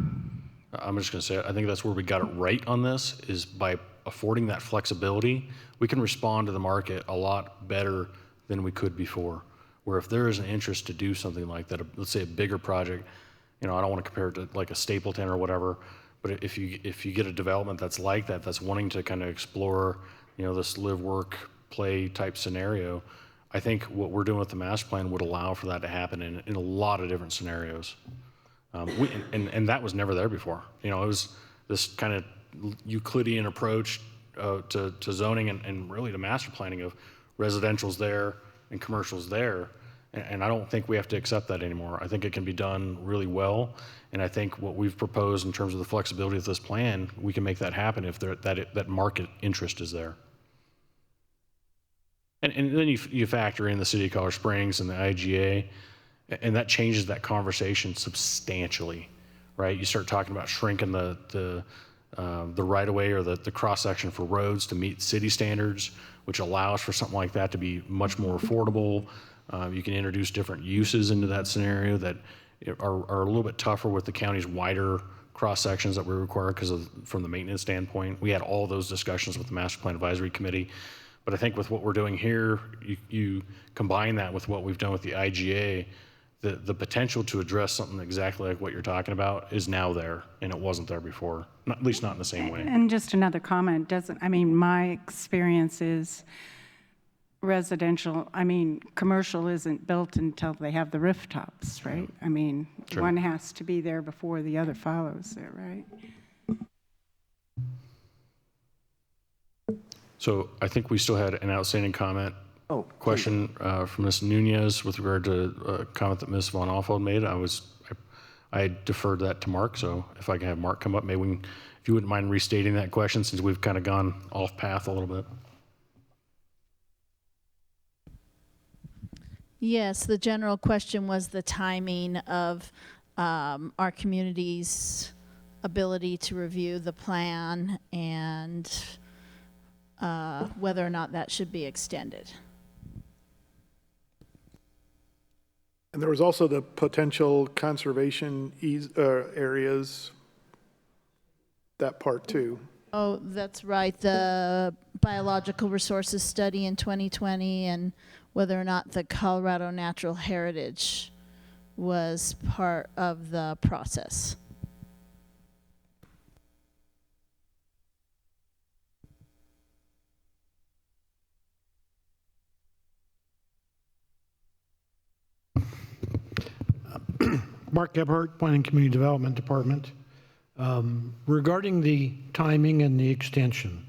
I'm just going to say it, I think that's where we got it right on this, is by affording that flexibility, we can respond to the market a lot better than we could before. Where if there is an interest to do something like that, let's say a bigger project, I don't want to compare it to like a Stapleton or whatever, but if you get a development that's like that, that's wanting to kind of explore, this live, work, play type scenario, I think what we're doing with the master plan would allow for that to happen in a lot of different scenarios. And that was never there before. It was this kind of Euclidean approach to zoning and really to master planning of residential's there and commercial's there. And I don't think we have to accept that anymore. I think it can be done really well. And I think what we've proposed in terms of the flexibility of this plan, we can make that happen if that market interest is there. And then you factor in the city of Colorado Springs and the IGA, and that changes that conversation substantially, right? You start talking about shrinking the right-of-way or the cross-section for roads to meet city standards, which allows for something like that to be much more affordable. You can introduce different uses into that scenario that are a little bit tougher with the county's wider cross sections that we require from the maintenance standpoint. We had all those discussions with the Master Plan Advisory Committee. But I think with what we're doing here, you combine that with what we've done with the IGA, the potential to address something exactly like what you're talking about is now there, and it wasn't there before, at least not in the same way. And just another comment, my experience is residential, commercial isn't built until they have the rooftops, right? Sure. One has to be there before the other follows there, right? So I think we still had an outstanding comment. Question from Ms. Nunez with regard to a comment that Ms. Von Alfeld made. I deferred that to Mark, so if I can have Mark come up, maybe we can, if you wouldn't mind restating that question since we've kind of gone off path a little bit. Yes, the general question was the timing of our community's ability to review the plan and whether or not that should be extended. And there was also the potential conservation areas, that part too. Oh, that's right, the biological resources study in 2020 and whether or not the Colorado Natural Heritage was part of the process. Mark Gebhardt, Planning Community Development Department. Regarding the timing and the extension,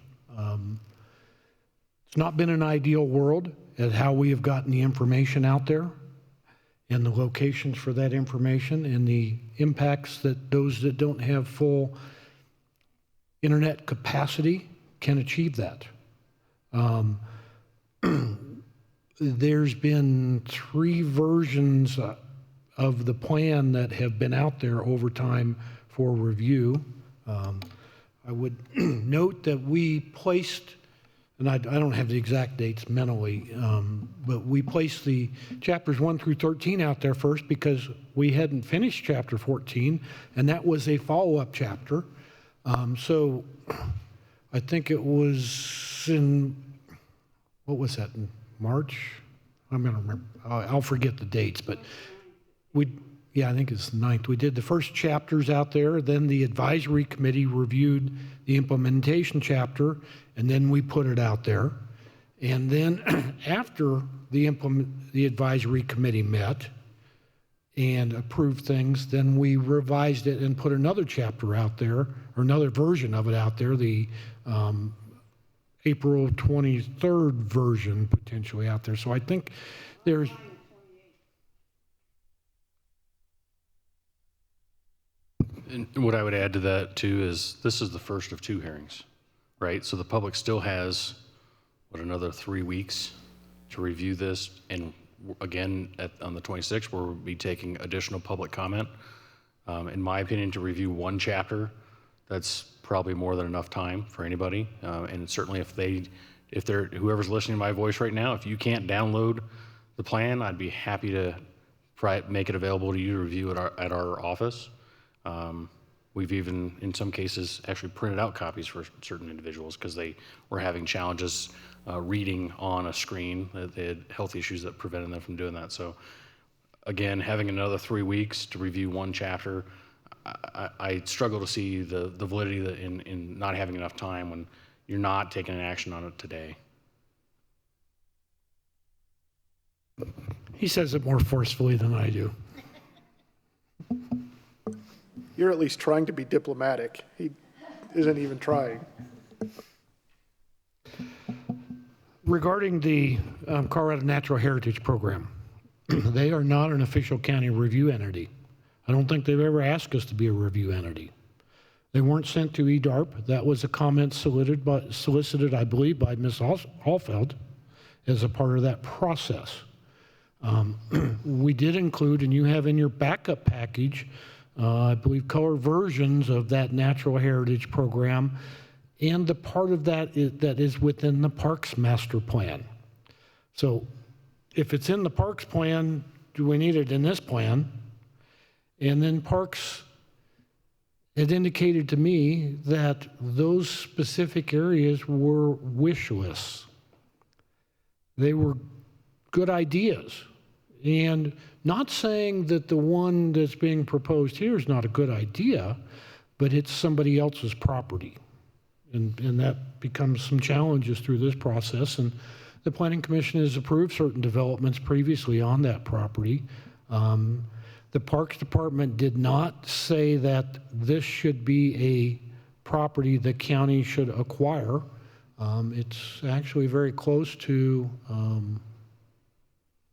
it's not been an ideal world at how we have gotten the information out there and the locations for that information and the impacts that those that don't have full internet capacity can achieve that. There's been 3 versions of the plan that have been out there over time for review. I would note that we placed, and I don't have the exact dates mentally, but we placed the chapters 1 through 13 out there first because we hadn't finished chapter 14, and that was a follow-up chapter. So I think it was in, what was that, in March? I'm going to remember. I'll forget the dates, but I think it's the 9th. We did the first chapters out there, then the advisory committee reviewed the implementation chapter, and then we put it out there. And then after the advisory committee met and approved things, then we revised it and put another chapter out there, or another version of it out there, the April 23rd version potentially out there. So I think there's... And what I would add to that too is this is the first of 2 hearings, right? So the public still has, another 3 weeks to review this. And again, on the 26th, we'll be taking additional public comment. In my opinion, to review 1 chapter, that's probably more than enough time for anybody. And certainly if whoever's listening to my voice right now, if you can't download the plan, I'd be happy to make it available to you to review at our office. We've even, in some cases, actually printed out copies for certain individuals because they were having challenges reading on a screen. They had health issues that prevented them from doing that. So again, having another 3 weeks to review 1 chapter, I struggle to see the validity in not having enough time when you're not taking an action on it today. He says it more forcefully than I do. You're at least trying to be diplomatic. He isn't even trying. Regarding the Colorado Natural Heritage Program, they are not an official county review entity. I don't think they've ever asked us to be a review entity. They weren't sent to EDARP. That was a comment solicited, I believe, by Ms. Alfeld as a part of that process. We did include, and you have in your backup package, I believe, color versions of that natural heritage program and the part of that is within the Parks Master Plan. So if it's in the Parks Plan, do we need it in this plan? And then Parks had indicated to me that those specific areas were wish lists. They were good ideas. And not saying that the one that's being proposed here is not a good idea, but it's somebody else's property. And that becomes some challenges through this process. And the Planning Commission has approved certain developments previously on that property. The Parks Department did not say that this should be a property the county should acquire. It's actually very close to,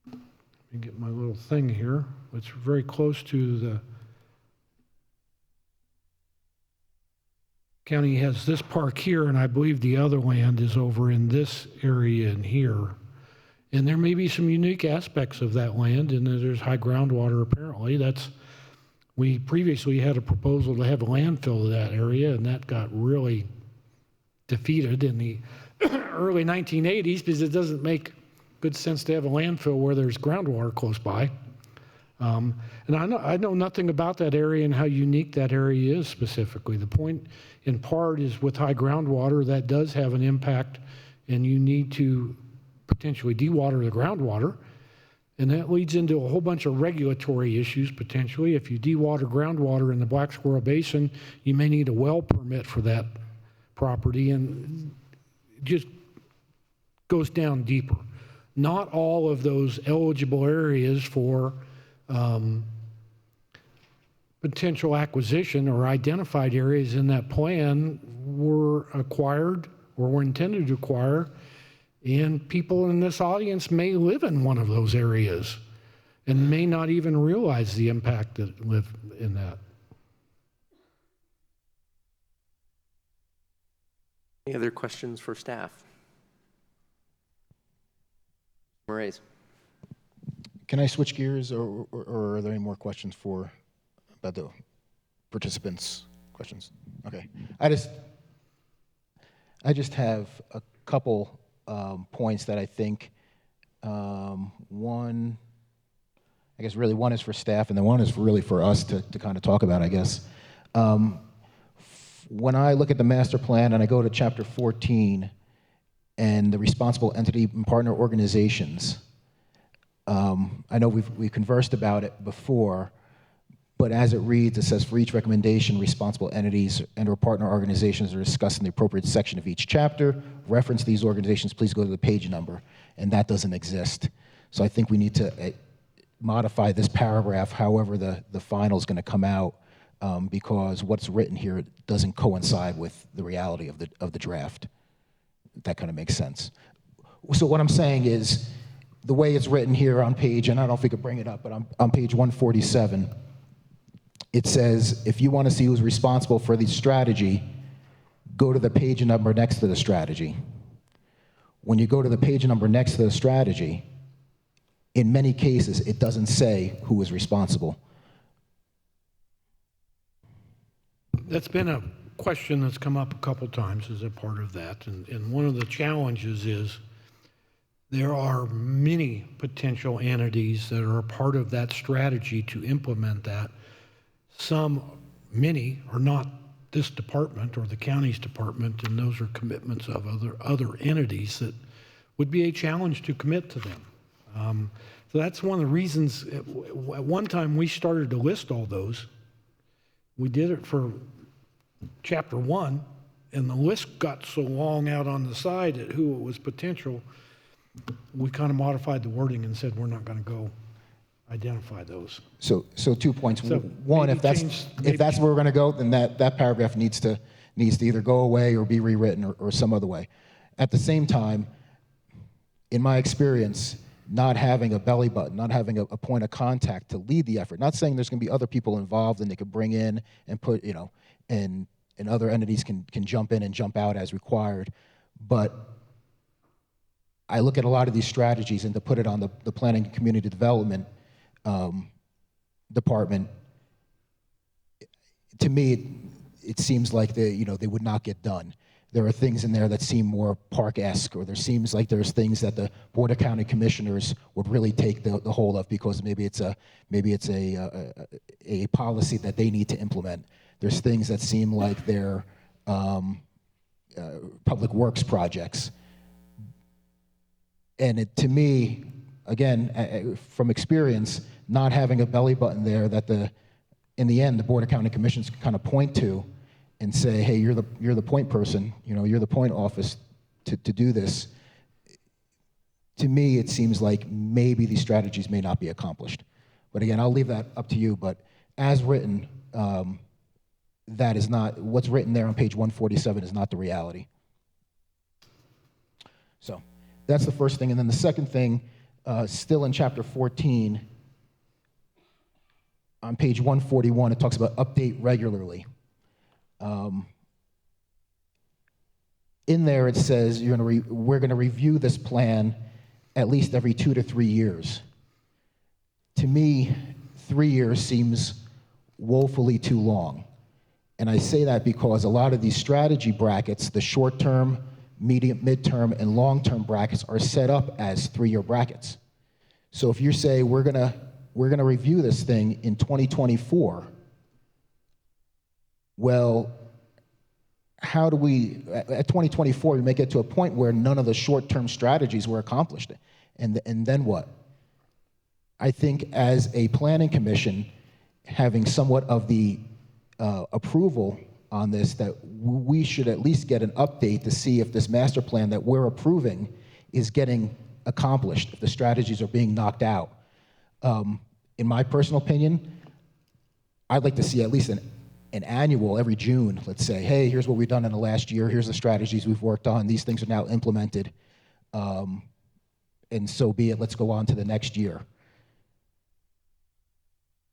let me get my little thing here. It's very close to the county has this park here, and I believe the other land is over in this area in here. And there may be some unique aspects of that land, and there's high groundwater apparently. We previously had a proposal to have a landfill to that area, and that got really defeated in the early 1980s because it doesn't make good sense to have a landfill where there's groundwater close by. And I know nothing about that area and how unique that area is specifically. The point in part is with high groundwater, that does have an impact, and you need to potentially dewater the groundwater. And that leads into a whole bunch of regulatory issues potentially. If you dewater groundwater in the Black Squirrel Basin, you may need a well permit for that property, and it just goes down deeper. Not all of those eligible areas for potential acquisition or identified areas in that plan were acquired or were intended to acquire, and people in this audience may live in one of those areas and may not even realize the impact that live in that. Any other questions for staff? Moraes. Can I switch gears, or are there any more questions about the participants' questions? Okay, I just have a couple points that I think one is for staff, and then one is really for us to kind of talk about, I guess. When I look at the master plan and I go to chapter 14 and the responsible entity and partner organizations, I know we've conversed about it before, but as it reads, it says for each recommendation, responsible entities and or partner organizations are discussed in the appropriate section of each chapter. Reference these organizations, please go to the page number, and that doesn't exist. So I think we need to modify this paragraph however the final is going to come out, because what's written here doesn't coincide with the reality of the draft. That kind of makes sense. So what I'm saying is, the way it's written here on page, and I don't know if we could bring it up, but on page 147, it says, if you want to see who's responsible for the strategy, go to the page number next to the strategy. When you go to the page number next to the strategy, in many cases, it doesn't say who is responsible. That's been a question that's come up a couple times as a part of that. And one of the challenges is there are many potential entities that are a part of that strategy to implement that. Many are not this department or the county's department, and those are commitments of other entities that would be a challenge to commit to them. So that's one of the reasons at one time we started to list all those. We did it for chapter 1, and the list got so long out on the side at who it was potential, we kind of modified the wording and said we're not going to go identify those. So 2 points. So one, if that's where we're going to go, then that paragraph needs to either go away or be rewritten or some other way. At the same time, in my experience, not having a belly button, not having a point of contact to lead the effort, not saying there's going to be other people involved and they could bring in and put, and other entities can jump in and jump out as required, but I look at a lot of these strategies, and to put it on the Planning and Community Development Department, to me, it seems like they would not get done. There are things in there that seem more park-esque, or there seems like there's things that the Board of County Commissioners would really take the hold of because maybe it's a policy that they need to implement. There's things that seem like they're public works projects. And to me, again, from experience, not having a belly button there that in the end, the Board of County Commissions can kind of point to and say, hey, you're the point person, you're the point office to do this. To me, it seems like maybe these strategies may not be accomplished. But again, I'll leave that up to you, but as written, that is not, what's written there on page 147 is not the reality. So that's the first thing. And then the second thing, still in chapter 14, on page 141, it talks about update regularly. In there it says we're going to review this plan at least every 2 to 3 years. To me, 3 years seems woefully too long. And I say that because a lot of these strategy brackets, the short-term, medium, midterm, and long-term brackets are set up as 3-year brackets. So if you say we're gonna review this thing in 2024, well, how do we, at 2024, we may get to a point where none of the short-term strategies were accomplished. And then what? I think as a planning commission, having somewhat of the approval on this, that we should at least get an update to see if this master plan that we're approving is getting accomplished, if the strategies are being knocked out. In my personal opinion, I'd like to see at least an annual every June, let's say, hey, here's what we've done in the last year, here's the strategies we've worked on, these things are now implemented, and so be it, let's go on to the next year.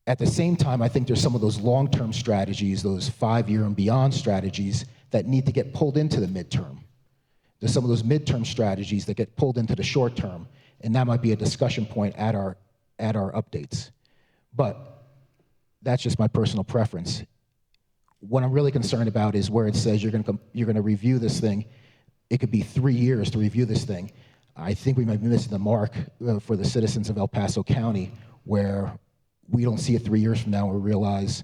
At the same time, I think there's some of those long-term strategies, those 5-year and beyond strategies that need to get pulled into the midterm. There's some of those midterm strategies that get pulled into the short term, and that might be a discussion point at our updates. But that's just my personal preference. What I'm really concerned about is where it says you're going to review this thing. It could be 3 years to review this thing. I think we might be missing the mark for the citizens of El Paso County, where we don't see it 3 years from now and we realize,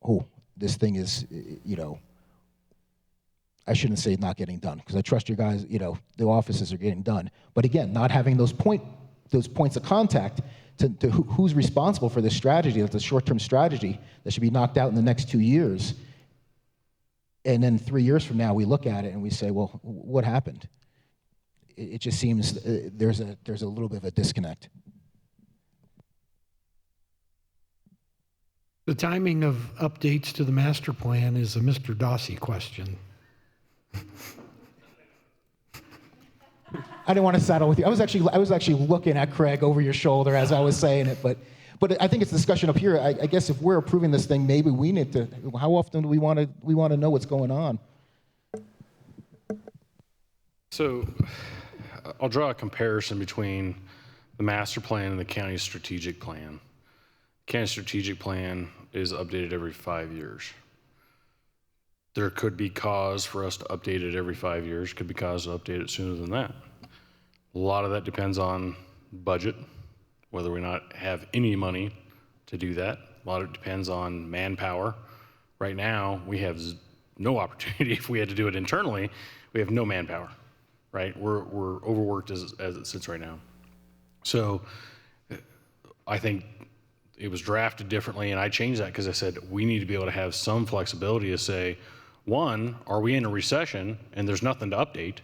oh, this thing is, I shouldn't say not getting done, because I trust you guys, the offices are getting done. But again, not having those points of contact to who's responsible for this strategy, that's a short-term strategy that should be knocked out in the next 2 years. And then 3 years from now, we look at it and we say, well, what happened? It just seems there's a little bit of a disconnect. The timing of updates to the master plan is a Mr. Dossi question. I didn't want to saddle with you. I was actually looking at Craig over your shoulder as I was saying it, but I think it's a discussion up here. I guess if we're approving this thing, maybe we need to. How often do we want to know what's going on? So, I'll draw a comparison between the master plan and the county strategic plan. County strategic plan is updated every 5 years. There could be cause for us to update it every 5 years, could be cause to update it sooner than that. A lot of that depends on budget, whether we not have any money to do that. A lot of it depends on manpower. Right now, we have no opportunity. If we had to do it internally, we have no manpower, right? We're overworked as it sits right now. So I think it was drafted differently, and I changed that because I said we need to be able to have some flexibility to say, one, are we in a recession and there's nothing to update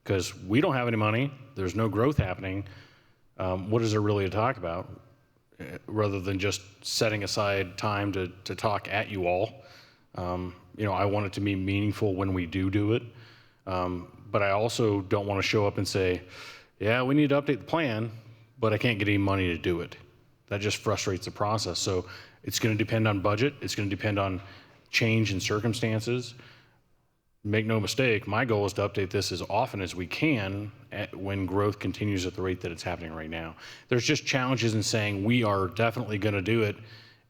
because we don't have any money, there's no growth happening, what is there really to talk about, rather than just setting aside time to talk at you all. I want it to be meaningful when we do it, but I also don't want to show up and say, yeah, we need to update the plan, but I can't get any money to do it. That just frustrates the process. So it's going to depend on budget. It's going to depend on change in circumstances. Make no mistake, my goal is to update this as often as we can when growth continues at the rate that it's happening right now. There's just challenges in saying we are definitely going to do it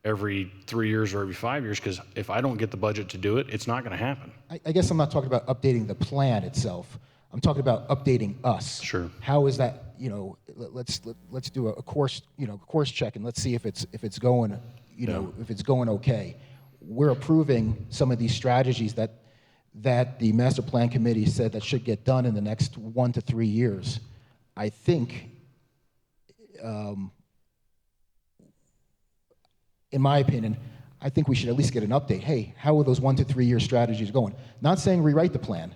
every 3 years or every 5 years, because if I don't get the budget to do it, it's not going to happen. I guess I'm not talking about updating the plan itself. I'm talking about updating us. Sure. How is that? Let's do a course check and let's see if it's going if it's going okay. We're approving some of these strategies that the master plan committee said that should get done in the next 1 to 3 years. I think in my opinion, I think we should at least get an update. Hey, how are those 1 to 3 year strategies going? Not saying rewrite the plan,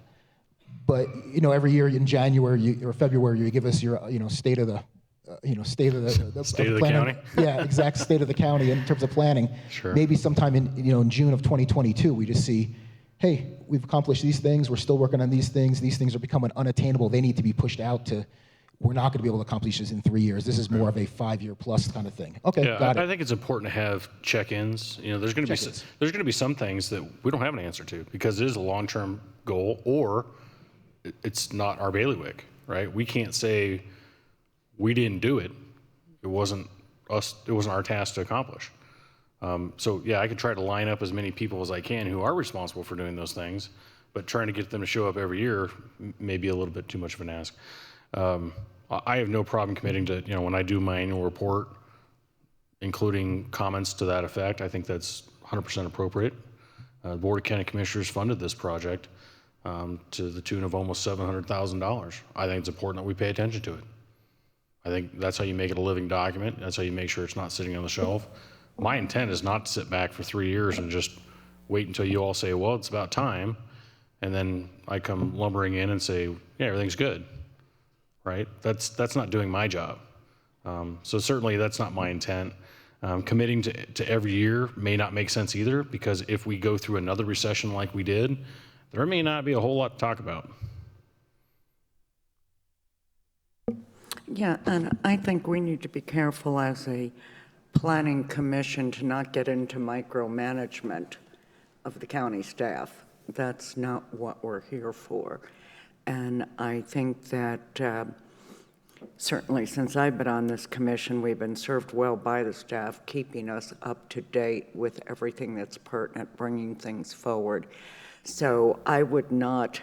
but every year in January or February, you give us your state of the state of the State of the planning. county? Yeah, exact state of the county in terms of planning. Sure. Maybe sometime in June of 2022, we just see, hey, we've accomplished these things. We're still working on these things. These things are becoming unattainable. They need to be pushed out to. We're not going to be able to accomplish this in 3 years. This is more of a 5-year plus kind of thing. Okay, Yeah, got it. I think it's important to have check-ins. There's going to be some things that we don't have an answer to because it is a long-term goal or it's not our bailiwick, right? We can't say we didn't do it. It wasn't us. It wasn't our task to accomplish. So yeah, I could try to line up as many people as I can who are responsible for doing those things, but trying to get them to show up every year may be a little bit too much of an ask. I have no problem committing to, when I do my annual report, including comments to that effect. I think that's 100% appropriate. The Board of County Commissioners funded this project to the tune of almost $700,000. I think it's important that we pay attention to it. I think that's how you make it a living document. That's how you make sure it's not sitting on the shelf. My intent is not to sit back for 3 years and just wait until you all say, well, it's about time. And then I come lumbering in and say, yeah, everything's good. Right? That's not doing my job. So certainly that's not my intent. Committing to every year may not make sense either, because if we go through another recession like we did, there may not be a whole lot to talk about. Yeah, and I think we need to be careful as a planning commission to not get into micromanagement of the county staff. That's not what we're here for. And I think that certainly since I've been on this commission, we've been served well by the staff, keeping us up to date with everything that's pertinent, bringing things forward. So I would not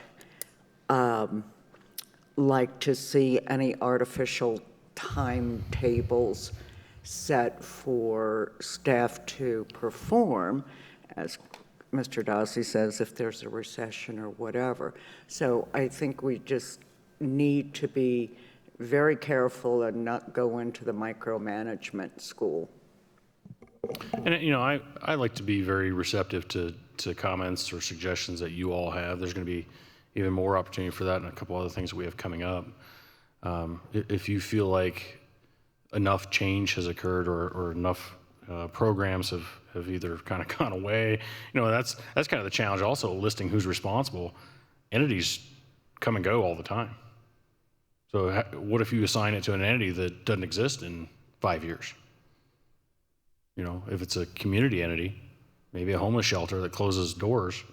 like to see any artificial timetables set for staff to perform, as Mr. Dossi says, if there's a recession or whatever. So I think we just need to be very careful and not go into the micromanagement school. And I like to be very receptive to comments or suggestions that you all have. There's going to be even more opportunity for that and a couple other things that we have coming up. If you feel like enough change has occurred or enough programs have either kind of gone away, that's kind of the challenge. Also, listing who's responsible. Entities come and go all the time. So what if you assign it to an entity that doesn't exist in 5 years? If it's a community entity, maybe a homeless shelter that closes doors,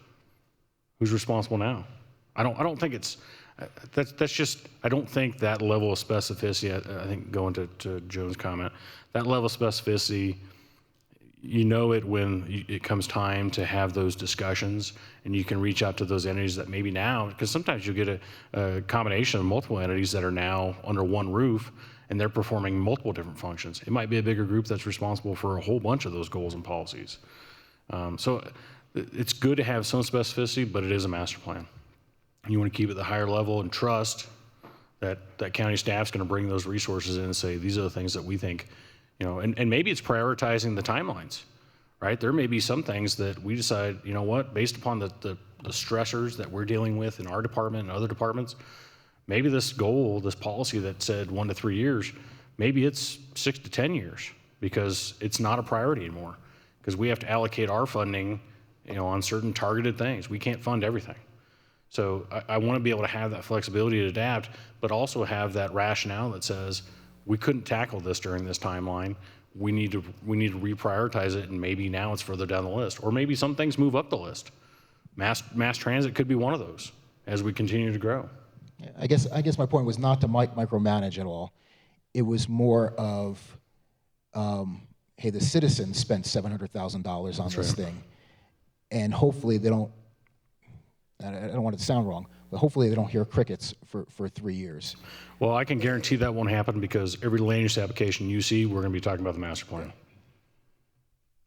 who's responsible now? I don't think it's that's just, I don't think that level of specificity. I think going to Joan's comment, that level of specificity, it when it comes time to have those discussions, and you can reach out to those entities that maybe now, because sometimes you'll get a combination of multiple entities that are now under one roof and they're performing multiple different functions. It might be a bigger group that's responsible for a whole bunch of those goals and policies. So it's good to have some specificity, but it is a master plan. You want to keep it at the higher level and trust that county staff's going to bring those resources in and say, these are the things that we think, and maybe it's prioritizing the timelines, right? There may be some things that we decide, based upon the stressors that we're dealing with in our department and other departments, maybe this goal, this policy that said 1 to 3 years, maybe it's 6 to 10 years because it's not a priority anymore, because we have to allocate our funding, on certain targeted things. We can't fund everything. So I want to be able to have that flexibility to adapt, but also have that rationale that says we couldn't tackle this during this timeline. We need to reprioritize it, and maybe now it's further down the list, or maybe some things move up the list. Mass transit could be one of those as we continue to grow. I guess my point was not to micromanage at all. It was more of, hey, the citizens spent $700,000 on this thing, and hopefully they don't. I don't want it to sound wrong, but hopefully they don't hear crickets for 3 years. Well, I can guarantee that won't happen, because every land use application you see, we're going to be talking about the master plan.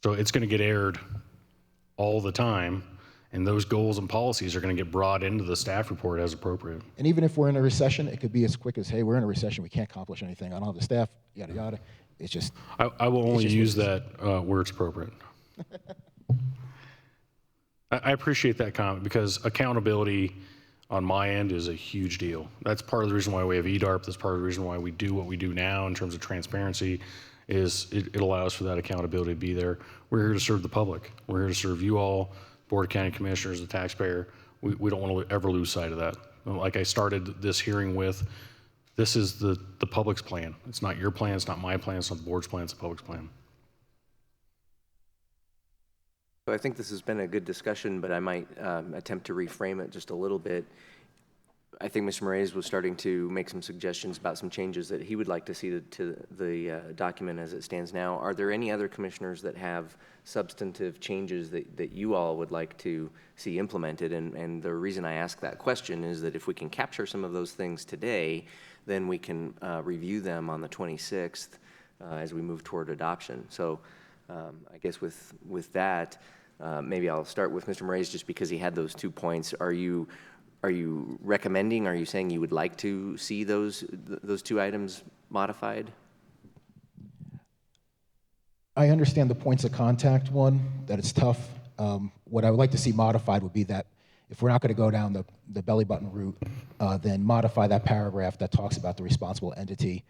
So it's going to get aired all the time, And those goals and policies are going to get brought into the staff report as appropriate. And even if we're in a recession, it could be as quick as, hey, we're in a recession, we can't accomplish anything, I don't have the staff, yada, yada. It's just. I will only use that where it's appropriate. I appreciate that comment because accountability on my end is a huge deal. That's part of the reason why we have EDARP. That's part of the reason why we do what we do now in terms of transparency is it allows for that accountability to be there. We're here to serve the public. We're here to serve you all, Board of County Commissioners, the taxpayer. We don't want to ever lose sight of that. Like I started this hearing with, this is the public's plan. It's not your plan, it's not my plan, it's not the board's plan, it's the public's plan. So I think this has been a good discussion, but I might attempt to reframe it just a little bit. I think Mr. Moraes was starting to make some suggestions about some changes that he would like to see to the document as it stands now. Are there any other commissioners that have substantive changes that you all would like to see implemented? And the reason I ask that question is that if we can capture some of those things today, then we can review them on the 26th as we move toward adoption. So I guess with that, maybe I'll start with Mr. Moraes just because he had those 2 points. Are you recommending, are you saying you would like to see those 2 items modified? I understand the points of contact one, that it's tough. What I would like to see modified would be that if we're not going to go down the belly button route, then modify that paragraph that talks about the responsible entity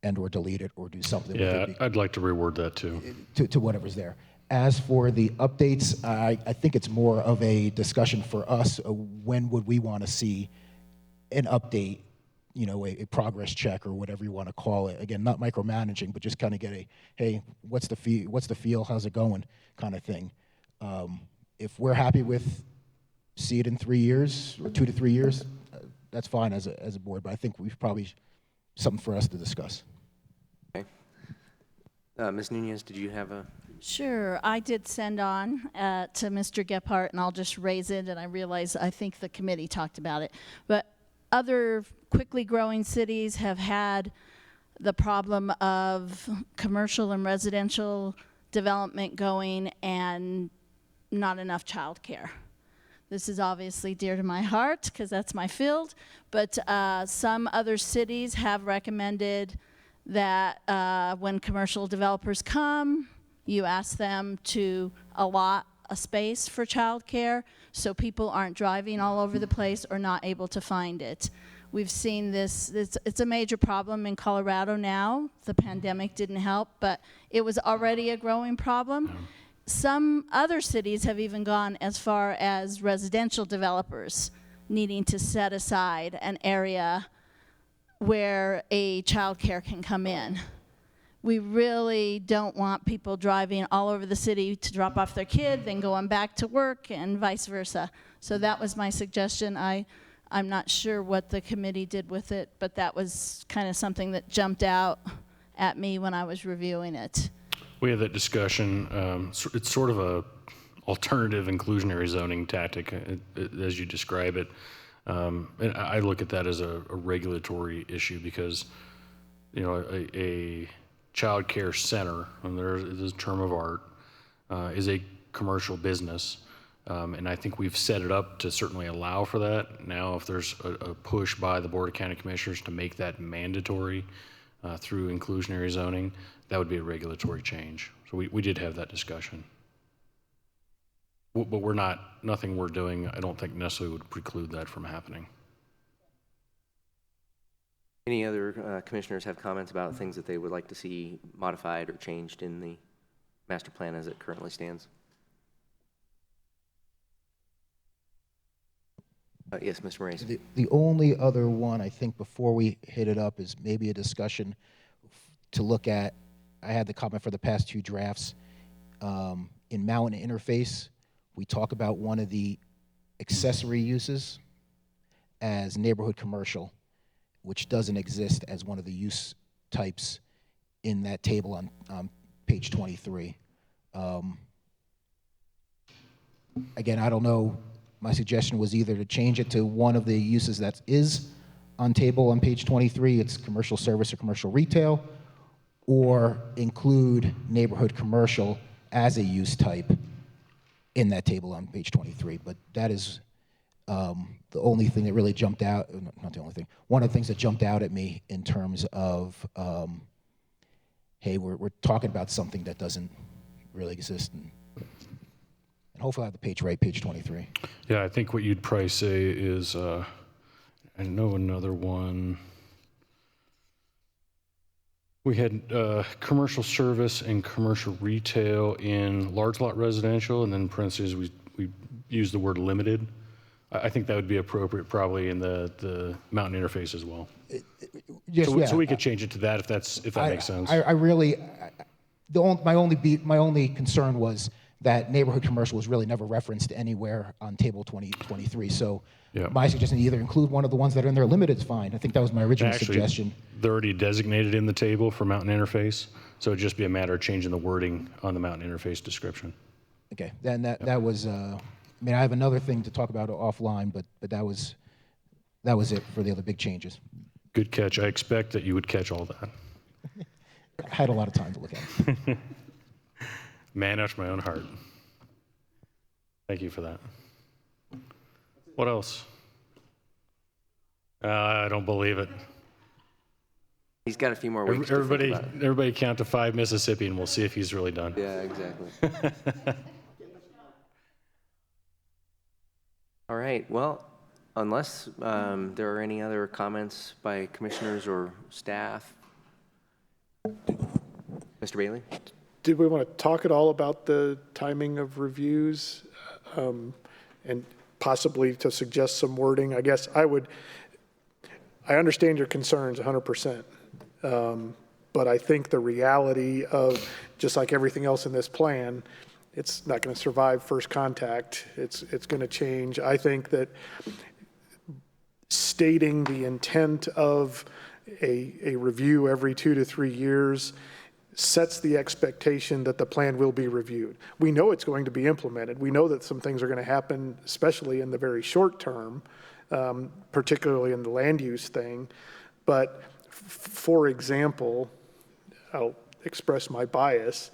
and or delete it or do something with it. Yeah, I'd like to reword that too. To whatever's there. As for the updates, I think it's more of a discussion for us. When would we want to see an update, you know, a progress check or whatever you want to call it. Again, not micromanaging, but just kind of get a, hey, what's the feel, how's it going kind of thing. If we're happy with see it in 3 years or 2 to 3 years, that's fine as a board, but I think we've probably something for us to discuss. Okay. Ms. Nunez, did you have a? Sure, I did send on to Mr. Gephardt, and I'll just raise it, and I realize I think the committee talked about it. But other quickly growing cities have had the problem of commercial and residential development going and not enough childcare. This is obviously dear to my heart because that's my field, but some other cities have recommended that when commercial developers come, you ask them to allot a space for childcare so people aren't driving all over the place or not able to find it. We've seen this, it's a major problem in Colorado now. The pandemic didn't help, but it was already a growing problem. Yeah. Some other cities have even gone as far as residential developers needing to set aside an area where a childcare can come in. We really don't want people driving all over the city to drop off their kid, then going back to work and vice versa. So that was my suggestion. I'm not sure what the committee did with it, but that was kind of something that jumped out at me when I was reviewing it. We had that discussion. It's sort of a alternative inclusionary zoning tactic, as you describe it. And I look at that as a regulatory issue because, you know, a child care center, and there is a term of art, is a commercial business. And I think we've set it up to certainly allow for that. Now, if there's a push by the Board of County Commissioners to make that mandatory through inclusionary zoning, that would be a regulatory change. So we did have that discussion. But nothing we're doing, I don't think necessarily would preclude that from happening. Any other commissioners have comments about things that they would like to see modified or changed in the master plan as it currently stands? Yes, Mr. Moraes. The only other one I think before we hit it up is maybe a discussion to look at. I had the comment for the past 2 drafts. In mountain interface, we talk about one of the accessory uses as neighborhood commercial, which doesn't exist as one of the use types in that table on page 23. Again, I don't know. My suggestion was either to change it to one of the uses that is on table on page 23, it's commercial service or commercial retail, or include neighborhood commercial as a use type in that table on page 23. But that is the only thing that really jumped out, not the only thing, one of the things that jumped out at me in terms of, hey, we're talking about something that doesn't really exist. And hopefully I have the page right, page 23. Yeah, I think what you'd probably say is, I know another one. We had commercial service and commercial retail in large lot residential, and then in parentheses, we used the word limited. I think that would be appropriate probably in the mountain interface as well. Yes, So, yeah. so we could change it to that if that makes sense. I really, my only concern was that neighborhood commercial was really never referenced anywhere on table 2023. So my suggestion, either include one of the ones that are in there. Limited is fine. I think that was my original suggestion. They're already designated in the table for mountain interface, so it'd just be a matter of changing the wording on the mountain interface description. Okay, then that was. I mean, I have another thing to talk about offline, but that was it for the other big changes. Good catch. I expect that you would catch all that. I had a lot of time to look at it. Man after my own heart. Thank you for that. What else? I don't believe it. He's got a few more weeks. Everybody count to 5 Mississippi, and we'll see if he's really done. Yeah, exactly. All right. Well, unless there are any other comments by commissioners or staff, Mr. Bailey? Did we want to talk at all about the timing of reviews and possibly to suggest some wording? I guess I understand your concerns 100%. But I think the reality of, just like everything else in this plan, it's not going to survive first contact. It's going to change. I think that stating the intent of a review every 2 to 3 years sets the expectation that the plan will be reviewed. We know it's going to be implemented. We know that some things are going to happen, especially in the very short term, particularly in the land use thing. But for example, I'll express my bias.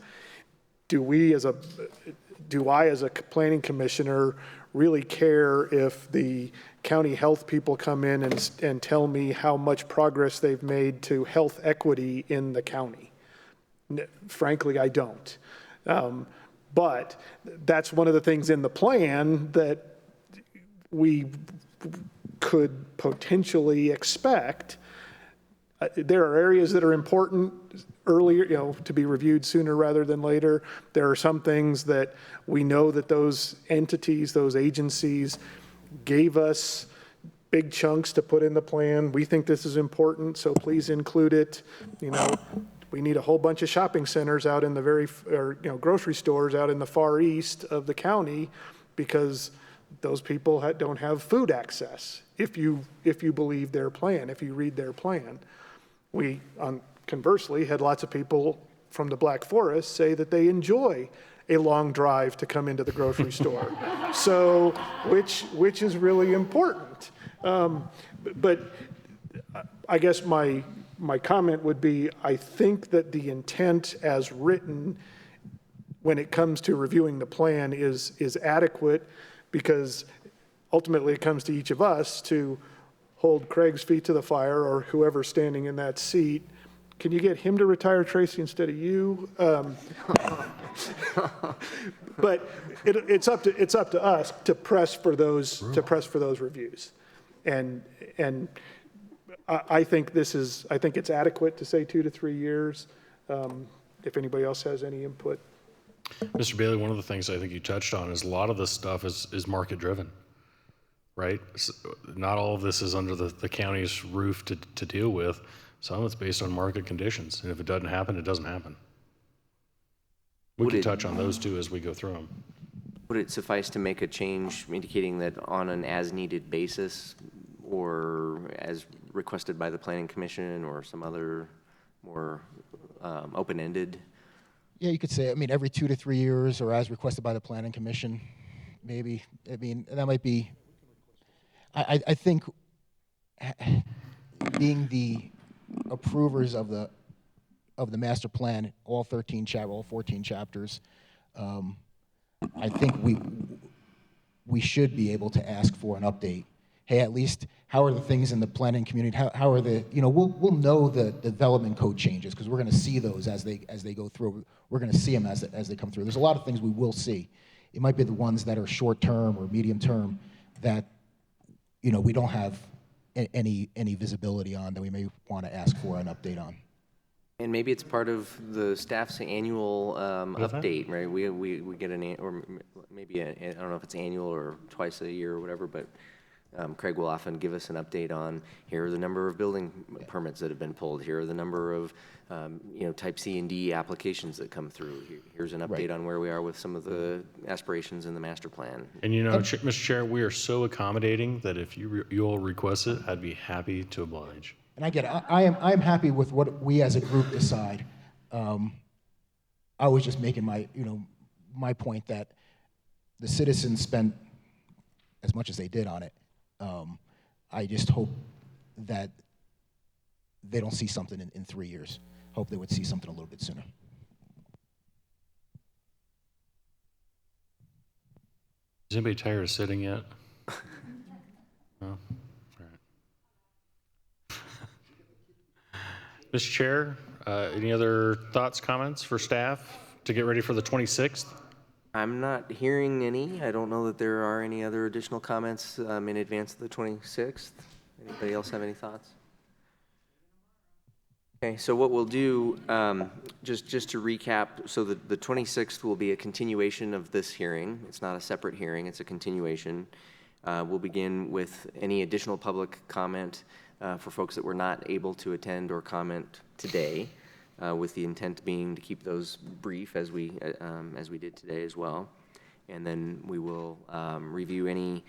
Do I as a planning commissioner really care if the county health people come in and tell me how much progress they've made to health equity in the county? Frankly, I don't. But that's one of the things in the plan that we could potentially expect. There are areas that are important earlier, to be reviewed sooner rather than later. There are some things that we know that those entities, those agencies gave us big chunks to put in the plan. We think this is important, so please include it. We need a whole bunch of shopping centers out in the grocery stores out in the far east of the county because those people don't have food access. If you believe their plan, if you read their plan. We, conversely, had lots of people from the Black Forest say that they enjoy a long drive to come into the grocery store. So, which is really important. But I guess my comment would be, I think that the intent as written when it comes to reviewing the plan is adequate, because ultimately it comes to each of us to hold Craig's feet to the fire, or whoever's standing in that seat. Can you get him to retire, Tracy, instead of you? But it's up to us to press for those reviews, and I think it's adequate to say 2 to 3 years. If anybody else has any input. Mr. Bailey, one of the things I think you touched on is a lot of this stuff is market driven, right? Not all of this is under the county's roof to deal with. Some of it's based on market conditions, and if it doesn't happen, it doesn't happen. We can touch on those too as we go through them. Would it suffice to make a change indicating that on an as-needed basis, or as requested by the Planning Commission, or some other more open-ended? Yeah, you could say, every 2 to 3 years, or as requested by the Planning Commission, maybe. That might be, I think being the approvers of the master plan, all 14 chapters, I think we should be able to ask for an update. Hey, at least how are the things in the planning community? How are the, you know, we'll know the development code changes because we're going to see those as they go through. We're going to see them as they come through. There's a lot of things we will see. It might be the ones that are short term or medium term that, you know, we don't have any visibility on that we may want to ask for an update on. And maybe it's part of the staff's annual update, right? We get or maybe I don't know if it's annual or twice a year or whatever, but Craig will often give us an update on here are the number of building permits that have been pulled. Here are the number of you know, type C and D applications that come through. Here's an update on where we are with some of the aspirations in the master plan. And you know, Mr. Chair, we are so accommodating that if you'll request it, I'd be happy to oblige. And I get it. I'm happy with what we as a group decide. I was just making my point that the citizens spent as much as they did on it. I just hope that they don't see something in 3 years. Hope they would see something a little bit sooner. Is anybody tired of sitting yet? No? All right. Mr. Chair, any other thoughts, comments for staff to get ready for the 26th? I'm not hearing any. I don't know that there are any other additional comments in advance of the 26th. Anybody else have any thoughts? Okay, so what we'll do, just to recap, so the 26th will be a continuation of this hearing. It's not a separate hearing, it's a continuation. We'll begin with any additional public comment for folks that were not able to attend or comment today, with the intent being to keep those brief as we did today as well. And then we will review any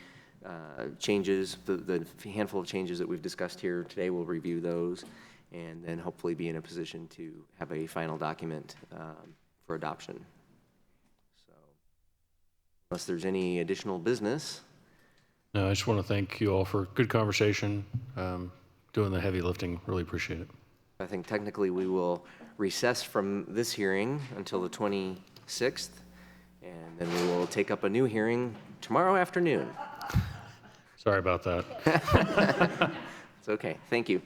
changes, the handful of changes that we've discussed here today. We'll review those and then hopefully be in a position to have a final document for adoption. So unless there's any additional business. No, I just want to thank you all for good conversation, doing the heavy lifting. Really appreciate it. I think technically we will recess from this hearing until the 26th, and then we will take up a new hearing tomorrow afternoon. Sorry about that. It's okay. Thank you.